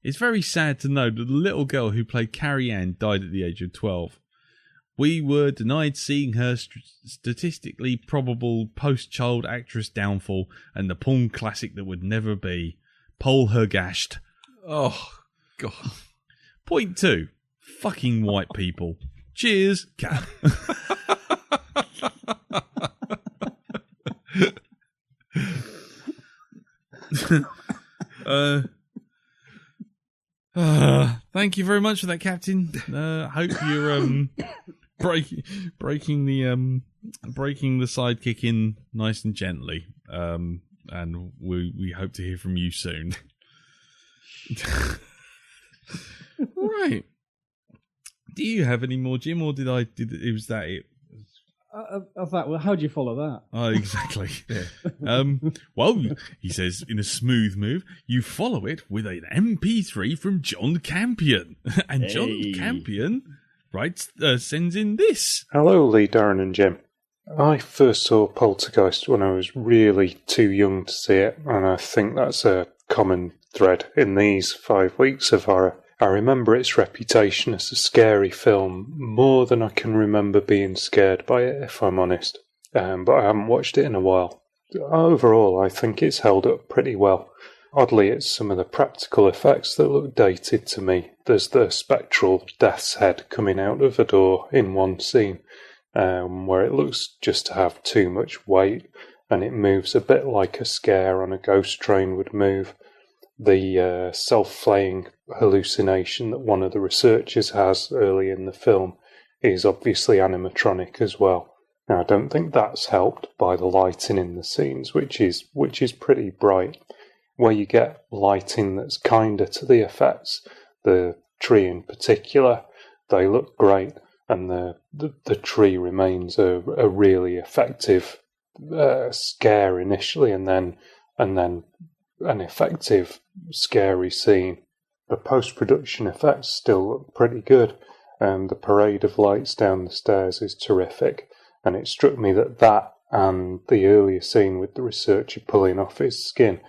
It's very sad to know that the little girl who played Carrie Ann died at the age of 12. We were denied seeing her statistically probable post-child actress downfall and the porn classic that would never be, Poltergeist. Oh, God. Point 2. Fucking white people. Cheers, Cap. Thank you very much for that, Captain. Hope you're breaking the sidekick in nice and gently. And we hope to hear from you soon. Right. Do you have any more, Jim, or was that it? I thought, well, how do you follow that? Oh, exactly. Yeah. Well, he says, in a smooth move, you follow it with an MP3 from John Campion. And John Campion sends in this. Hello, Lee, Darren and Jim. I first saw Poltergeist when I was really too young to see it, and I think that's a common thread in these 5 weeks of horror. I remember its reputation as a scary film more than I can remember being scared by it, if I'm honest. But I haven't watched it in a while. Overall, I think it's held up pretty well. Oddly, it's some of the practical effects that look dated to me. There's the spectral death's head coming out of a door in one scene, where it looks just to have too much weight, and it moves a bit like a scare on a ghost train would move. The self-flaying hallucination that one of the researchers has early in the film is obviously animatronic as well. Now, I don't think that's helped by the lighting in the scenes, which is pretty bright. Where you get lighting that's kinder to the effects, the tree in particular, they look great, and the tree remains a really effective scare initially, and then an effective, scary scene. The post-production effects still look pretty good, and the parade of lights down the stairs is terrific, and it struck me that and the earlier scene with the researcher pulling off his skin,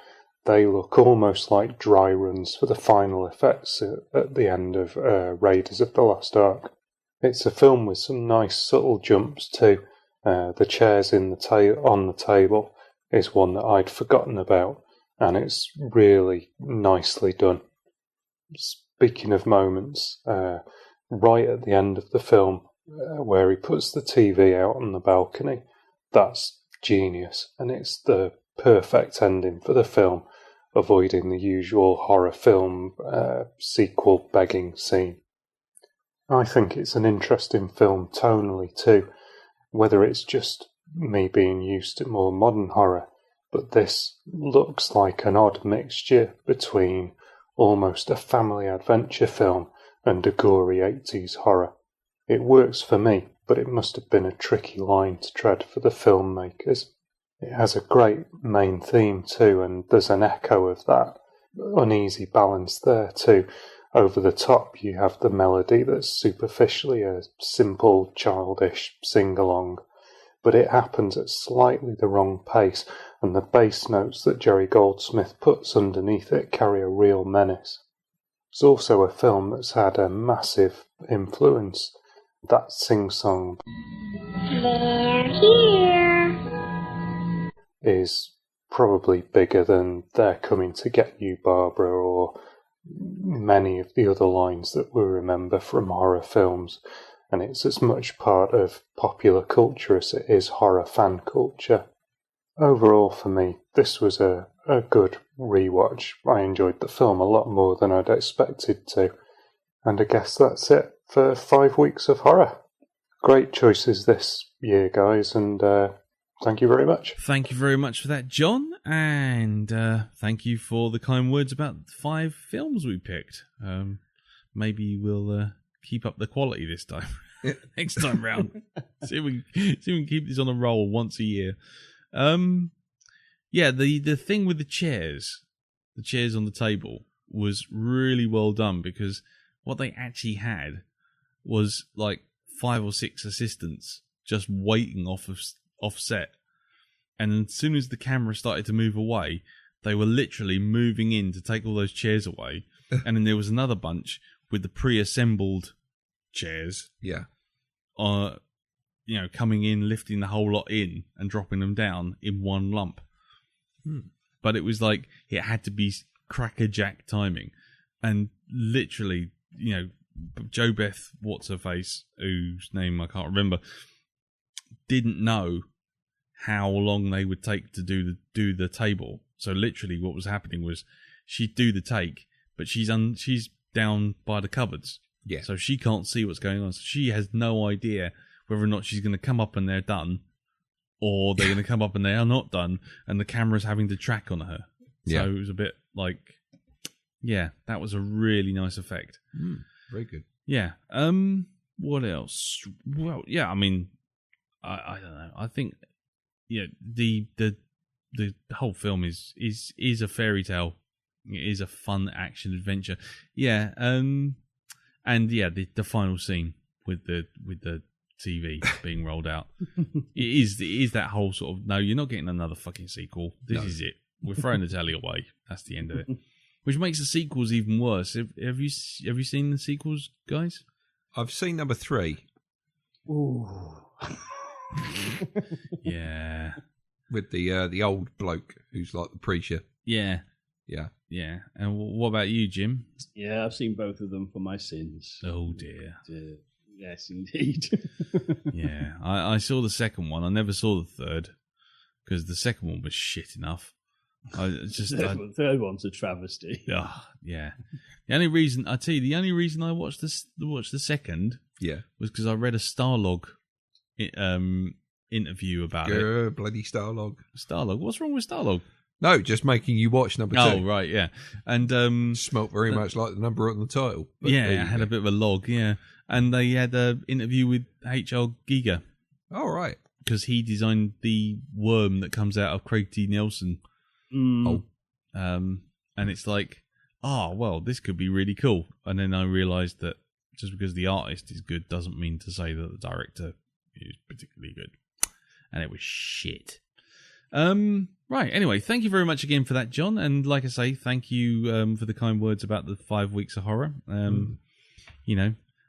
they look almost like dry runs for the final effects at the end of Raiders of the Lost Ark. It's a film with some nice subtle jumps too. The chairs on the table is one that I'd forgotten about, and it's really nicely done. Speaking of moments, right at the end of the film, where he puts the TV out on the balcony, that's genius, and it's the perfect ending for the film, avoiding the usual horror film sequel begging scene. I think it's an interesting film tonally too, whether it's just me being used to more modern horror, but this looks like an odd mixture between almost a family adventure film and a gory 80s horror. It works for me, but it must have been a tricky line to tread for the filmmakers. It has a great main theme too, and there's an echo of that uneasy balance there too. over the top, you have the melody that's superficially a simple, childish sing-along, but it happens at slightly the wrong pace, and the bass notes that Jerry Goldsmith puts underneath it carry a real menace. It's also a film that's had a massive influence. That sing-song is probably bigger than They're Coming to Get You, Barbara, or many of the other lines that we remember from horror films, and it's as much part of popular culture as it is horror fan culture. Overall, for me, this was a good rewatch. I enjoyed the film a lot more than I'd expected to, and I guess that's it for 5 weeks of horror. Great choices this year, guys, and thank you very much. Thank you very much for that, John, and thank you for the kind words about the 5 films we picked. Maybe we'll keep up the quality this time. Next time round. see if we can keep this on a roll once a year. Yeah, the thing with the chairs on the table was really well done, because what they actually had was like 5 or 6 assistants just waiting off set, and as soon as the camera started to move away, they were literally moving in to take all those chairs away, and then there was another bunch with the pre-assembled chairs. Yeah. Coming in, lifting the whole lot in and dropping them down in one lump. But it was like, it had to be crackerjack timing. And literally, Jo Beth, what's her face, whose name I can't remember, didn't know how long they would take to do the table. So literally what was happening was she'd do the take, but she's down by the cupboards. Yeah. So she can't see what's going on. So she has no idea whether or not she's going to come up and they're done, or they're going to come up and they are not done, and the camera's having to track on her. Yeah. So it was a bit like, yeah, that was a really nice effect. Very good. Yeah. What else? Well, yeah, I mean, I don't know. I think, the whole film is a fairy tale. It is a fun action adventure. Yeah. And yeah, the final scene with the TV being rolled out. It is that whole sort of, no, you're not getting another fucking sequel. This is it. We're throwing the telly away. That's the end of it. Which makes the sequels even worse. Have you seen the sequels, guys? I've seen number 3. Ooh. Yeah. With the old bloke who's like the preacher. Yeah. Yeah. Yeah. And what about you, Jim? Yeah, I've seen both of them for my sins. Oh, dear. Yes, indeed. Yeah. I saw the second one. I never saw the third, because the second one was shit enough. The third one's a travesty. Yeah. The only reason I watched the second was because I read a Starlog interview about it. Bloody Starlog. Starlog? What's wrong with Starlog? No, just making you watch number 2. Oh, right, yeah. And smelt very much like the number on the title. Yeah, it had a bit of a log, yeah. And they had an interview with H.R. Giger. Oh, right. Because he designed the worm that comes out of Craig T. Nelson. Oh. And it's like, well, this could be really cool. And then I realised that just because the artist is good doesn't mean to say that the director is particularly good. And it was shit. Right, anyway, thank you very much again for that, John. And like I say, thank you for the kind words about the 5 weeks of horror.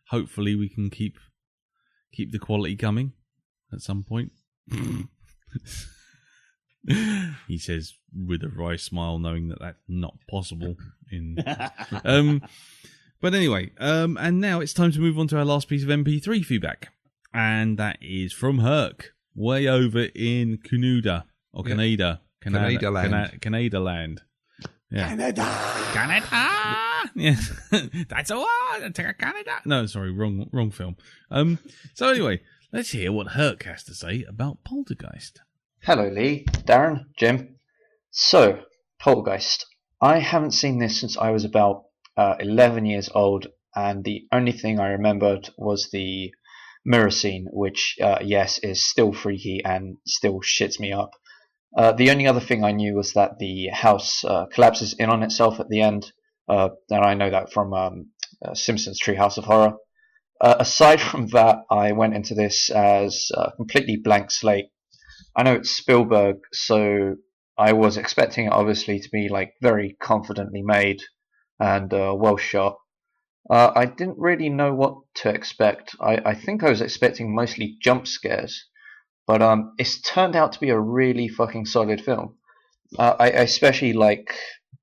Hopefully we can keep the quality coming at some point. He says with a wry smile, knowing that that's not possible. But anyway, and now it's time to move on to our last piece of MP3 feedback, and that is from Herc, way over in Canada or Canada land. Yeah. Canada. Yeah, that's a lot. Canada. No, sorry, wrong film. So anyway, let's hear what Herc has to say about Poltergeist. Hello, Lee, Darren, Jim. So, Poltergeist. I haven't seen this since I was about 11 years old, and the only thing I remembered was the mirror scene, which, yes, is still freaky and still shits me up. The only other thing I knew was that the house collapses in on itself at the end. And I know that from Simpsons Treehouse of Horror. Aside from that, I went into this as a completely blank slate. I know it's Spielberg, so I was expecting it obviously to be like very confidently made and well shot. I didn't really know what to expect. I think I was expecting mostly jump scares, but it's turned out to be a really fucking solid film. I especially like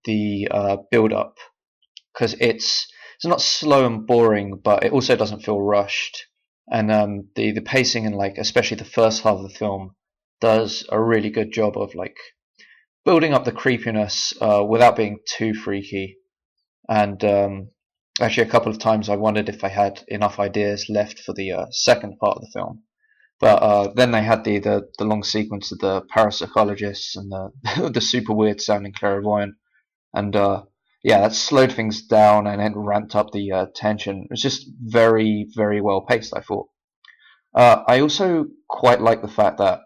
the build up because it's not slow and boring, but it also doesn't feel rushed. And the pacing and like especially the first half of the film does a really good job of like building up the creepiness without being too freaky. And actually, a couple of times I wondered if I had enough ideas left for the second part of the film. But then they had the long sequence of the parapsychologists and the super weird sounding clairvoyant, and yeah, that slowed things down and it ramped up the tension. It was just very, very well paced, I thought. I also quite like the fact that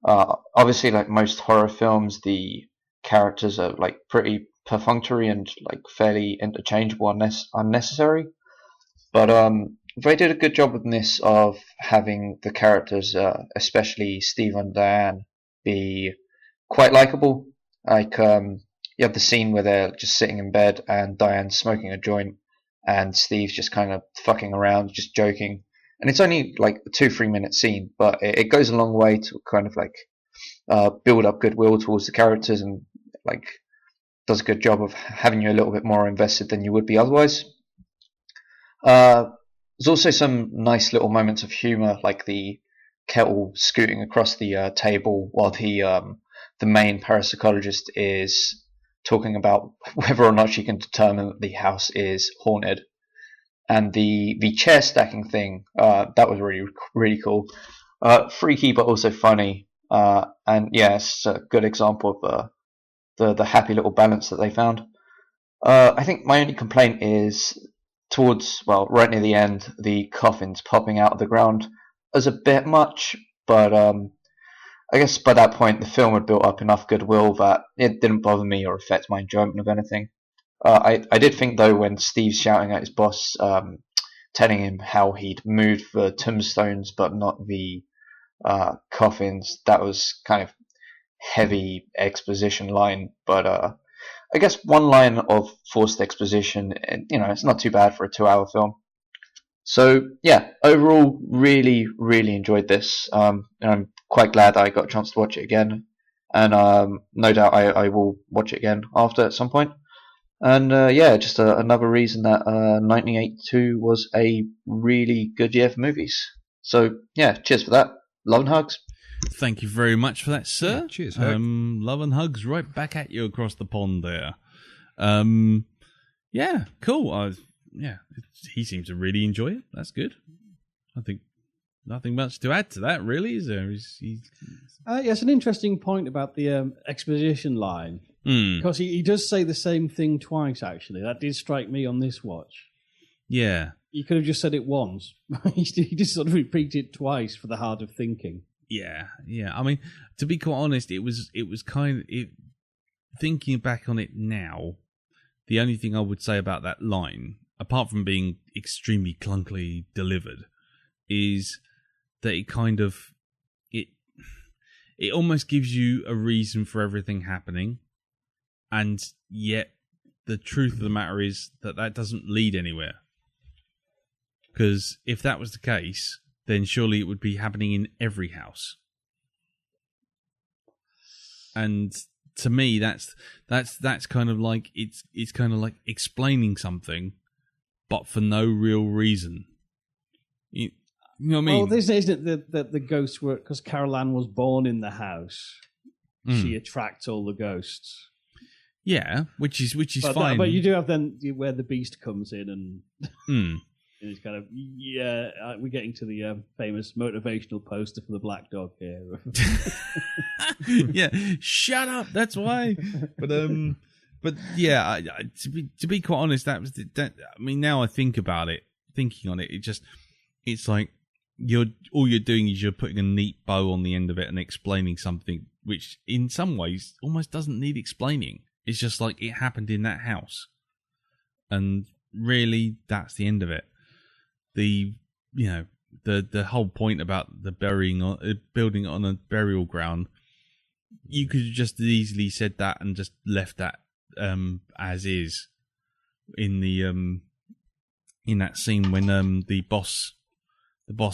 obviously, like most horror films, the characters are like pretty perfunctory and like fairly interchangeable, unnecessary. But they did a good job in this of having the characters, especially Steve and Diane, be quite likable. Like you have the scene where they're just sitting in bed and Diane's smoking a joint and Steve's just kind of fucking around, just joking. And it's only like a 2-3 minute scene, but it goes a long way to kind of like build up goodwill towards the characters and like does a good job of having you a little bit more invested than you would be otherwise. There's also some nice little moments of humor, like the kettle scooting across the table while the main parapsychologist is talking about whether or not she can determine that the house is haunted. And the chair stacking thing, that was really, really cool. Freaky, but also funny. And yeah, it's a good example of the happy little balance that they found. I think my only complaint is towards, well, right near the end, the coffins popping out of the ground was a bit much, but I guess by that point the film had built up enough goodwill that it didn't bother me or affect my enjoyment of anything. I did think though when Steve's shouting at his boss, telling him how he'd moved the tombstones but not the coffins, that was kind of heavy exposition line, but I guess one line of forced exposition, and you know, it's not too bad for a 2-hour film. So yeah, overall, really, really enjoyed this. And I'm quite glad that I got a chance to watch it again, and no doubt I will watch it again after at some point. And yeah, just another reason that 1982 was a really good year for movies. So yeah, cheers for that. Love and hugs. Thank you very much for that, sir. Yeah, cheers, Herc. Love and hugs right back at you across the pond there. Yeah, cool. Yeah, he seems to really enjoy it. That's good. I think nothing much to add to that, really, is there? Yeah, it's an interesting point about the exposition line. Because he does say the same thing twice, actually. That did strike me on this watch. Yeah. He could have just said it once. He just sort of repeated it twice for the heart of thinking. Yeah. I mean, to be quite honest, it was kind of... thinking back on it now, the only thing I would say about that line, apart from being extremely clunkily delivered, is that it kind of... It almost gives you a reason for everything happening, and yet the truth of the matter is that doesn't lead anywhere. Because if that was the case, then surely it would be happening in every house. And to me, that's kind of like it's kind of like explaining something, but for no real reason. You know what I mean? Well, this isn't it that the ghosts were because Carol Ann was born in the house. She attracts all the ghosts. Yeah, which is but fine. But you do have then where the beast comes in and. And it's kind of, we're getting to the famous motivational poster for the Blackdog here. Yeah, shut up. That's why. But yeah, to be quite honest, that was I mean, now I think about it, thinking on it, it's like all you're doing is you're putting a neat bow on the end of it and explaining something which, in some ways, almost doesn't need explaining. It's just like it happened in that house, and really, that's the end of it. The whole point about the building on a burial ground, you could have just easily said that and just left that as is in the in that scene when the boss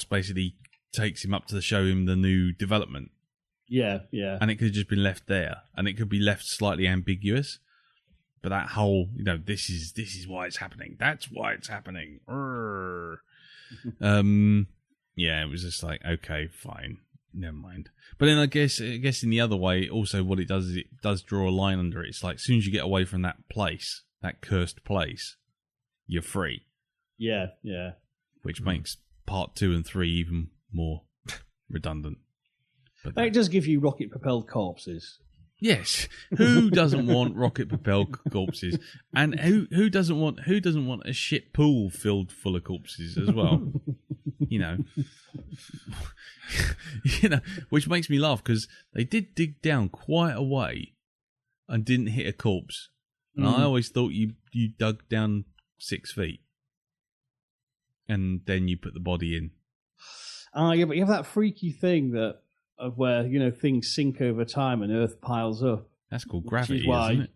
basically takes him up to show him the new development. Yeah. And it could have just been left there, and it could be left slightly ambiguous. But that whole, this is why it's happening. That's why it's happening. Yeah, it was just like, okay, fine, never mind. But then I guess in the other way, also what it does is it does draw a line under it. It's like as soon as you get away from that place, that cursed place, you're free. Yeah. Which makes part 2 and 3 even more redundant. But it does give you rocket-propelled corpses. Yes, who doesn't want rocket-propelled corpses? And who doesn't want a shit pool filled full of corpses as well? Which makes me laugh because they did dig down quite a way and didn't hit a corpse. And I always thought you dug down 6 feet and then you put the body in. Yeah, but you have that freaky thing of where things sink over time and Earth piles up. That's called gravity, isn't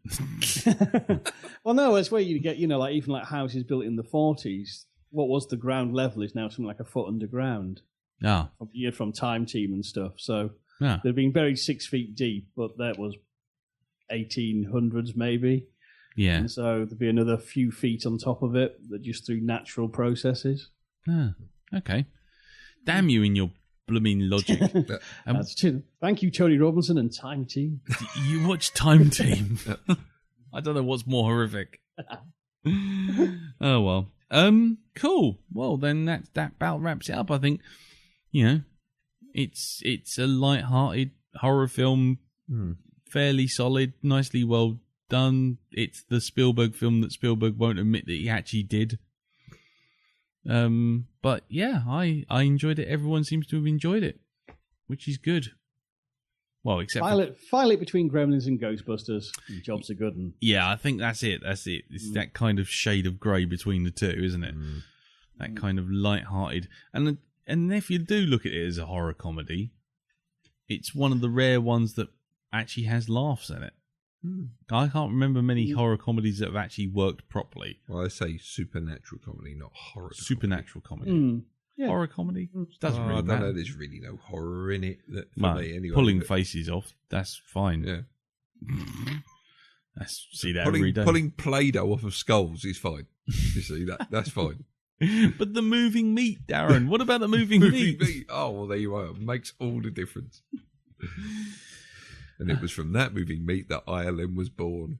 it? Well, no, it's where you get even like houses built in the 40s. What was the ground level is now something like a foot underground. Ah, from Time Team and stuff. So yeah. they've been buried 6 feet deep, but that was 1800s maybe. Yeah. And so there'd be another few feet on top of it, that just through natural processes. Ah, okay. Damn you in your blooming logic. That's true. Thank you, Tony Robinson and Time Team. You watch Time Team. I don't know what's more horrific. Oh well. Cool. Well, then that about wraps it up. I think it's a light-hearted horror film, fairly solid, nicely well done. It's the Spielberg film that Spielberg won't admit that he actually did. But yeah, I enjoyed it. Everyone seems to have enjoyed it, which is good. Well, except file it between Gremlins and Ghostbusters. And jobs are good. Yeah, I think that's it. It's that kind of shade of grey between the two, isn't it? That kind of light-hearted. And if you do look at it as a horror comedy, it's one of the rare ones that actually has laughs in it. I can't remember many horror comedies that have actually worked properly. Well, I say supernatural comedy, not horror. Supernatural comedy. Yeah. Horror comedy doesn't really matter. I don't know. There's really no horror in it for me anyway. Pulling faces off, that's fine. Yeah. See that every day. Pulling Play-Doh off of skulls is fine. You see that's fine. But the moving meat, Darren. What about the moving meat? Oh, well, there you are. It makes all the difference. And it was from that moving meat that ILM was born.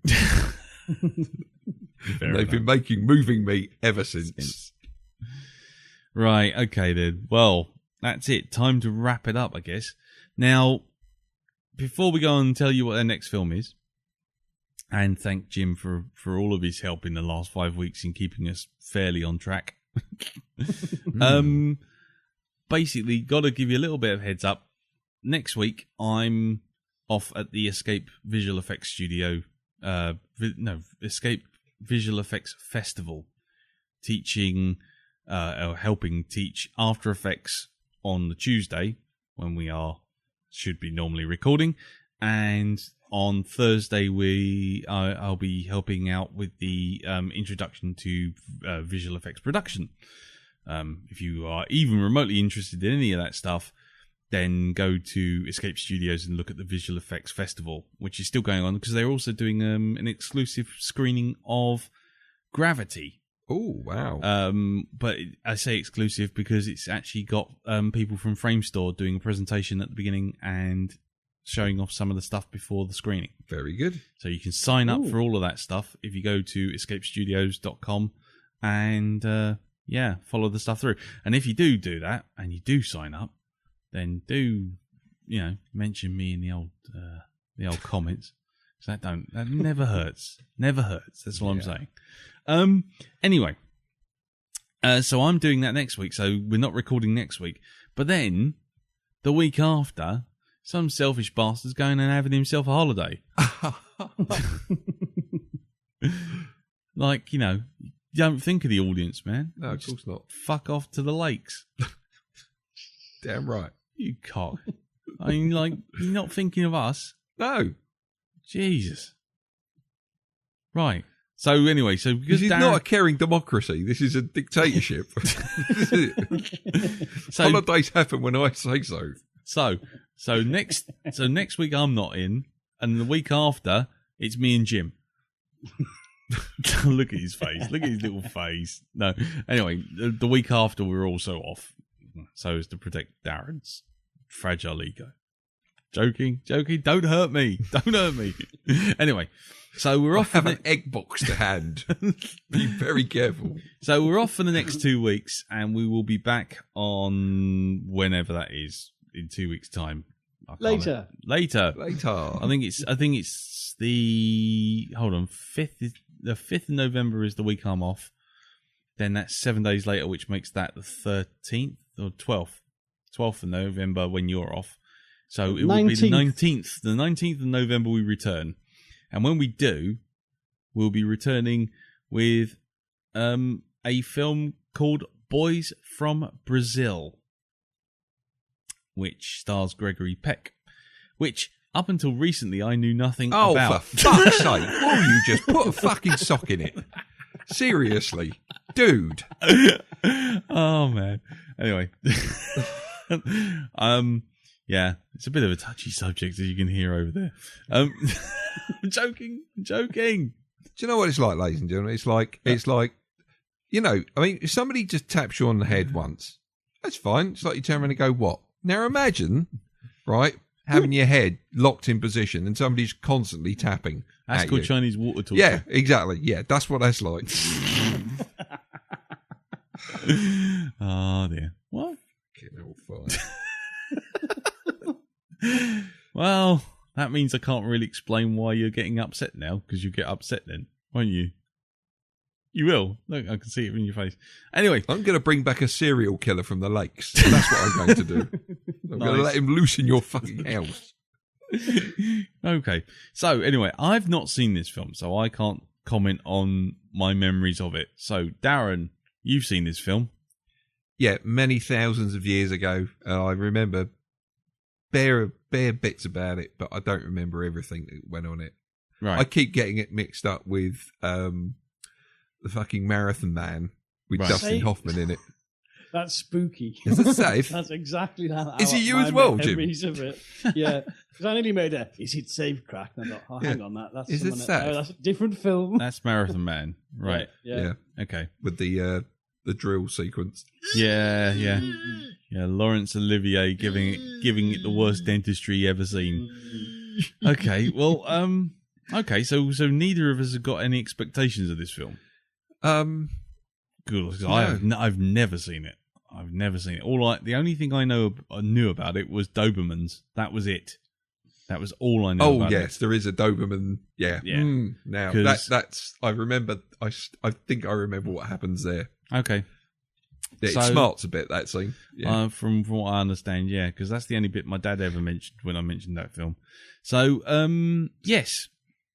They've been making moving meat ever since. Right, okay then. Well, that's it. Time to wrap it up, I guess. Now, before we go on and tell you what our next film is, and thank Jim for all of his help in the last 5 weeks in keeping us fairly on track. Basically, got to give you a little bit of heads up. Next week, I'm off at the Escape Visual Effects Studio, Escape Visual Effects Festival, teaching, or helping teach After Effects on the Tuesday, when we should be normally recording, and on Thursday I'll be helping out with the introduction to visual effects production. If you are even remotely interested in any of that stuff, then go to Escape Studios and look at the Visual Effects Festival, which is still going on, because they're also doing an exclusive screening of Gravity. Oh, wow. But I say exclusive because it's actually got people from Framestore doing a presentation at the beginning and showing off some of the stuff before the screening. Very good. So you can sign up for all of that stuff if you go to escapestudios.com and follow the stuff through. And if you do that and you do sign up, then do mention me in the old comments. So that never hurts. Never hurts. That's all I'm saying. Anyway, so I'm doing that next week. So we're not recording next week, but then the week after, some selfish bastard's going and having himself a holiday. don't think of the audience, man. No, of course not. Fuck off to the lakes. Damn right. You cock. I mean, like, you're not thinking of us. No. Jesus. Right. So anyway, because This is Darren... not a caring democracy. This is a dictatorship. So, Holidays happen when I say so. So next week I'm not in, and the week after it's me and Jim. Look at his face. Look at his little face. No. Anyway, the week after we're also off, so as to protect Darren's fragile ego. Joking. Don't hurt me. Anyway, so we're off. I have an egg box to hand. Be very careful. So we're off for the next 2 weeks, and we will be back on whenever that is in 2 weeks' time. Later. I think it's the 5th. The 5th of November is the week I'm off. Then that's 7 days later, which makes that the 13th or 12th. 12th of November when you're off. So it will be the 19th. The 19th of November we return. And when we do, we'll be returning with a film called Boys from Brazil, which stars Gregory Peck, which up until recently I knew nothing about. Oh, for fuck's sake. Will you just put a fucking sock in it? Seriously. Dude. Oh, man. Anyway. Yeah, it's a bit of a touchy subject, as you can hear over there. I'm joking. Do you know what it's like, ladies and gentlemen? It's like, you know, I mean, if somebody just taps you on the head once, that's fine. It's like you turn around and go, what? Now imagine, right, having your head locked in position and somebody's constantly tapping. That's called Chinese water torture. Yeah, exactly. Yeah, that's what that's like. Oh, dear. What? Getting all fine. Well, that means I can't really explain why you're getting upset now, because you get upset then, won't you? You will. Look, I can see it in your face. Anyway. I'm going to bring back a serial killer from the lakes. That's what I'm going to do. I'm going to let him loose in your fucking house. Okay. So, anyway, I've not seen this film, so I can't comment on my memories of it. So, Darren, you've seen this film. Yeah, many thousands of years ago. I remember bare bits about it, but I don't remember everything that went on it. Right. I keep getting it mixed up with the fucking Marathon Man with Dustin Hoffman in it. That's spooky. Is it safe? That's exactly that. Is it you as well, Jim? Of it. Yeah, because I nearly made a "Is it safe?" crack, and I thought, "Oh, hang on, that's Is it safe? Oh, that's a different film." That's Marathon Man, right? Yeah. Okay. With the drill sequence. Yeah. Laurence Olivier giving it the worst dentistry ever seen. Okay, well, okay, so neither of us have got any expectations of this film. Good, No. I've never seen it. The only thing I knew about it was Dobermans. That was it. That was all I know. Oh yes, there is a Doberman. Yeah. Now that's I remember. I think I remember what happens there. Okay. Yeah, it smarts a bit, that scene. Yeah. From what I understand, yeah, because that's the only bit my dad ever mentioned when I mentioned that film. So, yes,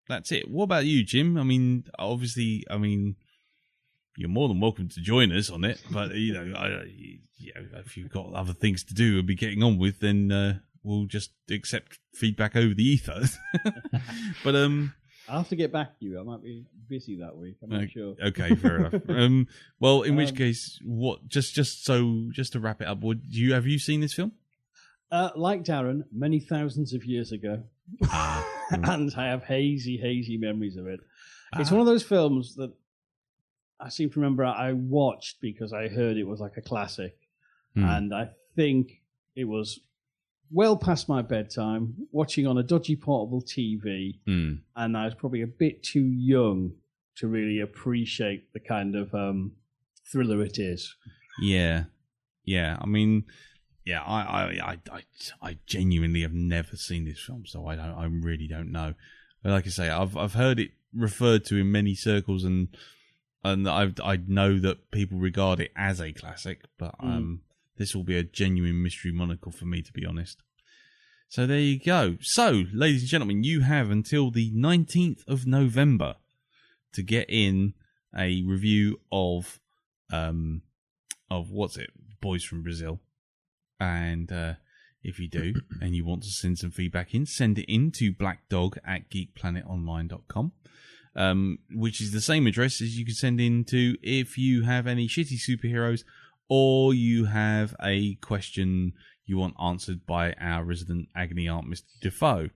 that's it. What about you, Jim? I mean, obviously, you're more than welcome to join us on it, but, if you've got other things to do and be getting on with, then we'll just accept feedback over the ether. But, I'll have to get back to you. I might be busy that week. I'm not sure. Okay, fair enough. Well, in which case, what? Just to wrap it up, have you seen this film? Like Darren, many thousands of years ago, and I have hazy memories of it. It's one of those films that I seem to remember I watched because I heard it was like a classic, and I think it was well past my bedtime, watching on a dodgy portable TV, and I was probably a bit too young to really appreciate the kind of thriller it is. Yeah. I mean, yeah, I genuinely have never seen this film, so I really don't know. But like I say, I've heard it referred to in many circles, and I know that people regard it as a classic, but this will be a genuine mystery monocle for me, to be honest. So there you go. So, ladies and gentlemen, you have until the 19th of November to get in a review of what's it, Boys from Brazil. And if you do, and you want to send some feedback in, send it in to blackdog@geekplanetonline.com, which is the same address as you can send in to if you have any shitty superheroes or you have a question you want answered by our resident agony aunt, Mr. Defoe.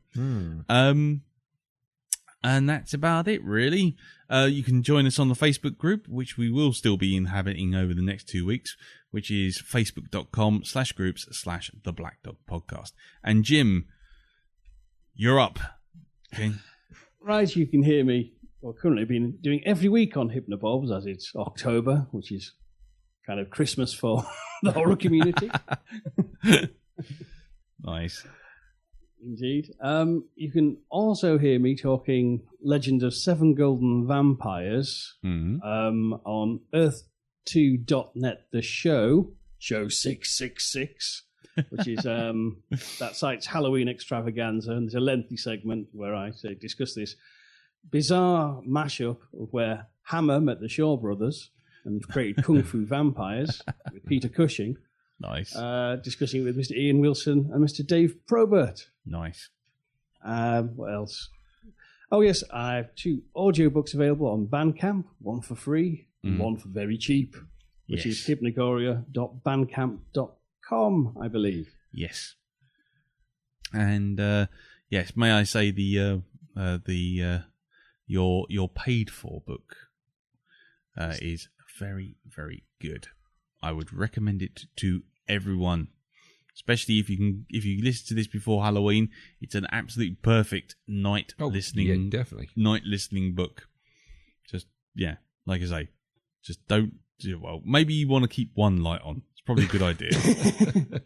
And that's about it, really. You can join us on the Facebook group, which we will still be inhabiting over the next 2 weeks, which is facebook.com/groups/The Blackdog Podcast. And Jim, you're up. Okay. Right, you can hear me. Well, currently been doing every week on Hypnobobs, as it's October, which is kind of Christmas for the horror community. Nice. Indeed. You can also hear me talking Legend of Seven Golden Vampires on Earth2.net, the show 666, which is that site's Halloween extravaganza. And there's a lengthy segment where I discuss this bizarre mashup of where Hammer met the Shaw Brothers and created Kung Fu Vampires with Peter Cushing. Nice. Discussing it with Mr. Ian Wilson and Mr. Dave Probert. Nice. What else? Oh, yes, I have 2 audiobooks available on Bandcamp, one for free and one for very cheap, which is hypnagoria.bandcamp.com, I believe. Yes. And, yes, may I say your paid for book is very, very good. I would recommend it to everyone, especially if you listen to this before Halloween. It's an absolute perfect night listening book. Just like I say, just don't. Well, maybe you want to keep one light on. It's probably a good idea.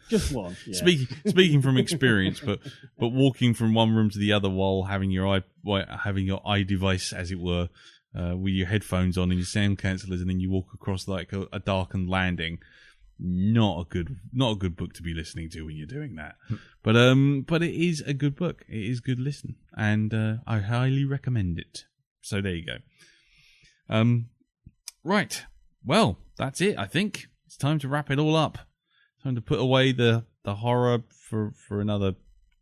Just one. Yeah. Speaking from experience, but walking from one room to the other while having your eye device, as it were, with your headphones on and your sound cancellers, and then you walk across like a darkened landing. Not a good book to be listening to when you're doing that. But it is a good book. It is good listen, and I highly recommend it. So there you go. Right. Well, that's it. I think it's time to wrap it all up. Time to put away the horror for another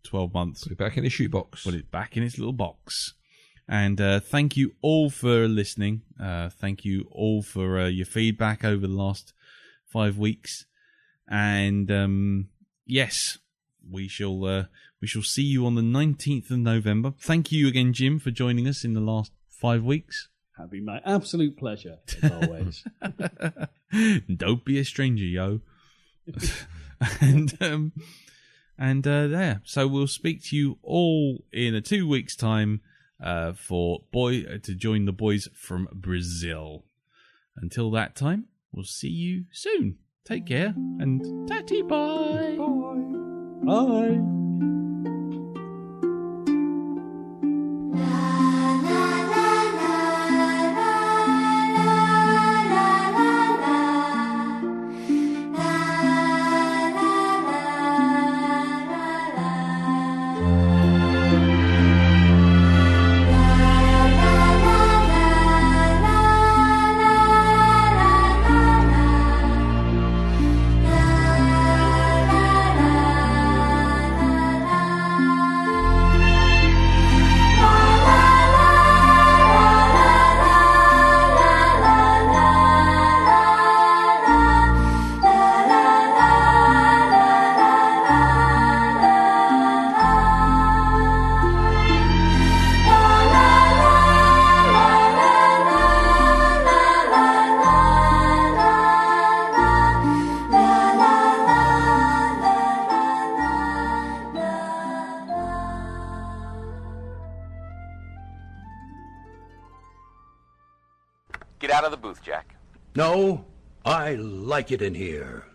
12 months. Put it back in its shoebox. Put it back in its little box. And thank you all for listening. Thank you all for your feedback over the last 5 weeks. And yes, we shall see you on the 19th of November. Thank you again, Jim, for joining us in the last 5 weeks. That'd be my absolute pleasure, as always. Don't be a stranger, yo. and there. So we'll speak to you all in 2 weeks' time to join the boys from Brazil. Until that time, we'll see you soon. Take care and tatty bye. Bye. Get out of the booth, Jack. No, I like it in here.